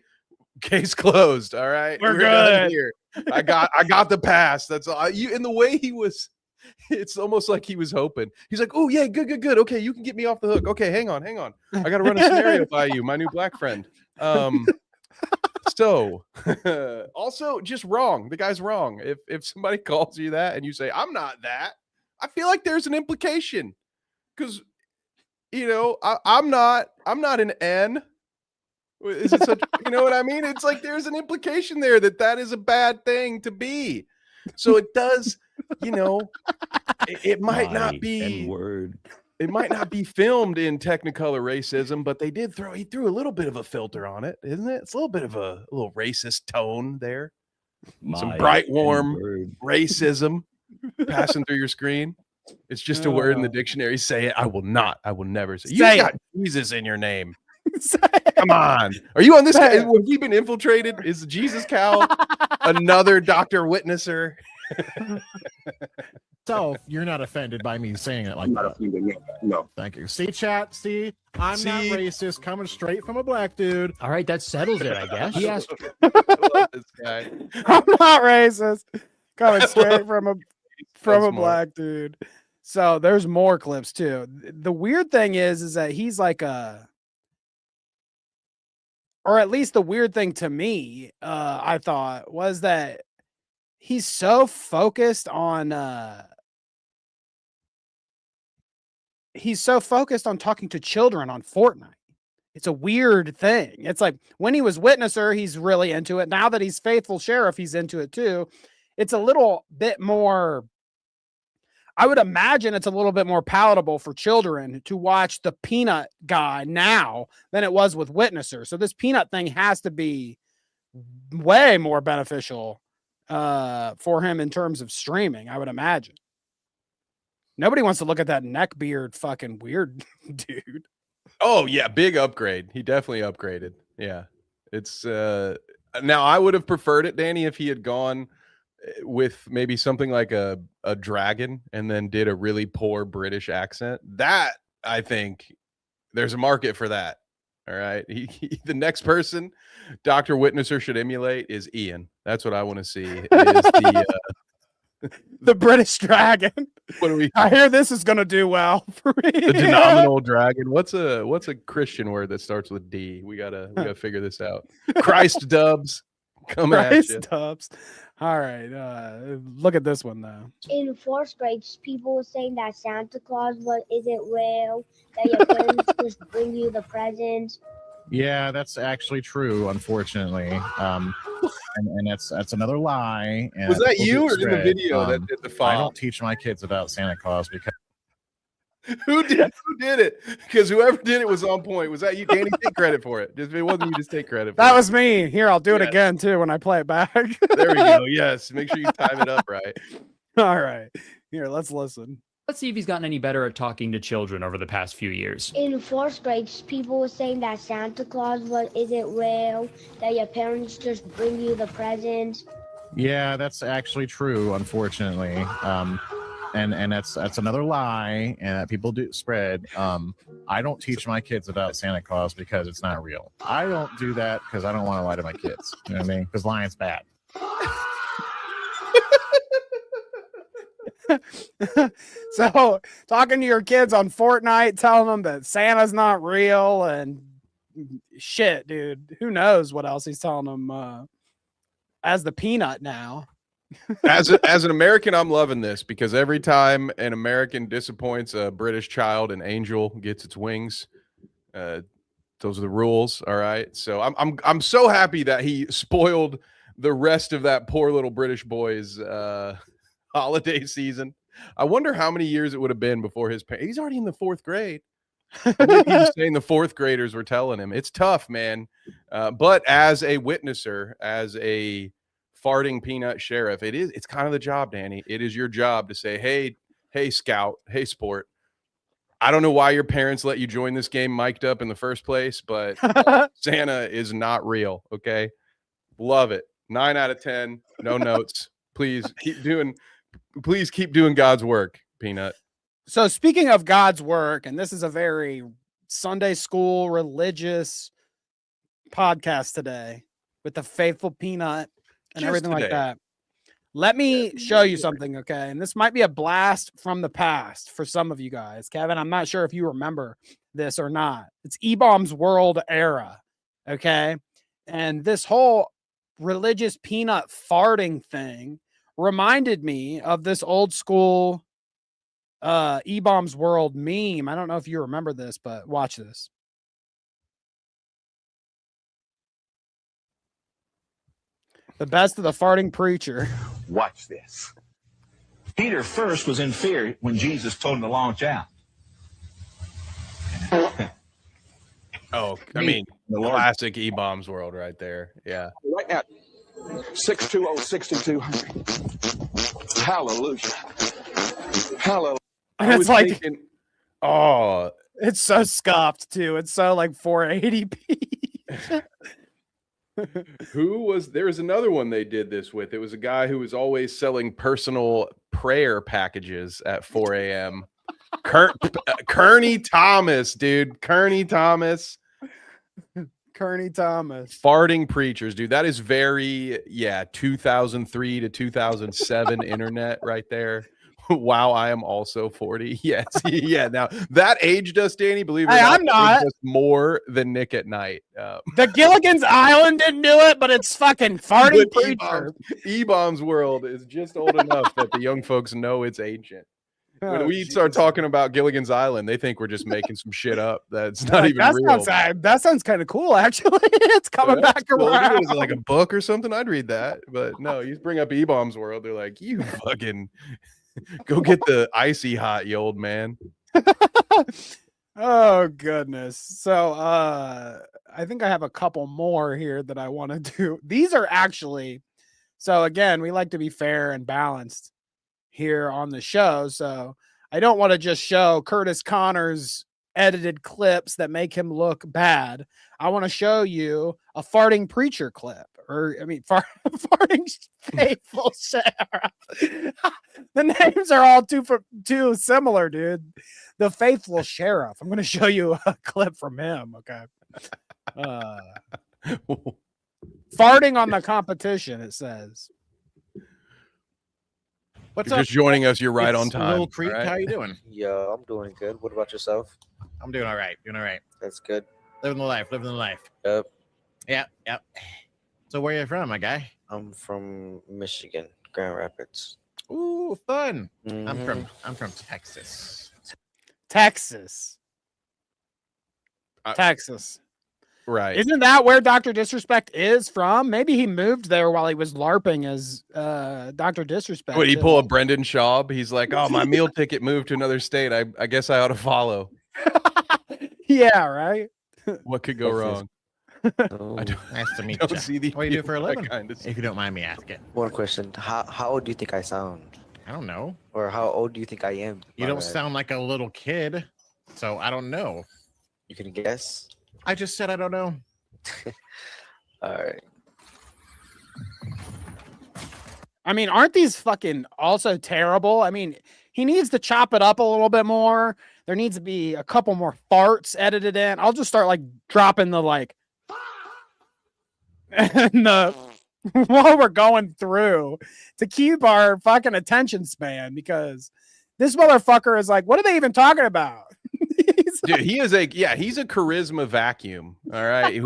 case closed. All right. We're good here. I got the pass. That's all. You in the way he was. It's almost like he was hoping. He's like, oh yeah, good. Okay, you can get me off the hook. Okay, hang on. I got to run a scenario by you, my new black friend. So also just wrong. The guy's wrong. If somebody calls you that and you say, I'm not that, I feel like there's an implication because, you know, I'm not an N. Is it such, you know what I mean? It's like there's an implication there that is a bad thing to be. So it does, you know, it might not be N-word. It might not be filmed in Technicolor racism, but he threw a little bit of a filter on it, isn't it? It's a little bit of a little racist tone there. Some bright, warm racism passing through your screen. It's just a word in the dictionary. Say it. I will never say it. You got Jesus in your name. Come on. Are you on this guy? Have we been infiltrated? Is Jesus Cal another DrWitnesser? So you're not offended by me saying it like that? No. Thank you. See, chat. See, I'm not racist. Coming straight from a black dude. All right, that settles it, I guess. He asked. I love this guy. I'm not racist. Coming straight from a black dude. So there's more clips too. The weird thing is that he's like or at least the weird thing to me, I thought, was that he's so focused on talking to children on Fortnite. It's a weird thing. It's like when he was Witnesser, he's really into it. Now that he's Faithful Sheriff, he's into it too. It's a little bit more, I would imagine it's a little bit more palatable for children to watch the Peanut guy now than it was with Witnesser. So this Peanut thing has to be way more beneficial for him in terms of streaming, I would imagine. Nobody wants to look at that neckbeard fucking weird dude. Oh yeah, big upgrade. He definitely upgraded. Yeah. It's now I would have preferred it, Danny, if he had gone with maybe something like a dragon and then did a really poor British accent. That I think there's a market for that. All right. The next person DrWitnesser should emulate is Ian. That's what I want to see. Is the British dragon. What do we? I hear this is gonna do well for me. The denominal dragon. What's a Christian word that starts with D? We gotta figure this out. Christ dubs coming at you. Dubs. All right. Look at this one though. In fourth grade, people were saying that Santa Claus isn't real. That your parents just bring you the presents. Yeah, that's actually true, unfortunately. And that's another lie. And was that you or in the video that did the file? I don't teach my kids about Santa Claus because who did it? Because whoever did it was on point. Was that you, Danny? Take credit for it. If it wasn't you, just take credit for that it. Was me. Here, I'll do it again too when I play it back. There we go. Yes. Make sure you time it up right. All right. Here, let's listen. Let's see if he's gotten any better at talking to children over the past few years. In fourth grade, people were saying that Santa Claus isn't real. That your parents just bring you the presents. Yeah, that's actually true, unfortunately. And that's another lie, and that people do spread. I don't teach my kids about Santa Claus because it's not real. I don't do that because I don't want to lie to my kids. You know what I mean? Because lying's bad. So talking to your kids on Fortnite, telling them that Santa's not real and shit, dude. Who knows what else he's telling them as the Peanut now. As an American, I'm loving this because every time an American disappoints a British child, an angel gets its wings. Those are the rules. All right. So I'm so happy that he spoiled the rest of that poor little British boy's holiday season. I wonder how many years it would have been before his parents. He's already in the fourth grade. He was saying the fourth graders were telling him it's tough, man. But as a Witnesser, as a farting peanut sheriff. It's kind of the job, Danny. It is your job to say, hey, scout, hey, sport. I don't know why your parents let you join this game mic'd up in the first place, but Santa is not real. Okay. Love it. 9 out of 10. No notes. Please keep doing God's work, Peanut. So speaking of God's work, and this is a very Sunday school religious podcast today with the faithful Peanut and everything like that. Let me show you something, okay? And this might be a blast from the past for some of you guys. Kevin, I'm not sure if you remember this or not. It's E-Bomb's World era, okay? And this whole religious peanut farting thing reminded me of this old school E-Bomb's World meme. I don't know if you remember this, but watch this. The best of the farting preacher. Watch this. Peter first was in fear when Jesus told him to launch out. Oh, I mean, the classic E-Bombs World right there. Yeah. Right now, 620-6200. Hallelujah. Hallelujah. It's like, thinking, it's so scuffed too. It's so like 480p. There was another one they did this with. It was a guy who was always selling personal prayer packages at 4 a.m. Kearney Thomas, dude. Kearney Thomas. Farting preachers, dude. That is very, 2003 to 2007 internet right there. Wow, I am also 40. Yes. Yeah. Now that aged us, Danny, believe it or not, I'm not more than Nick at Night. The Gilligan's Island didn't do it, but it's fucking farting preacher. E-Bombs World is just old enough that the young folks know it's ancient. When we start talking about Gilligan's Island, they think we're just making some shit up. That's not even real. That sounds kind of cool, actually. It's coming back around. It was like a book or something. I'd read that. But no, you bring up E-Bombs World, they're like, you fucking go get the icy hot, you old man. Oh goodness. So I think I have a couple more here that I want to do. These are actually, so again, we like to be fair and balanced here on the show. So I don't want to just show Curtis Connor's edited clips that make him look bad. I want to show you a farting preacher clip, or I mean, farting faithful sheriff. The names are all too similar, dude. The faithful sheriff. I'm going to show you a clip from him. Okay. Farting on the competition, it says. What's up? Just joining us. You're right on time. Little Creek, right? How you doing? Yeah, I'm doing good. What about yourself? I'm doing all right. That's good. Living the life. Yep. Yep. So where are you from, my guy? I'm from Michigan, Grand Rapids. Ooh, fun. Mhm. I'm from Texas. Texas. Right. Isn't that where Dr. Disrespect is from? Maybe he moved there while he was LARPing as Dr. Disrespect. Would he pull a Brendan Schaub? He's like, oh, my meal ticket moved to another state. I guess I ought to follow. Yeah, right. What could go wrong? Nice to meet you. See the what do you do for a living? Kind of if you don't mind me asking. One question. How old do you think I sound? I don't know. Or how old do you think I am? You don't sound like a little kid, so I don't know. You can guess? I just said I don't know. All right. I mean, aren't these fucking also terrible? I mean, he needs to chop it up a little bit more. There needs to be a couple more farts edited in. I'll just start like dropping the like and the while we're going through to keep our fucking attention span, because this motherfucker is like, what are they even talking about? Dude, he's a charisma vacuum. All right.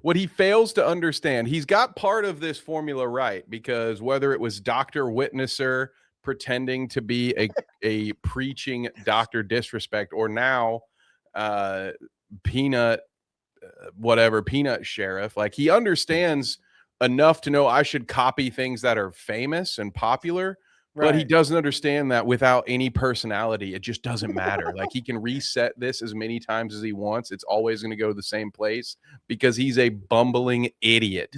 What he fails to understand, he's got part of this formula right, because whether it was DrWitnesser pretending to be a preaching Dr. Disrespect, or now Peanut Sheriff, like, he understands enough to know I should copy things that are famous and popular. Right. But he doesn't understand that without any personality, it just doesn't matter. Like, he can reset this as many times as he wants. It's always going to go to the same place, because he's a bumbling idiot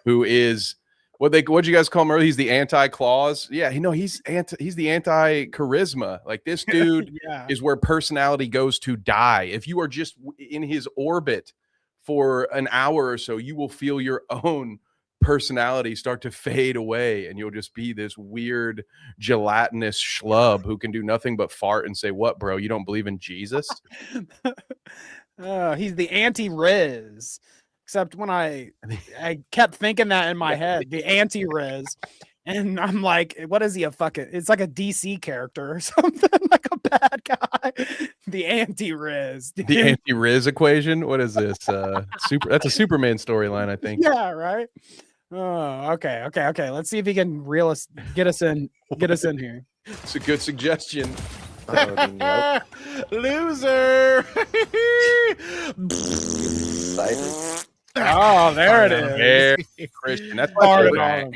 who is What'd you guys call him earlier? He's the anti-clause. Yeah, he's the anti-charisma. Like this dude is where personality goes to die. If you are just in his orbit for an hour or so, you will feel your own personality start to fade away, and you'll just be this weird gelatinous schlub who can do nothing but fart and say, "What, bro? You don't believe in Jesus?" He's the anti-Riz. Except when I kept thinking that in my head, the anti-Riz, and I'm like, what is he it's like a DC character or something, like a bad guy. The anti-Riz. The anti-Riz equation. What is this? That's a Superman storyline, I think. Yeah, right. Oh, okay. Let's see if he can get us in here. It's a good suggestion. Loser. Oh, there it is. There, Christian. That's like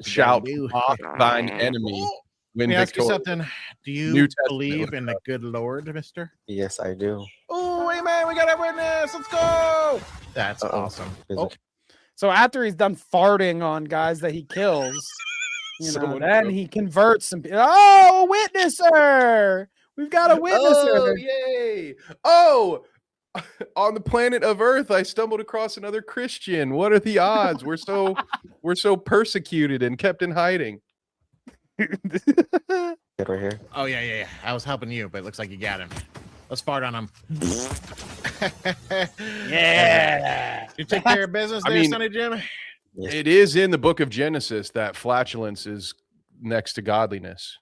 shout, mock thine enemy. Let me ask you something. Do you believe in the good Lord, mister? Yes, I do. Oh, hey, man, we got a witness. Let's go. That's awesome. So after he's done farting on guys that he kills, then he converts some. Oh, a witnesser. We've got a witnesser. Oh, yay. Oh, on the planet of Earth, I stumbled across another Christian. What are the odds? We're so persecuted and kept in hiding. Get right here. Oh yeah. I was helping you, but it looks like you got him. Let's fart on him. Yeah. You take care of business there, Sonny Jim? It is in the book of Genesis that flatulence is next to godliness.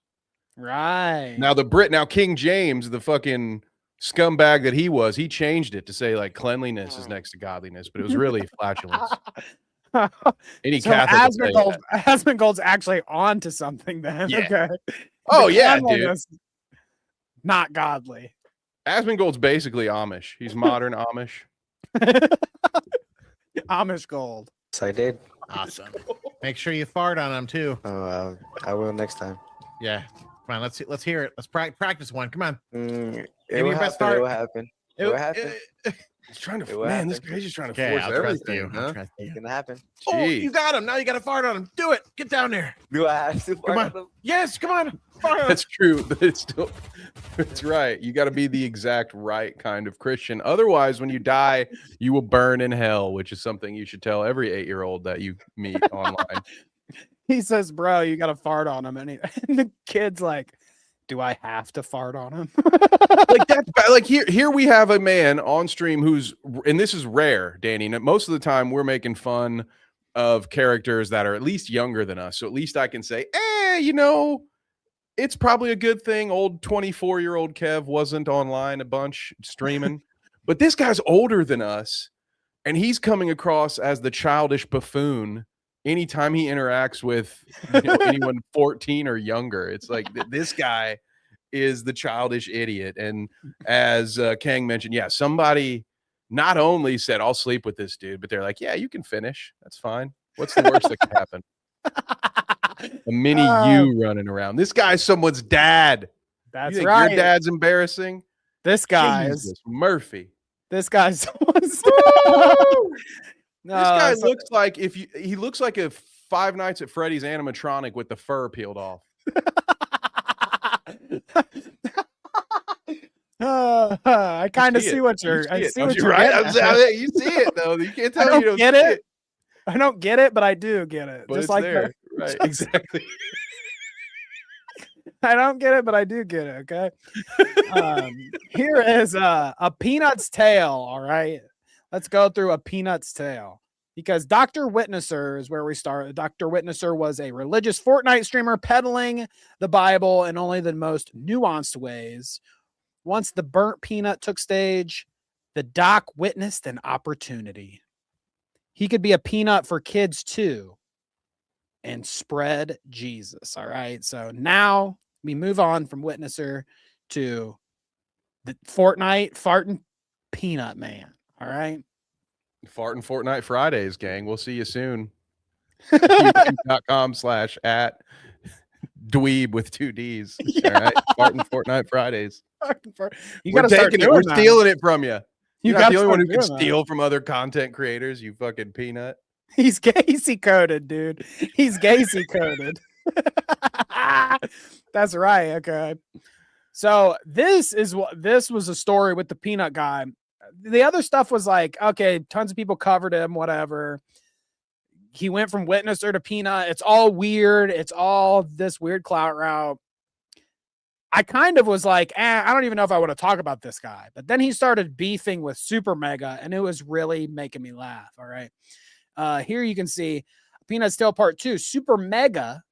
Right. Now King James, the fucking scumbag that he changed it to say like cleanliness is next to godliness, but it was really flatulence. Any Catholic Asmongold's actually on to something then. Yeah. Okay. Oh yeah, dude. Not godly. Asmongold's basically Amish. He's modern Amish. Amish gold. Yes, I did. Awesome. Make sure you fart on him too. Oh, I will next time. Yeah. Come on, let's hear it. Let's practice one. Come on. It will happen. It will happen. He's trying to. Man, this guy's just trying to force I'll everything. Huh? It's gonna happen. Oh, you got him. Now you got to fart on him. Do it. Get down there. Do I have to fart on him? Yes. Come on. Fart on him. That's true, but it's right. You got to be the exact right kind of Christian. Otherwise, when you die, you will burn in hell, which is something you should tell every 8-year-old that you meet online. He says, "Bro, you got to fart on him," and the kid's like, "Do I have to fart on him?" Like that's like here we have a man on stream who's, and this is rare, Danny. Most of the time we're making fun of characters that are at least younger than us, so at least I can say, it's probably a good thing old 24-year-old Kev wasn't online a bunch streaming. But this guy's older than us, and he's coming across as the childish buffoon anytime he interacts with anyone 14 or younger. It's like this guy is the childish idiot. And as Kang mentioned, somebody not only said, "I'll sleep with this dude," but they're like, "Yeah, you can finish. That's fine. What's the worst that can happen?" A mini you running around. This guy's someone's dad. That's you think right. Your dad's embarrassing. This guy is Murphy. This guy's someone's This guy looks like he looks like a Five Nights at Freddy's animatronic with the fur peeled off. I kind of see what you're. I see what you're right. getting. You see it though. You can't tell me you don't get see it. I don't get it, but I do get it. But just it's like there. Right, exactly. I don't get it, but I do get it. Okay. Here is a peanut's tale. All right. Let's go through a peanut's tale because DrWitnesser is where we started. DrWitnesser was a religious Fortnite streamer peddling the Bible in only the most nuanced ways. Once the burnt peanut took stage, the doc witnessed an opportunity. He could be a peanut for kids too and spread Jesus. All right. So now we move on from Witnesser to the Fortnite farting peanut man. All right. Farting Fortnite Fridays, gang. We'll see you soon. YouTube.com/@dweeb with 2 Ds. All right. Farting Fortnite Fridays. You got to start doing We're that. stealing it from you. You're not the only one who can doing that. steal from other content creators, you fucking peanut. He's Gacy coded, dude. He's Gacy coded. That's right. Okay. So this was a story with the peanut guy. The other stuff was like, okay, tons of people covered him, whatever. He went from Witnesser to Peanut. It's all weird. It's all this weird clout route. I kind of was like, I don't even know if I want to talk about this guy. But then he started beefing with Super Mega, and it was really making me laugh. All right. Here you can see Peanut Still Part 2. Super Mega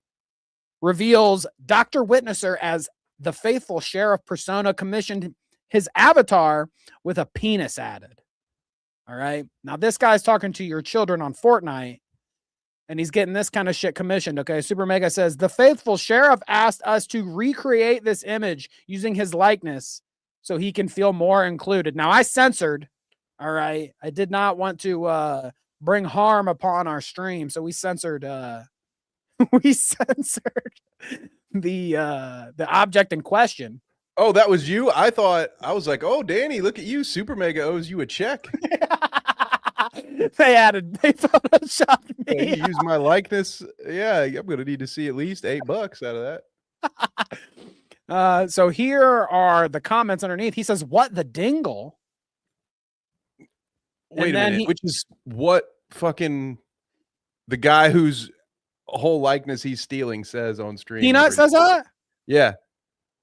reveals Dr. Witnesser as the faithful sheriff persona, commissioned his avatar with a penis added. All right. Now, this guy's talking to your children on Fortnite, and he's getting this kind of shit commissioned. Okay. Super Mega says, the faithful sheriff asked us to recreate this image using his likeness so he can feel more included. Now, I censored. All right. I did not want to bring harm upon our stream. So we censored the object in question. Oh, that was you? I was like, oh, Danny, look at you. Super Mega owes you a check. They photoshopped me. You use my likeness. Yeah, I'm going to need to see at least $8 out of that. So here are the comments underneath. He says, what the dingle? Wait a minute. Which is what fucking the guy whose whole likeness he's stealing says on stream. Peanut says that? Yeah.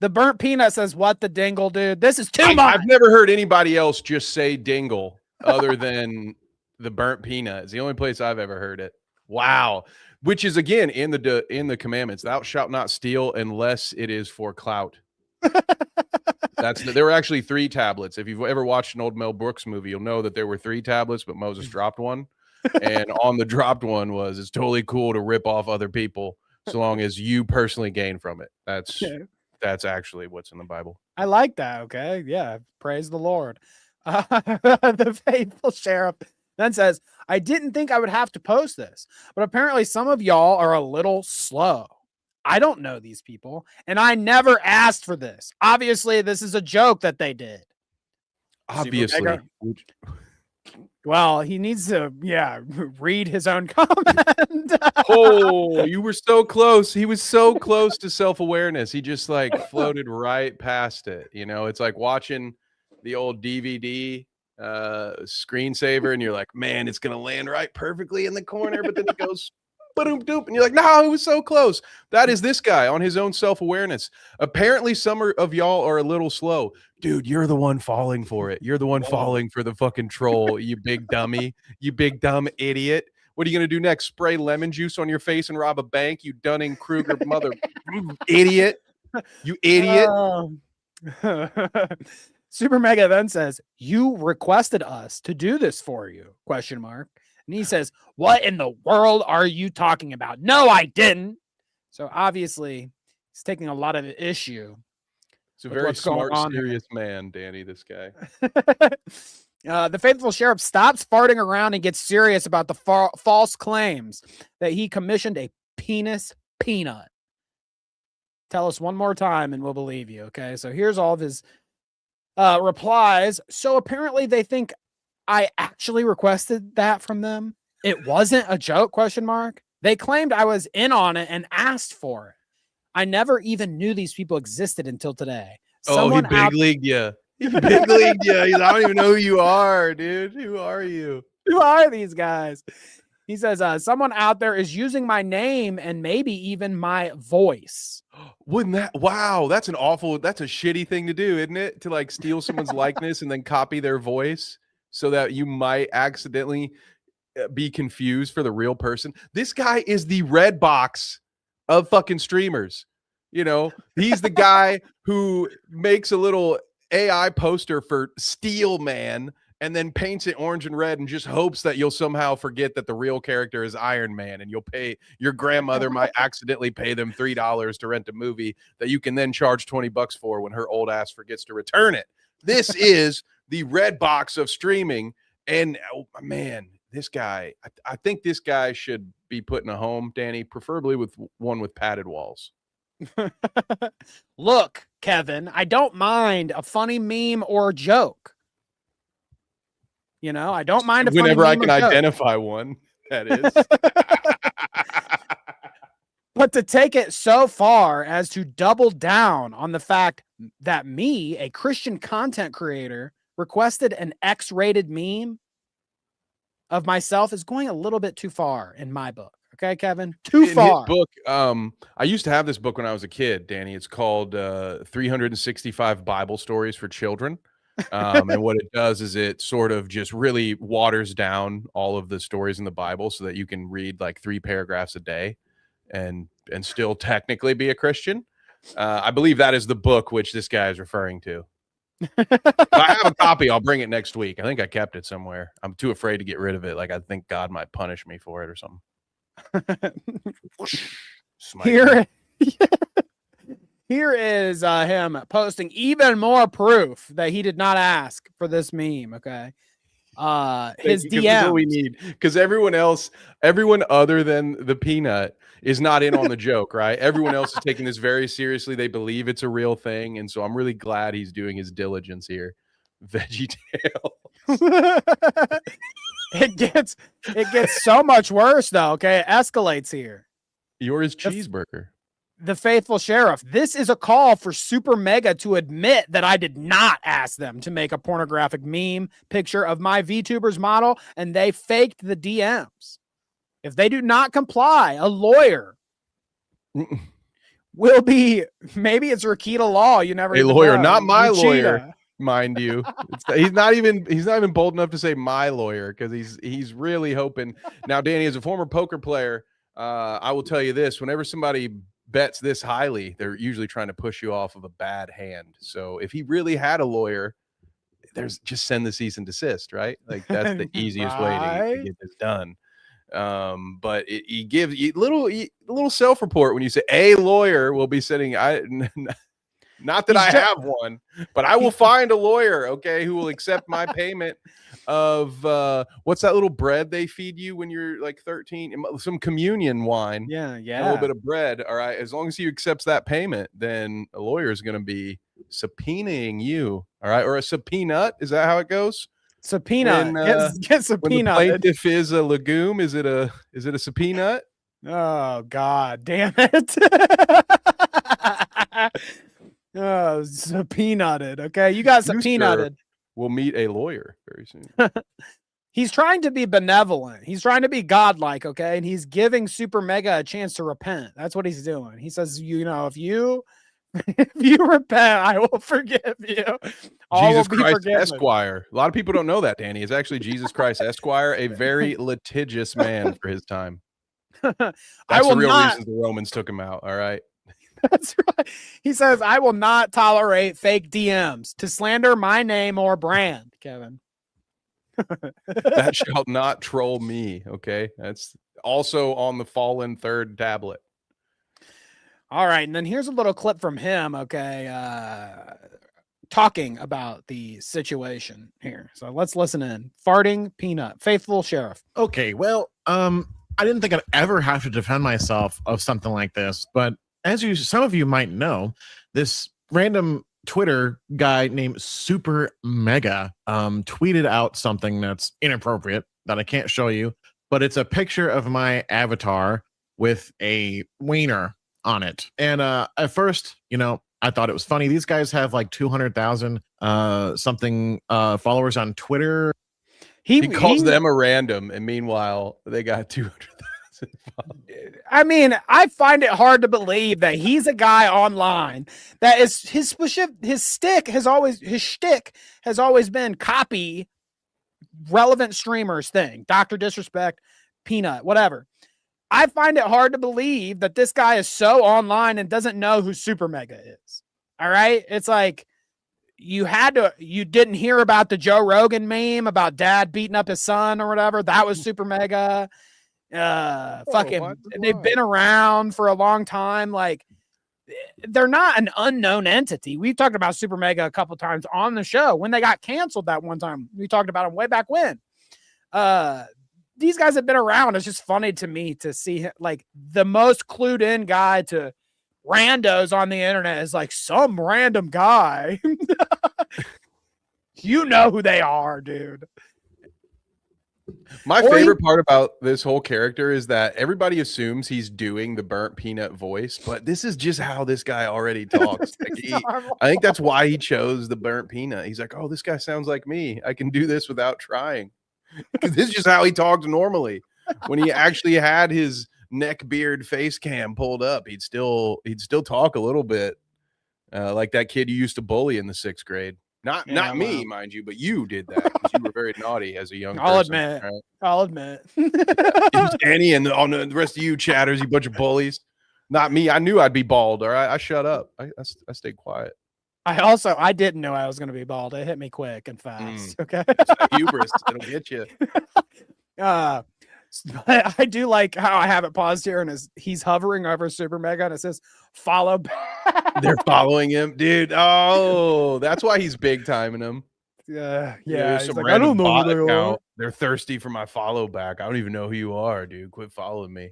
The burnt peanut says, what the dingle, dude? This is too much. I've never heard anybody else just say dingle other than the burnt peanut. It's the only place I've ever heard it. Wow. Which is, again, in the commandments, thou shalt not steal unless it is for clout. There were actually 3 tablets. If you've ever watched an old Mel Brooks movie, you'll know that there were 3 tablets, but Moses dropped one. And on the dropped one was, it's totally cool to rip off other people so long as you personally gain from it. That's actually what's in the Bible. I like that. Okay. Yeah. Praise the Lord. The faithful sheriff then says, I didn't think I would have to post this, but apparently some of y'all are a little slow. I don't know these people, and I never asked for this. Obviously, this is a joke that they did. Obviously. Well, he needs to, read his own comment. Oh, you were so close. He was so close to self-awareness. He just like floated right past it. You know, it's like watching the old DVD screensaver, and you're like, man, it's gonna land right perfectly in the corner, but then it goes ba-doom doop, and you're like, no, it was so close. That is this guy on his own self-awareness. Apparently, some of y'all are a little slow. Dude, you're the one falling for it. You're the one falling for the fucking troll, you big dummy. You big dumb idiot. What are you going to do next? Spray lemon juice on your face and rob a bank, you Dunning-Kruger mother idiot. You idiot. Super Mega then says, you requested us to do this for you, ? And he says, what in the world are you talking about? No, I didn't. So obviously, he's taking a lot of issue. He's a very smart, serious man, Danny, this guy. The faithful sheriff stops farting around and gets serious about the false claims that he commissioned a penis peanut. Tell us one more time and we'll believe you, okay? So here's all of his replies. So apparently they think I actually requested that from them. It wasn't a joke, ? They claimed I was in on it and asked for it. I never even knew these people existed until today. He big leagued you. He big leagued you. I don't even know who you are, dude. Who are you? Who are these guys? He says, someone out there is using my name and maybe even my voice. Wouldn't that? Wow, that's a shitty thing to do, isn't it? To like steal someone's likeness and then copy their voice so that you might accidentally be confused for the real person. This guy is the red box of fucking streamers. You know, he's the guy who makes a little AI poster for Steel Man and then paints it orange and red and just hopes that you'll somehow forget that the real character is Iron Man, and you'll pay your grandmother might accidentally pay them $3 to rent a movie that you can then charge $20 for when her old ass forgets to return it. This is the red box of streaming. And oh, man, this guy, I think this guy should be put in a home, Danny, preferably with one with padded walls. Look, Kevin, I don't mind a funny meme or joke. You know, I don't mind whenever I can identify one. That is. But to take it so far as to double down on the fact that me, a Christian content creator, requested an X-rated meme of myself is going a little bit too far in my book. Okay, Kevin? Too far. His book, I used to have this book when I was a kid, Danny. It's called 365 Bible Stories for Children. And what it does is it sort of just really waters down all of the stories in the Bible so that you can read like 3 paragraphs a day and still technically be a Christian. I believe that is the book which this guy is referring to. If I have a copy, I'll bring it next week. I think I kept it somewhere. I'm too afraid to get rid of it. Like I think God might punish me for it or something. Here is him posting even more proof that he did not ask for this meme. Okay. His DM. We need, because everyone other than the Peanut is not in on the joke, right? Everyone else is taking this very seriously. They believe it's a real thing, and so I'm really glad he's doing his diligence here. VeggieTale. It gets so much worse though. Okay, it escalates here. Yours cheeseburger. The faithful sheriff. This is a call for Super Mega to admit that I did not ask them to make a pornographic meme picture of my VTubers model, and they faked the DMs. If they do not comply, a lawyer will be, maybe it's Rakita Law. You never a lawyer, not my lawyer, mind you. He's not even bold enough to say my lawyer because he's really hoping. Now, Danny, as a former poker player, I will tell you this: whenever somebody bets this highly, they're usually trying to push you off of a bad hand. So if he really had a lawyer, there's just send the cease and desist, right? Like that's the easiest way to get this done. But he gives you little self-report when you say a lawyer will be sitting. Not that I have one, but I will find a lawyer, okay, who will accept my payment of what's that little bread they feed you when you're like 13? Some communion wine. Yeah. A little bit of bread. All right. As long as he accepts that payment, then a lawyer is going to be subpoenaing you. All right. Or a subpoena. Is that how it goes? Subpoena. Get subpoena. When the plaintiff is a legume, is it a subpoena? Oh God damn it. Oh, subpoenaed. Okay, you got subpoenaed. We'll meet a lawyer very soon. He's trying to be benevolent. He's trying to be godlike. Okay, and he's giving Super Mega a chance to repent. That's what he's doing. He says, if you repent, I will forgive you. All Jesus will be Christ forgiven. Esquire. A lot of people don't know that, Danny. It's actually Jesus Christ Esquire, a very litigious man for his time. That's the real reason the Romans took him out. All right. That's right. He says, I will not tolerate fake DMs to slander my name or brand, Kevin. That shall not troll me. Okay. That's also on the fallen third tablet. All right. And then here's a little clip from him. Okay. Talking about the situation here. So let's listen in. Farting Peanut, faithful sheriff. Okay. Well, I didn't think I'd ever have to defend myself of something like this, but some of you might know, this random Twitter guy named Super Mega tweeted out something that's inappropriate that I can't show you, but it's a picture of my avatar with a wiener on it. And at first, I thought it was funny. These guys have like 200,000 something followers on Twitter. He calls them a random, and meanwhile, they got 200,000. I mean, I find it hard to believe that he's a guy online that is his shtick has always been copy relevant streamers thing, Dr. Disrespect, Peanut, whatever. I find it hard to believe that this guy is so online and doesn't know who Super Mega is. All right. It's like you didn't hear about the Joe Rogan meme about dad beating up his son or whatever. That was Super Mega. They've been around for a long time. Like, they're not an unknown entity. We've talked about Super Mega a couple times on the show. When they got canceled that one time, we talked about them way back when. These guys have been around. It's just funny to me to see him, like, the most clued in guy to randos on the internet is like some random guy. You know who they are, dude. My favorite part about this whole character is that everybody assumes he's doing the burnt peanut voice, but this is just how this guy already talks. I think that's why he chose the burnt peanut. He's like, oh, this guy sounds like me. I can do this without trying. Because this is just how he talked normally. When he actually had his neck beard face cam pulled up, he'd still talk a little bit like that kid you used to bully in the 6th grade. Not me, mind you, but you did that because you were very naughty as a young person. I'll admit. Danny and all the rest of you chatters, you bunch of bullies. Not me. I knew I'd be bald. All right, I shut up. I stayed quiet. I didn't know I was going to be bald. It hit me quick and fast. Okay, hubris. It'll get you. I do like how I have it paused here, and he's hovering over Super Mega, and it says "follow back." They're following him, dude. Oh, that's why he's big timing him. Yeah. Some like, random I don't know bot who they account. are. They're thirsty for my follow back. I don't even know who you are, dude. Quit following me.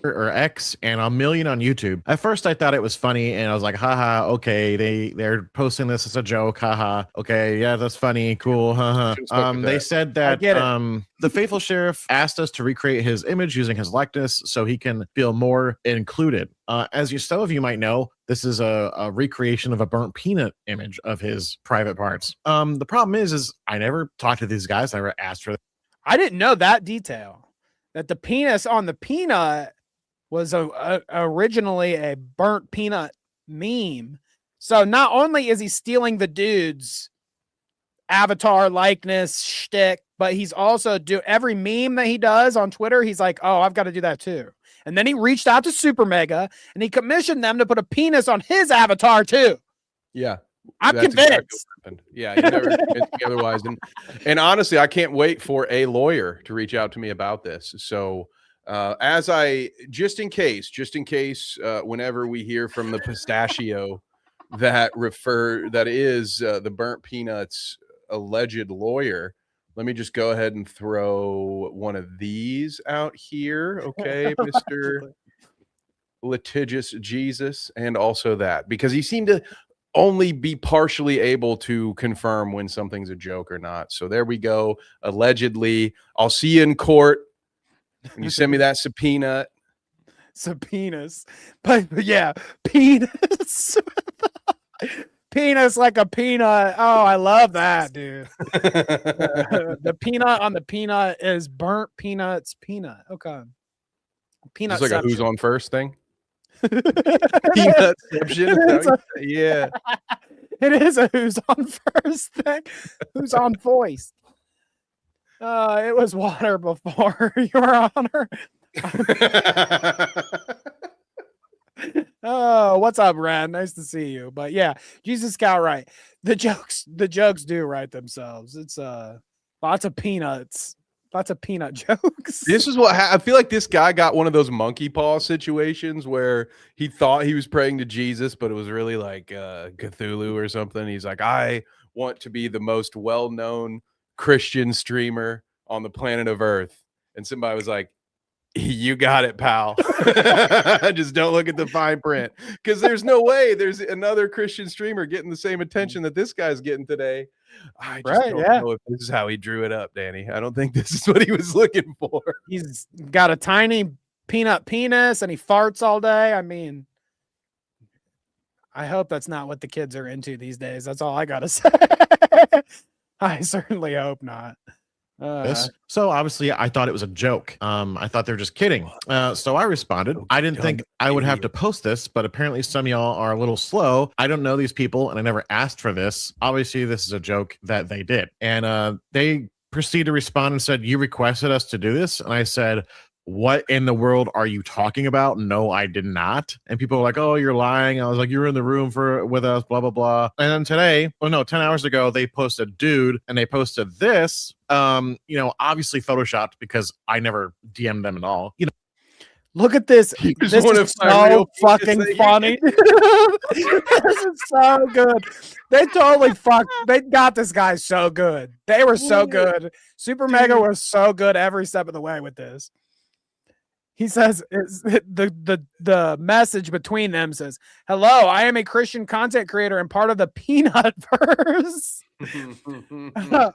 Or X and 1 million on YouTube. At first I thought it was funny and I was like, haha, okay, they're posting this as a joke, haha. Okay, yeah, that's funny, cool, haha. They said that the faithful sheriff asked us to recreate his image using his likeness so he can feel more included. As some of you might know, this is a recreation of a burnt peanut image of his private parts. The problem is I never talked to these guys. I never asked for. I didn't know that detail. That the penis on the peanut was originally a burnt peanut meme. So not only is he stealing the dude's avatar likeness shtick, but he's also every meme that he does on Twitter. He's like, oh, I've got to do that too. And then he reached out to Super Mega and he commissioned them to put a penis on his avatar too. Yeah. I'm convinced. Exactly yeah, you never convinced me otherwise. And honestly, I can't wait for a lawyer to reach out to me about this. So as just in case, whenever we hear from the pistachio that is the burnt peanuts alleged lawyer, let me just go ahead and throw one of these out here. Okay, Mr. Litigious Jesus, and also that, because he seemed to only be partially able to confirm when something's a joke or not. So there we go. Allegedly, I'll see you in court. And you send me that subpoena. Subpoenas. But yeah, penis. Penis like a peanut. Oh, I love that, dude. The peanut on the peanut is burnt peanuts peanut. Okay. Peanut. It's like a who's on first thing. Peanutception. Yeah. It is a who's on first thing. Who's on voice. It was water before, Your Honor. Oh, what's up, Ren? Nice to see you. But yeah, Jesus Scout, right. The jokes do write themselves. It's lots of peanuts. Lots of peanut jokes. This is what I feel like. This guy got one of those monkey paw situations where he thought he was praying to Jesus, but it was really like Cthulhu or something. He's like, I want to be the most well-known Christian streamer on the planet of Earth. And somebody was like, you got it, pal. Just don't look at the fine print, because there's no way there's another Christian streamer getting the same attention that this guy's getting today. I just don't know if this is how he drew it up, Danny. I don't think this is what he was looking for. He's got a tiny peanut penis and he farts all day. I mean, I hope that's not what the kids are into these days. That's all I gotta say. I certainly hope not. So obviously I thought it was a joke. I thought they were just kidding. So I responded. I didn't think I would have to post this, but apparently some of y'all are a little slow. I don't know these people and I never asked for this. Obviously this is a joke that they did. And they proceeded to respond and said, you requested us to do this. And I said, what in the world are you talking about? No, I did not. And people were like, oh, you're lying. I was like, you were in the room with us, blah, blah, blah. And then today, 10 hours ago, they posted dude and they posted this, obviously photoshopped because I never DM'd them at all. Look at this. This is so fucking funny. This is so good. They totally they got this guy so good. They were so good. Super Mega was so good every step of the way with this. He says the message between them says, "Hello, I am a Christian content creator and part of the Peanut Verse.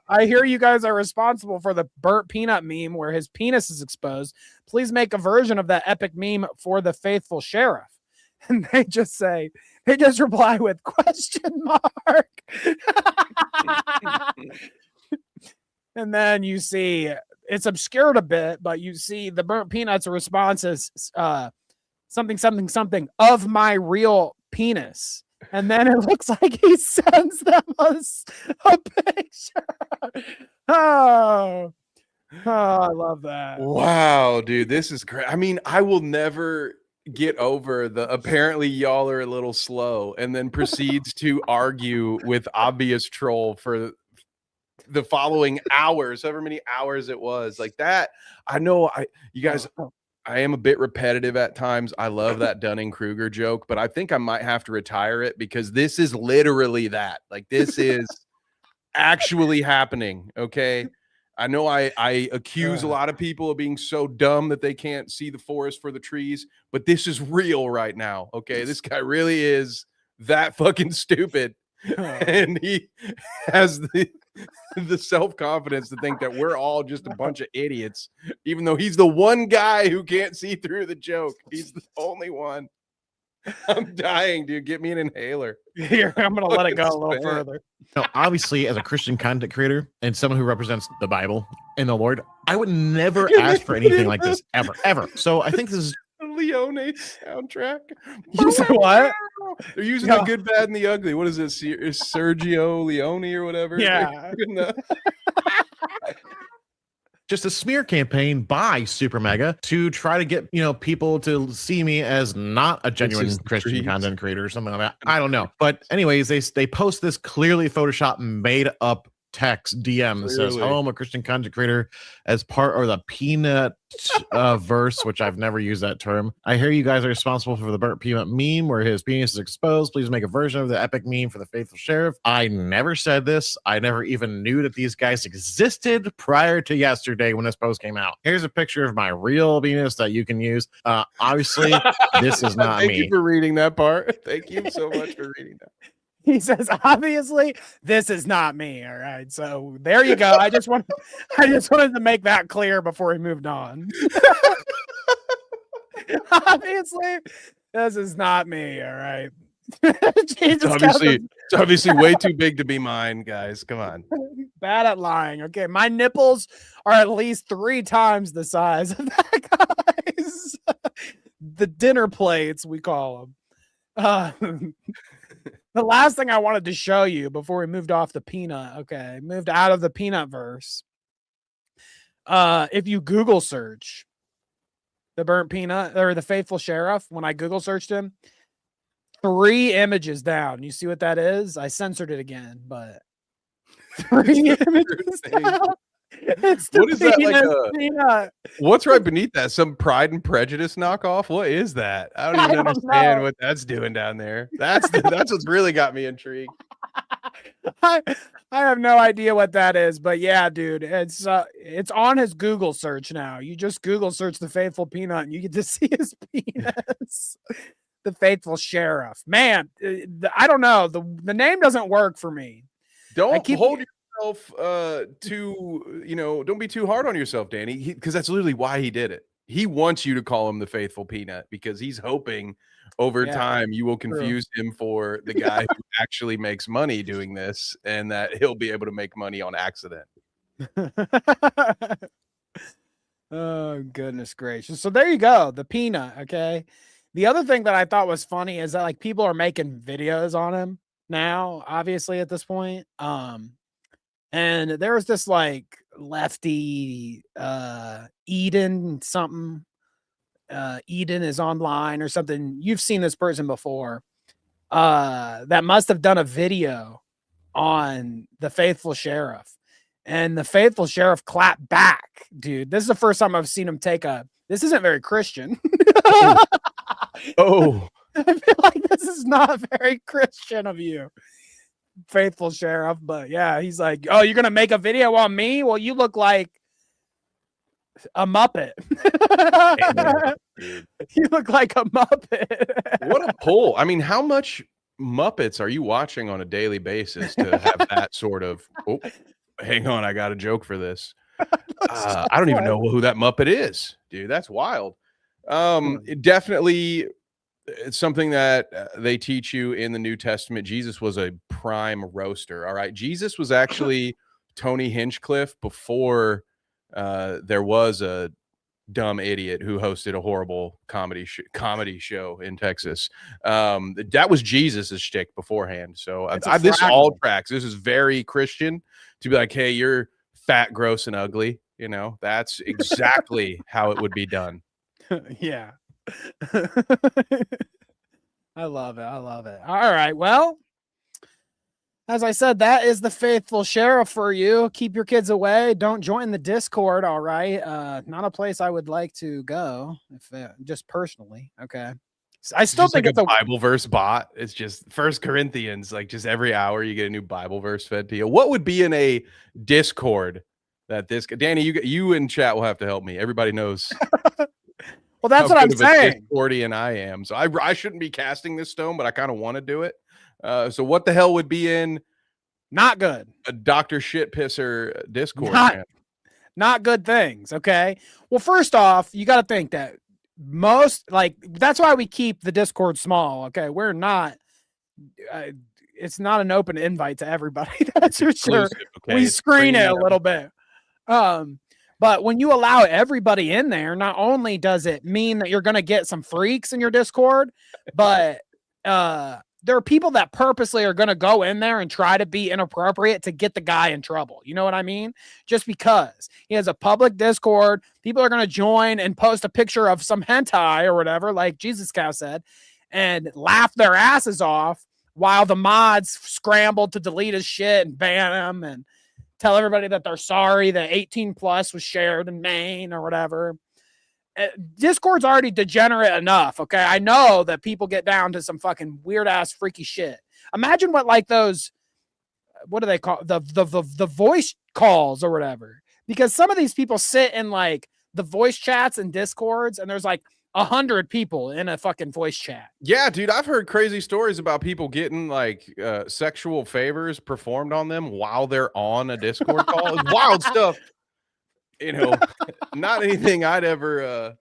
I hear you guys are responsible for the burnt peanut meme where his penis is exposed. Please make a version of that epic meme for the faithful sheriff." And they just reply with question mark. And then you see it's obscured a bit, but you see the burnt peanuts response is something of my real penis. And then it looks like he sends them a picture. Oh, I love that. Wow, dude, this is great. I mean, I will never get over the apparently y'all are a little slow, and then proceeds to argue with obvious troll for the following hours, however many hours it was. Like that. I know you guys, I am a bit repetitive at times. I love that Dunning-Kruger joke, but I think I might have to retire it because this is literally that. Like this is actually happening. Okay. I know I accuse a lot of people of being so dumb that they can't see the forest for the trees, but this is real right now. Okay. This guy really is that fucking stupid. And he has the self-confidence to think that we're all just a bunch of idiots, even though he's the one guy who can't see through the joke. He's the only one. I'm dying, dude. Get me an inhaler. Here, I'm gonna let it go a little further. Obviously, as a Christian content creator and someone who represents the Bible and the Lord, I would never ask for anything like this ever. So I think this is Leone soundtrack. You said what? They're using the good, bad, and the ugly. What is this? Is Sergio Leone or whatever? Yeah. Just a smear campaign by Super Mega to try to get people to see me as not a genuine Christian content creator or something like that. I don't know, but anyways, they post this clearly Photoshop made up text DM that says, "Oh, I'm a Christian content creator as part of the Peanut Verse," which I've never used that term. "I hear you guys are responsible for the burnt peanut meme where his penis is exposed. Please make a version of the epic meme for the faithful sheriff." I never said this. I never even knew that these guys existed prior to yesterday when this post came out. Here's a picture of my real penis that you can use. Obviously, this is not me. Thank you for reading that part. Thank you so much for reading that. He says, "Obviously, this is not me." All right, so there you go. I just wanted to make that clear before we moved on. Obviously, this is not me. All right. It's obviously way too big to be mine, guys. Come on. Bad at lying. Okay, my nipples are at least 3 times the size of that guy's. The dinner plates, we call them. The last thing I wanted to show you before we moved off the peanut, moved out of the Peanut Verse. If you Google search the burnt peanut or the faithful sheriff, when I Google searched him, 3 images down. You see what that is? I censored it again, but 3 images down. What is that like? What's right beneath that? Some Pride and Prejudice knockoff? What is that? I don't even understand what that's doing down there. That's what's really got me intrigued. I have no idea what that is, but yeah, dude, it's on his Google search now. You just Google search the faithful peanut, and you get to see his penis. The faithful sheriff. Man, I don't know. The name doesn't work for me. Don't hold yourself don't be too hard on yourself, Danny, because that's literally why he did it. He wants you to call him the faithful peanut because he's hoping over time you will confuse him for the guy who actually makes money doing this, and that he'll be able to make money on accident. Oh, goodness gracious. So there you go, the peanut. Okay, the other thing that I thought was funny is that like people are making videos on him now, obviously at this point. And there was this like lefty Eden something. Eden is online or something. You've seen this person before. That must have done a video on the faithful sheriff. And the faithful sheriff clapped back, dude. This is the first time I've seen him take this isn't very Christian. Oh. I feel like this is not very Christian of you, faithful sheriff. But yeah, he's like, "Oh, you're gonna make a video on me? Well, you look like A Muppet. You look like a Muppet. What a pull. I mean, how much Muppets are you watching on a daily basis to have that sort of, oh, hang on, I got a joke for this. I don't even know who that Muppet is, dude. That's wild. Definitely it's something that they teach you in the New Testament. Jesus was a prime roaster. All right. Jesus was actually Tony Hinchcliffe before there was a dumb idiot who hosted a horrible comedy show in Texas. That was Jesus's shtick beforehand. So this all tracks. This is very Christian to be like, hey, you're fat, gross, and ugly. You know, that's exactly how it would be done. Yeah. I love it. I love it. All right. Well, as I said, that is the faithful sheriff for you. Keep your kids away. Don't join the Discord. All right. Not a place I would like to go, if just personally. Okay. I still think it's a Bible verse bot. It's just 1 Corinthians. Like just every hour you get a new Bible verse fed to you. What would be in a Discord that this Danny, you in chat will have to help me. Everybody knows. Well, that's what I'm saying. Discordian I am. So I shouldn't be casting this stone, but I kind of want to do it. So what the hell would be in not good a Dr. Shit Pisser Discord? Not good things. Okay. Well, first off, you got to think that that's why we keep the Discord small. Okay. We're not, it's not an open invite to everybody. That's for sure. Okay, we screen it a little bit. But when you allow everybody in there, not only does it mean that you're going to get some freaks in your Discord, but there are people that purposely are going to go in there and try to be inappropriate to get the guy in trouble. You know what I mean? Just because he has a public Discord, people are going to join and post a picture of some hentai or whatever, like Jesus Cow said, and laugh their asses off while the mods scramble to delete his shit and ban him and tell everybody that they're sorry that 18 plus was shared in Maine or whatever. Discord's already degenerate enough. Okay. I know that people get down to some fucking weird ass freaky shit. Imagine what like those, what do they call the voice calls or whatever, because some of these people sit in like the voice chats and Discords and there's like 100 people in a fucking voice chat. Yeah, dude, I've heard crazy stories about people getting like sexual favors performed on them while they're on a Discord call. It's wild stuff. You know, not anything I'd ever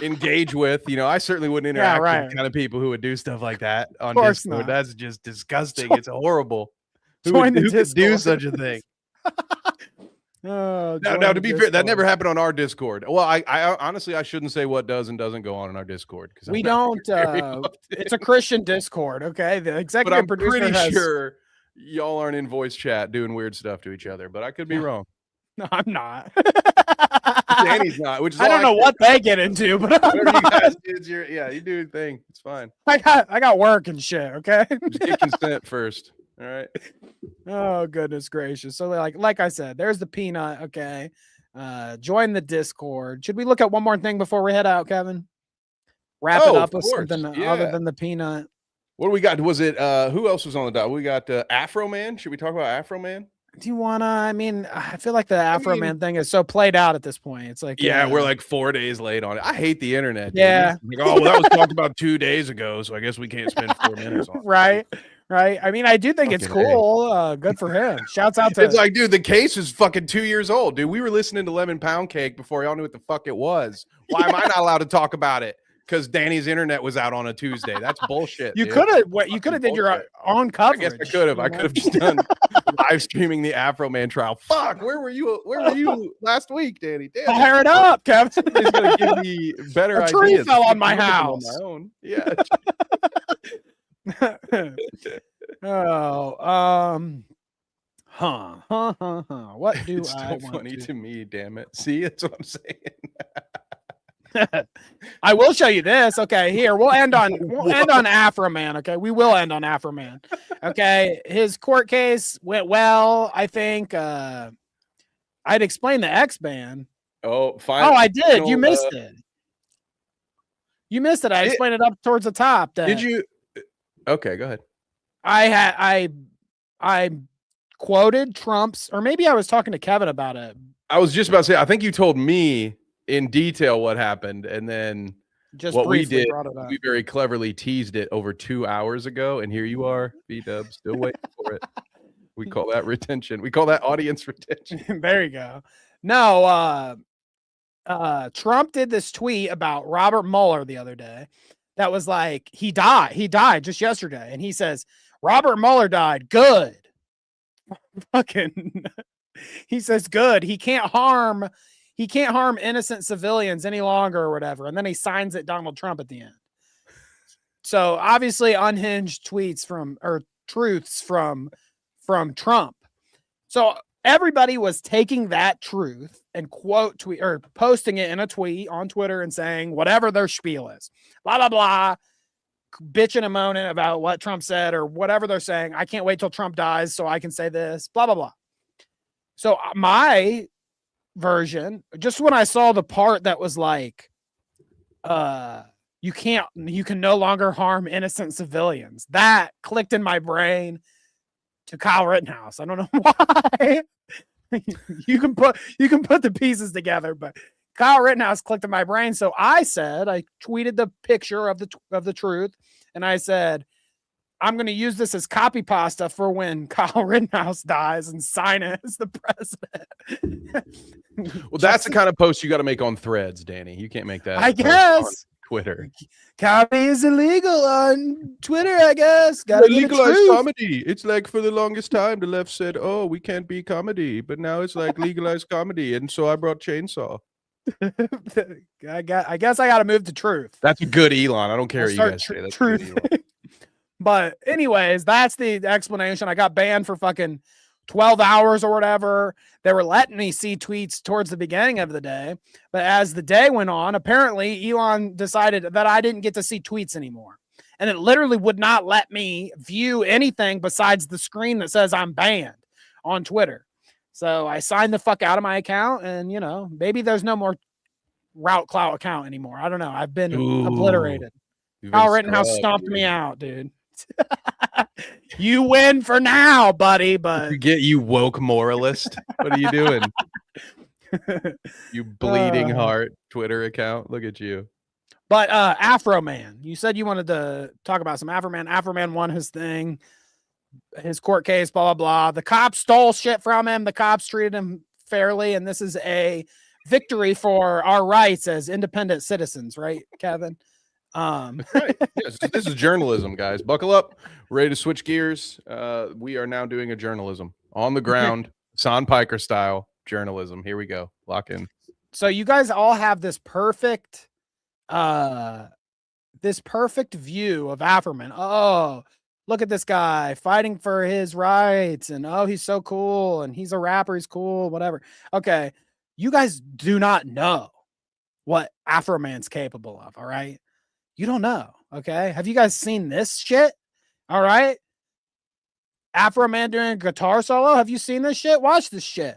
engage with. You know, I certainly wouldn't interact with the kind of people who would do stuff like that on Discord. That's just disgusting. It's horrible. Who could do such a thing? Now, to be fair, that never happened on our Discord. Well, I honestly, I shouldn't say what does and doesn't go on in our Discord because we don't. It's a Christian Discord, okay? The executive producer pretty sure y'all aren't in voice chat doing weird stuff to each other, but I could be wrong. No, I'm not. Danny's not. Which is I don't know what they get into, but whatever you guys do, you do your thing. It's fine. I got work and shit. Okay, just get consent first. All right. Oh, goodness gracious. So like I said, there's the peanut. Okay. Join the Discord. Should we look at one more thing before we head out, Kevin? Wrap it up with something other than the peanut. What do we got? Was it who else was on the dot? We got Afroman. Should we talk about Afroman? Do you wanna? I mean, I feel like the Afroman thing is so played out at this point. It's like, we're like 4 days late on it. I hate the internet. Yeah. Like, oh, well, that was talked about 2 days ago, so I guess we can't spend 4 minutes on it. Right. I mean, I do think it's cool. Good for him. Shouts out to. It's like, dude, the case is fucking 2 years old, dude. We were listening to Lemon Pound Cake before y'all knew what the fuck it was. Why am I not allowed to talk about it? Because Danny's internet was out on a Tuesday. That's bullshit. You could have did your own coverage. I guess I could have. I could have just done live streaming the Afroman trial. Fuck, where were you? Where were you last week, Danny? Damn, fire it up, Kevin. Somebody's gonna give me better ideas. A tree fell on my house. On my own. Yeah. What do it's I still funny to me? Damn it! See, that's what I'm saying. I will show you this. Okay, here we'll end on Afroman. Okay, we will end on Afroman. Okay, his court case went well. I think I'd explain the X-ban. Oh, fine. Oh, I did. You missed it. You missed it. I explained it up towards the top. Did you? Okay, go ahead. I quoted Trump's, or maybe I was talking to Kevin about it. I was just about to say, I think you told me in detail what happened, and then just what we did, brought it up. we very cleverly teased it over 2 hours ago, and here you are, B-Dub, still waiting for it. We call that retention. We call that audience retention. There you go. No, Trump did this tweet about Robert Mueller the other day that was like, he died just yesterday, and he says Robert Mueller died. Good. Fucking he says good. He can't harm innocent civilians any longer or whatever, and then he signs it Donald Trump at the end. So obviously unhinged tweets truths from Trump. So everybody was taking that truth and quote tweet or posting it in a tweet on Twitter and saying whatever their spiel is, blah blah blah, bitching and moaning about what Trump said or whatever they're saying. I can't wait till Trump dies so I can say this, blah blah blah. So my version, just when I saw the part that was like, you can no longer harm innocent civilians, that clicked in my brain to Kyle Rittenhouse. I don't know why. you can put the pieces together, but Kyle Rittenhouse clicked in my brain. So I tweeted the picture of the truth, and I said, I'm going to use this as copy pasta for when Kyle Rittenhouse dies and sign it as the president. Well, that's the kind of post you got to make on Threads, Danny. You can't make that. I guess. Twitter. Comedy is illegal on Twitter, I guess. Gotta legalize comedy. It's like for the longest time, the left said, oh, we can't be comedy. But now it's like legalized comedy. And so I brought Chainsaw. I guess I got to move to truth. That's a good Elon. I don't care what you guys say. That's truth. But anyways, that's the explanation. I got banned for fucking 12 hours or whatever. They were letting me see tweets towards the beginning of the day. But as the day went on, apparently Elon decided that I didn't get to see tweets anymore. And it literally would not let me view anything besides the screen that says I'm banned on Twitter. So I signed the fuck out of my account, and maybe there's no more Clout account anymore. I don't know. I've been obliterated. Kyle Rittenhouse stomped me out, dude. You win for now, buddy, but forget you woke moralist. What are you doing? You bleeding heart Twitter account. Look at you. But Afroman, you said you wanted to talk about some Afroman. Afroman won his thing, his court case, blah, blah, blah. The cops stole shit from him. The cops treated him fairly, and this is a victory for our rights as independent citizens, right, Kevin? Right. Yes, this is journalism, guys. Buckle up. Ready to switch gears. We are now doing a journalism on the ground, Son Piker style journalism. Here we go. Lock in. So you guys all have this perfect view of Afroman. Oh, look at this guy fighting for his rights, and oh, he's so cool, and he's a rapper, he's cool, whatever. Okay, you guys do not know what Afroman's capable of, all right? You don't know, okay? Have you guys seen this shit? All right? Afroman doing a guitar solo? Have you seen this shit? Watch this shit.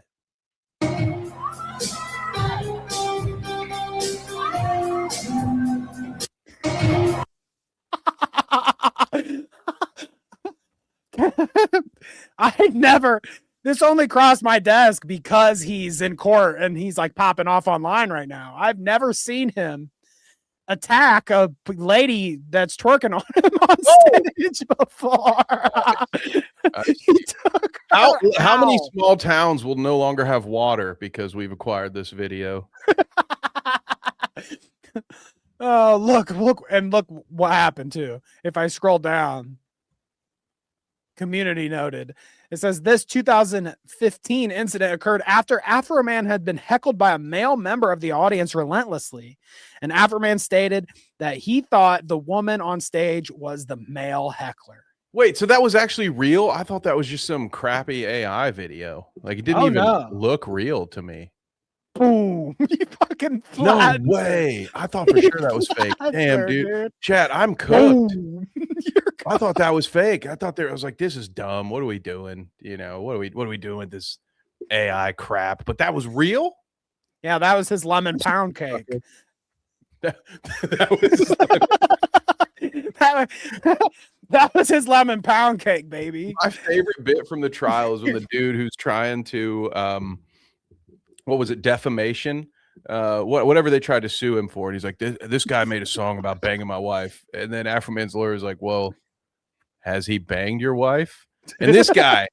This only crossed my desk because he's in court and he's like popping off online right now. I've never seen him attack a lady that's twerking on him on stage before. How many small towns will no longer have water because we've acquired this video? Oh, look what happened too. If I scroll down, community noted. It says this 2015 incident occurred after Afroman had been heckled by a male member of the audience relentlessly. And Afroman stated that he thought the woman on stage was the male heckler. Wait, so that was actually real? I thought that was just some crappy AI video. Like it didn't even look real to me. Boom. You fucking no way. I thought for sure that was fake. Damn, dude. Chat, I'm cooked. I thought that was fake. I was like, this is dumb. What are we doing? What are we doing with this AI crap? But that was real? Yeah, that was his lemon pound cake. that was his lemon pound cake, baby. My favorite bit from the trial is when the dude who's trying to what was it, defamation? Whatever they tried to sue him for. And he's like, this guy made a song about banging my wife. And then Afroman's lawyer is like, well, has he banged your wife? And this guy,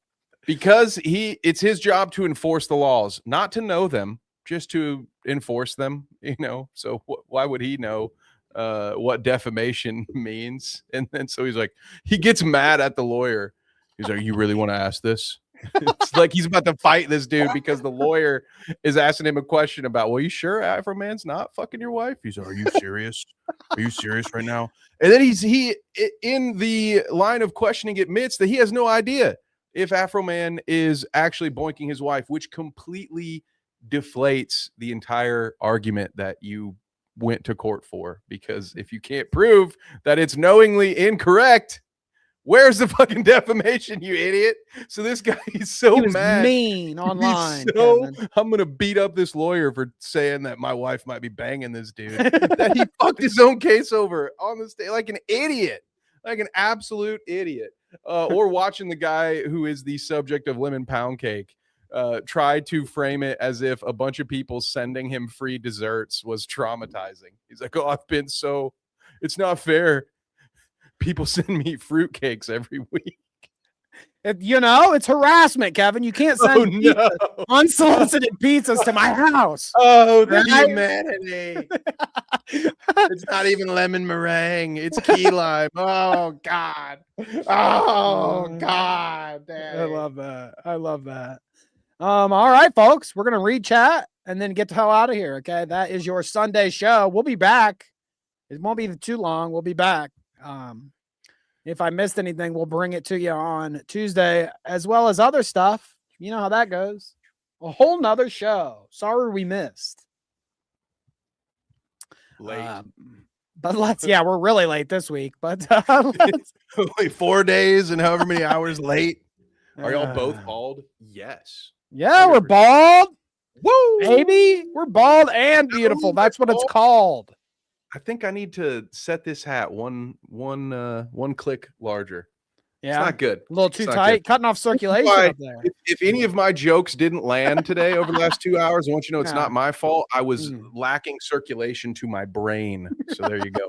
because it's his job to enforce the laws, not to know them, just to enforce them, you know. So why would he know what defamation means? And then so he's like, he gets mad at the lawyer. He's like, you really want to ask this? It's like he's about to fight this dude because the lawyer is asking him a question about, well, you sure Afroman's not fucking your wife? He's like, are you serious? Are you serious right now? And then he in the line of questioning admits that he has no idea if Afroman is actually boinking his wife, which completely deflates the entire argument that you went to court for. Because if you can't prove that it's knowingly incorrect, where's the fucking defamation, you idiot? So this guy, he's so he was mad. Mean online. I'm gonna beat up this lawyer for saying that my wife might be banging this dude. That he fucked his own case over on the stage like an idiot, like an absolute idiot. Or watching the guy who is the subject of lemon pound cake try to frame it as if a bunch of people sending him free desserts was traumatizing. He's like, oh, it's not fair. People send me fruitcakes every week. It's harassment, Kevin. You can't send unsolicited pizzas to my house. Oh, the humanity. It's not even lemon meringue. It's key lime. Oh, God. Oh, God. Dang. I love that. All right, folks. We're going to read chat and then get the hell out of here, okay? That is your Sunday show. We'll be back. It won't be too long. We'll be back. If I missed anything, we'll bring it to you on Tuesday, as well as other stuff. You know how that goes. A whole nother show. Sorry we missed. Late. But we're really late this week. But only 4 days and however many hours late. Are y'all both bald? Yes. Yeah, 100%. We're bald. Woo, baby. We're bald and beautiful. That's what it's called. I think I need to set this hat one click larger. Yeah, it's not good. A little too tight, cutting off circulation up there. If any of my jokes didn't land today over the last 2 hours, I want you to know it's not my fault. I was lacking circulation to my brain. So there you go.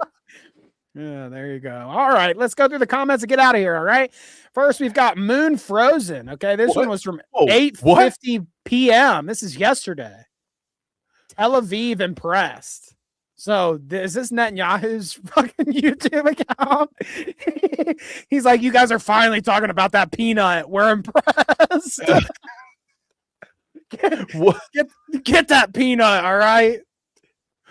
Yeah, there you go. All right, let's go through the comments and get out of here. All right. First, we've got Moon Frozen. Okay, this one was from 8:50 p.m. This is yesterday. Tel Aviv impressed. So is this Netanyahu's fucking YouTube account? He's like, you guys are finally talking about that peanut. We're impressed. Get that peanut, all right?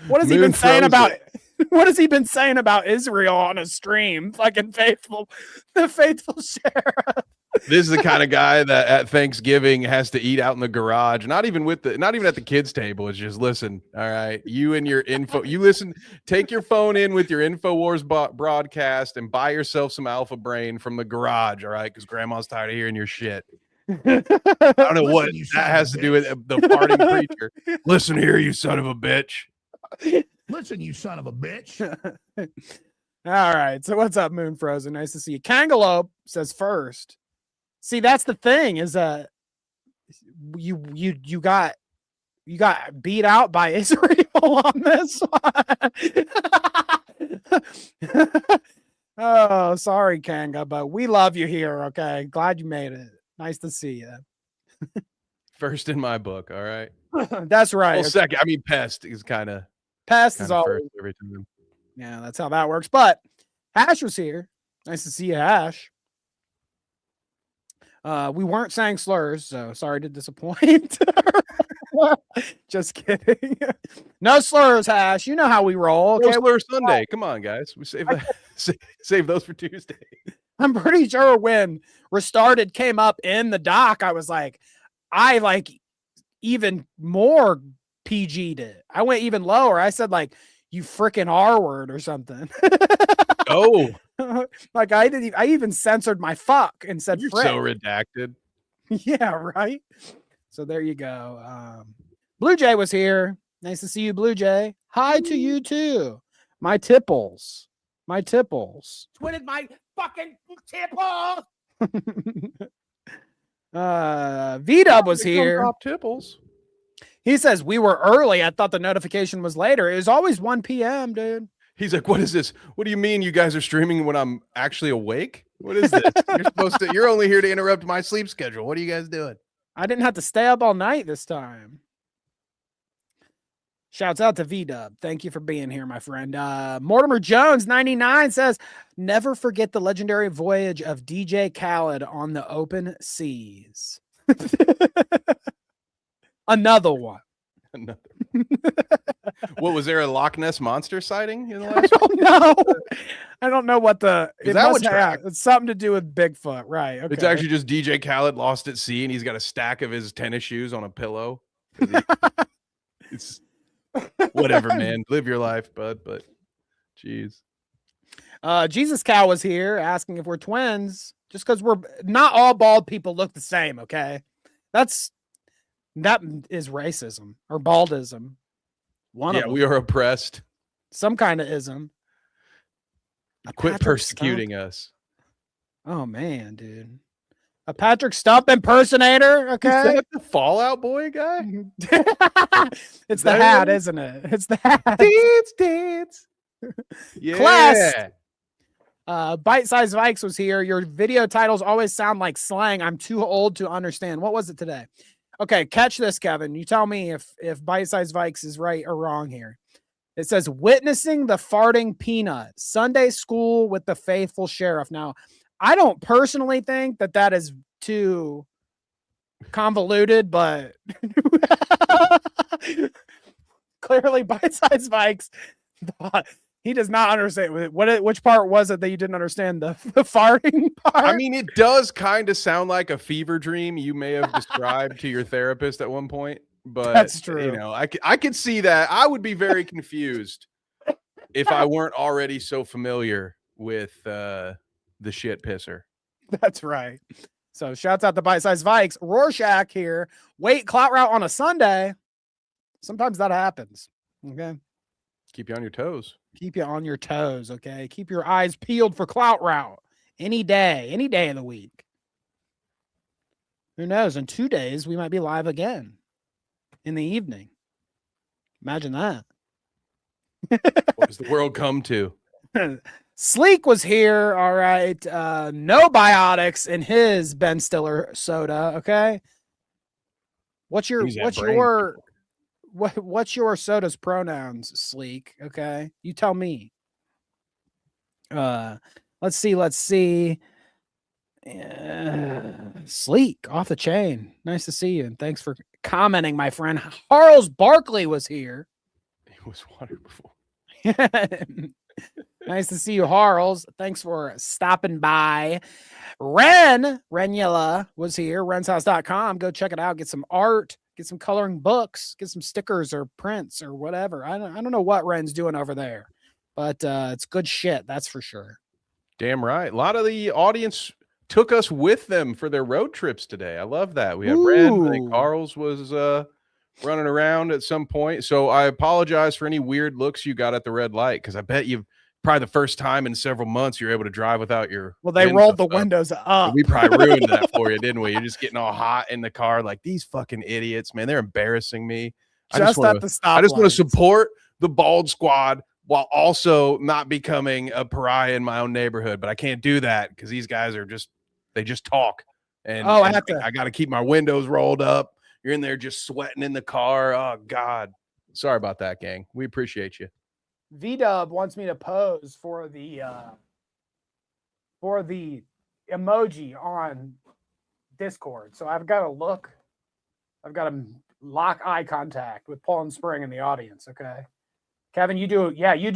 What has he been saying about it? What has he been saying about Israel on a stream? Fucking the faithful sheriff. This is the kind of guy that at Thanksgiving has to eat out in the garage, not even at the kids' table. It's just, listen, all right, you and your info, take your phone in with your InfoWars broadcast and buy yourself some Alpha Brain from the garage, all right? Because grandma's tired of hearing your shit. I don't know what that has to do with the farting preacher. Listen here, you son of a bitch. Listen, you son of a bitch. All right, so what's up, Moon Frozen? Nice to see you. Kangaloo says first. See, that's the thing is you got beat out by Israel on this one. Oh, sorry, Kanga, but we love you here. Okay, glad you made it. Nice to see you. First in my book. All right, that's right. Well, second, I mean, pest is kind of always first every time. Yeah, that's how that works. But Hash was here. Nice to see you, Hash. We weren't saying slurs, so sorry to disappoint. Just kidding. No slurs, Hash. You know how we roll. Okay, no slur Sunday. Come on, guys. We save those for Tuesday. I'm pretty sure when Restarted came up in the doc, I was like, I even more PG'd it. I went even lower. I said you freaking R word or something. Oh. I even censored my fuck and said You're frick. so redacted. Yeah, right. So there you go. Blue Jay was here. Nice to see you, Blue Jay. Hi to you too. My tipples. Twitted my fucking tipples. V-Dub was here. Drop tipples. He says we were early. I thought the notification was later. It was always 1 p.m., dude. He's like, what is this? What do you mean you guys are streaming when I'm actually awake? What is this? You're only here to interrupt my sleep schedule. What are you guys doing? I didn't have to stay up all night this time. Shouts out to V-Dub. Thank you for being here, my friend. Mortimer Jones 99 says, never forget the legendary voyage of DJ Khaled on the open seas. Another one. Another. What was there a Loch Ness monster sighting in the last? I don't know. I don't know what the. Is that what it's something to do with Bigfoot, right? Okay. It's actually just DJ Khaled lost at sea, and he's got a stack of his tennis shoes on a pillow. It's whatever, man. Live your life, bud. But, jeez. Jesus Cow was here asking if we're twins, just because we're not all bald people look the same. Okay, that is racism or baldism. One of them. We are oppressed. Some kind of ism. Quit persecuting us. Oh man, dude. A Patrick Stump impersonator. Okay. Is that the Fallout Boy guy? It's the hat, isn't it? It's the hat. Dance. Yeah. Class. Bite Size Vikes was here. Your video titles always sound like slang. I'm too old to understand. What was it today? Okay, catch this, Kevin. You tell me if Bite Size Vikes is right or wrong here. It says witnessing the farting peanut, Sunday school with the faithful sheriff. Now, I don't personally think that is too convoluted, but clearly Bite Size Vikes, he does not understand. Which part was it that you didn't understand? The farting part? I mean, it does kind of sound like a fever dream you may have described to your therapist at one point. But that's true. You know, I could see that. I would be very confused if I weren't already so familiar with the shit pisser. That's right. So shouts out to Bite Size Vikes. Rorschach here. Wait, Clout Route on a Sunday. Sometimes that happens. Okay. Keep you on your toes. Keep you on your toes. Okay. Keep your eyes peeled for Clout Route any day of the week. Who knows? In 2 days, we might be live again in the evening. Imagine that. What does the world come to? Sleek was here. All right. No biotics in his Ben Stiller soda. Okay. What's your soda's pronouns, Sleek? Okay. You tell me. Let's see. Sleek off the chain. Nice to see you. And thanks for commenting, my friend. Charles Barkley was here. It was wonderful. Nice to see you, Harles. Thanks for stopping by. Renula was here. renshouse.com. Go check it out. Get some art. Get some coloring books. Get some stickers or prints or whatever. I don't know what Ren's doing over there, but it's good shit. That's for sure. Damn right. A lot of the audience took us with them for their road trips today. I love that. We have Ren. I think Carl's was running around at some point. So I apologize for any weird looks you got at the red light, because I bet you've probably the first time in several months you're able to drive without your. Well, they rolled the windows up. We probably ruined that for you, didn't we? You're just getting all hot in the car, like these fucking idiots, man. They're embarrassing me. I just want to support the Bald Squad while also not becoming a pariah in my own neighborhood. But I can't do that because these guys are they just talk. And I got to keep my windows rolled up. You're in there just sweating in the car. Oh God. Sorry about that, gang. We appreciate you. V-Dub wants me to pose for the emoji on Discord. So I've got to lock eye contact with Paul and Spring in the audience. Okay. Kevin, you do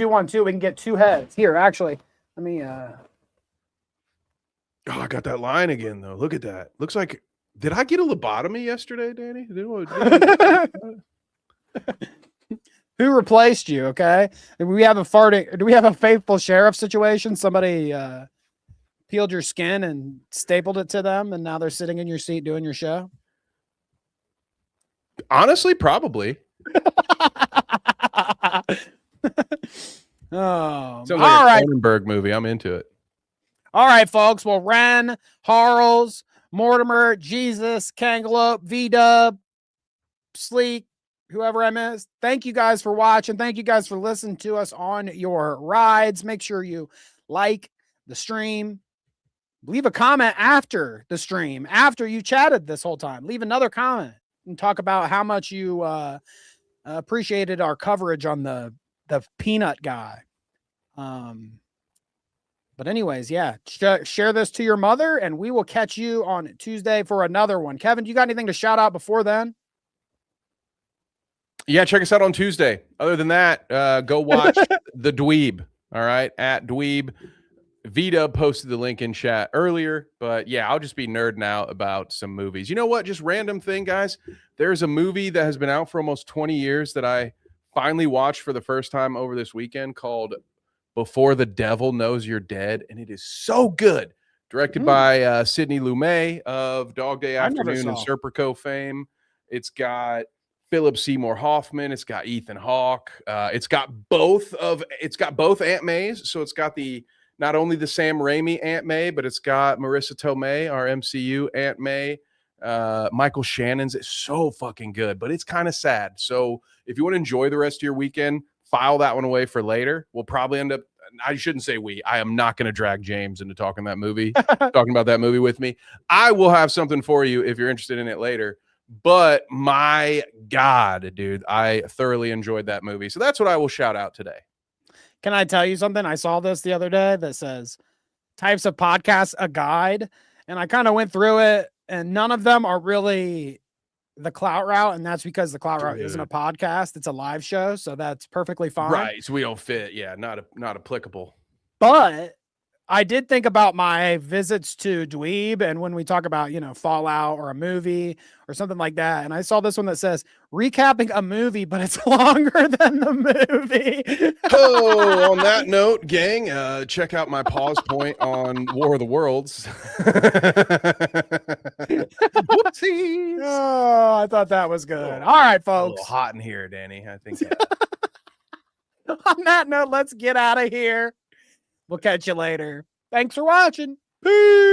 one too. We can get two heads here. Actually, let me, Oh, I got that line again though. Look at that. Looks like, did I get a lobotomy yesterday, Danny? Who replaced you? Okay. Do we have a faithful sheriff situation? Somebody peeled your skin and stapled it to them, and now they're sitting in your seat doing your show? Honestly, probably. Oh, sounds like all right. Cronenberg movie. I'm into it. All right, folks. Well, Ren, Harles, Mortimer, Jesus, Kangalop, V-Dub, Sleek, whoever I missed. Thank you guys for watching. Thank you guys for listening to us on your rides. Make sure you like the stream. Leave a comment after the stream, after you chatted this whole time. Leave another comment and talk about how much you appreciated our coverage on the peanut guy. But anyways, yeah, share this to your mother, and we will catch you on Tuesday for another one. Kevin, do you got anything to shout out before then? Yeah, check us out on Tuesday. Other than that, go watch The Dweeb. All right, at Dweeb. V-Dub posted the link in chat earlier, but yeah, I'll just be nerding out about some movies. You know what? Just random thing, guys. There's a movie that has been out for almost 20 years that I finally watched for the first time over this weekend called Before the Devil Knows You're Dead, and it is so good. Directed by Sidney Lumet of Dog Day Afternoon and Serpico fame. It's got Philip Seymour Hoffman. It's got Ethan Hawke. It's got both Aunt Mays. So it's got not only the Sam Raimi Aunt May, but it's got Marissa Tomei, our MCU Aunt May. Michael Shannon's. It's so fucking good, but it's kind of sad. So if you want to enjoy the rest of your weekend, file that one away for later. We'll probably end up, I shouldn't say I am not going to drag James into talking about that movie with me. I will have something for you if you're interested in it later. But my God, dude, I thoroughly enjoyed that movie. So that's what I will shout out today. Can I tell you something? I saw this the other day that says types of podcasts, a guide. And I kind of went through it, and none of them are really the Clout route. And that's because the Clout route isn't a podcast. It's a live show. So that's perfectly fine. Right. So we don't fit. Yeah. Not applicable. But I did think about my visits to Dweeb, and when we talk about, Fallout or a movie or something like that. And I saw this one that says recapping a movie, but it's longer than the movie. Oh, on that note, gang, check out my pause point on War of the Worlds. Whoopsies. Oh, I thought that was good. All right, folks. A little hot in here, Danny. I think. On that note, let's get out of here. We'll catch you later. Thanks for watching. Peace.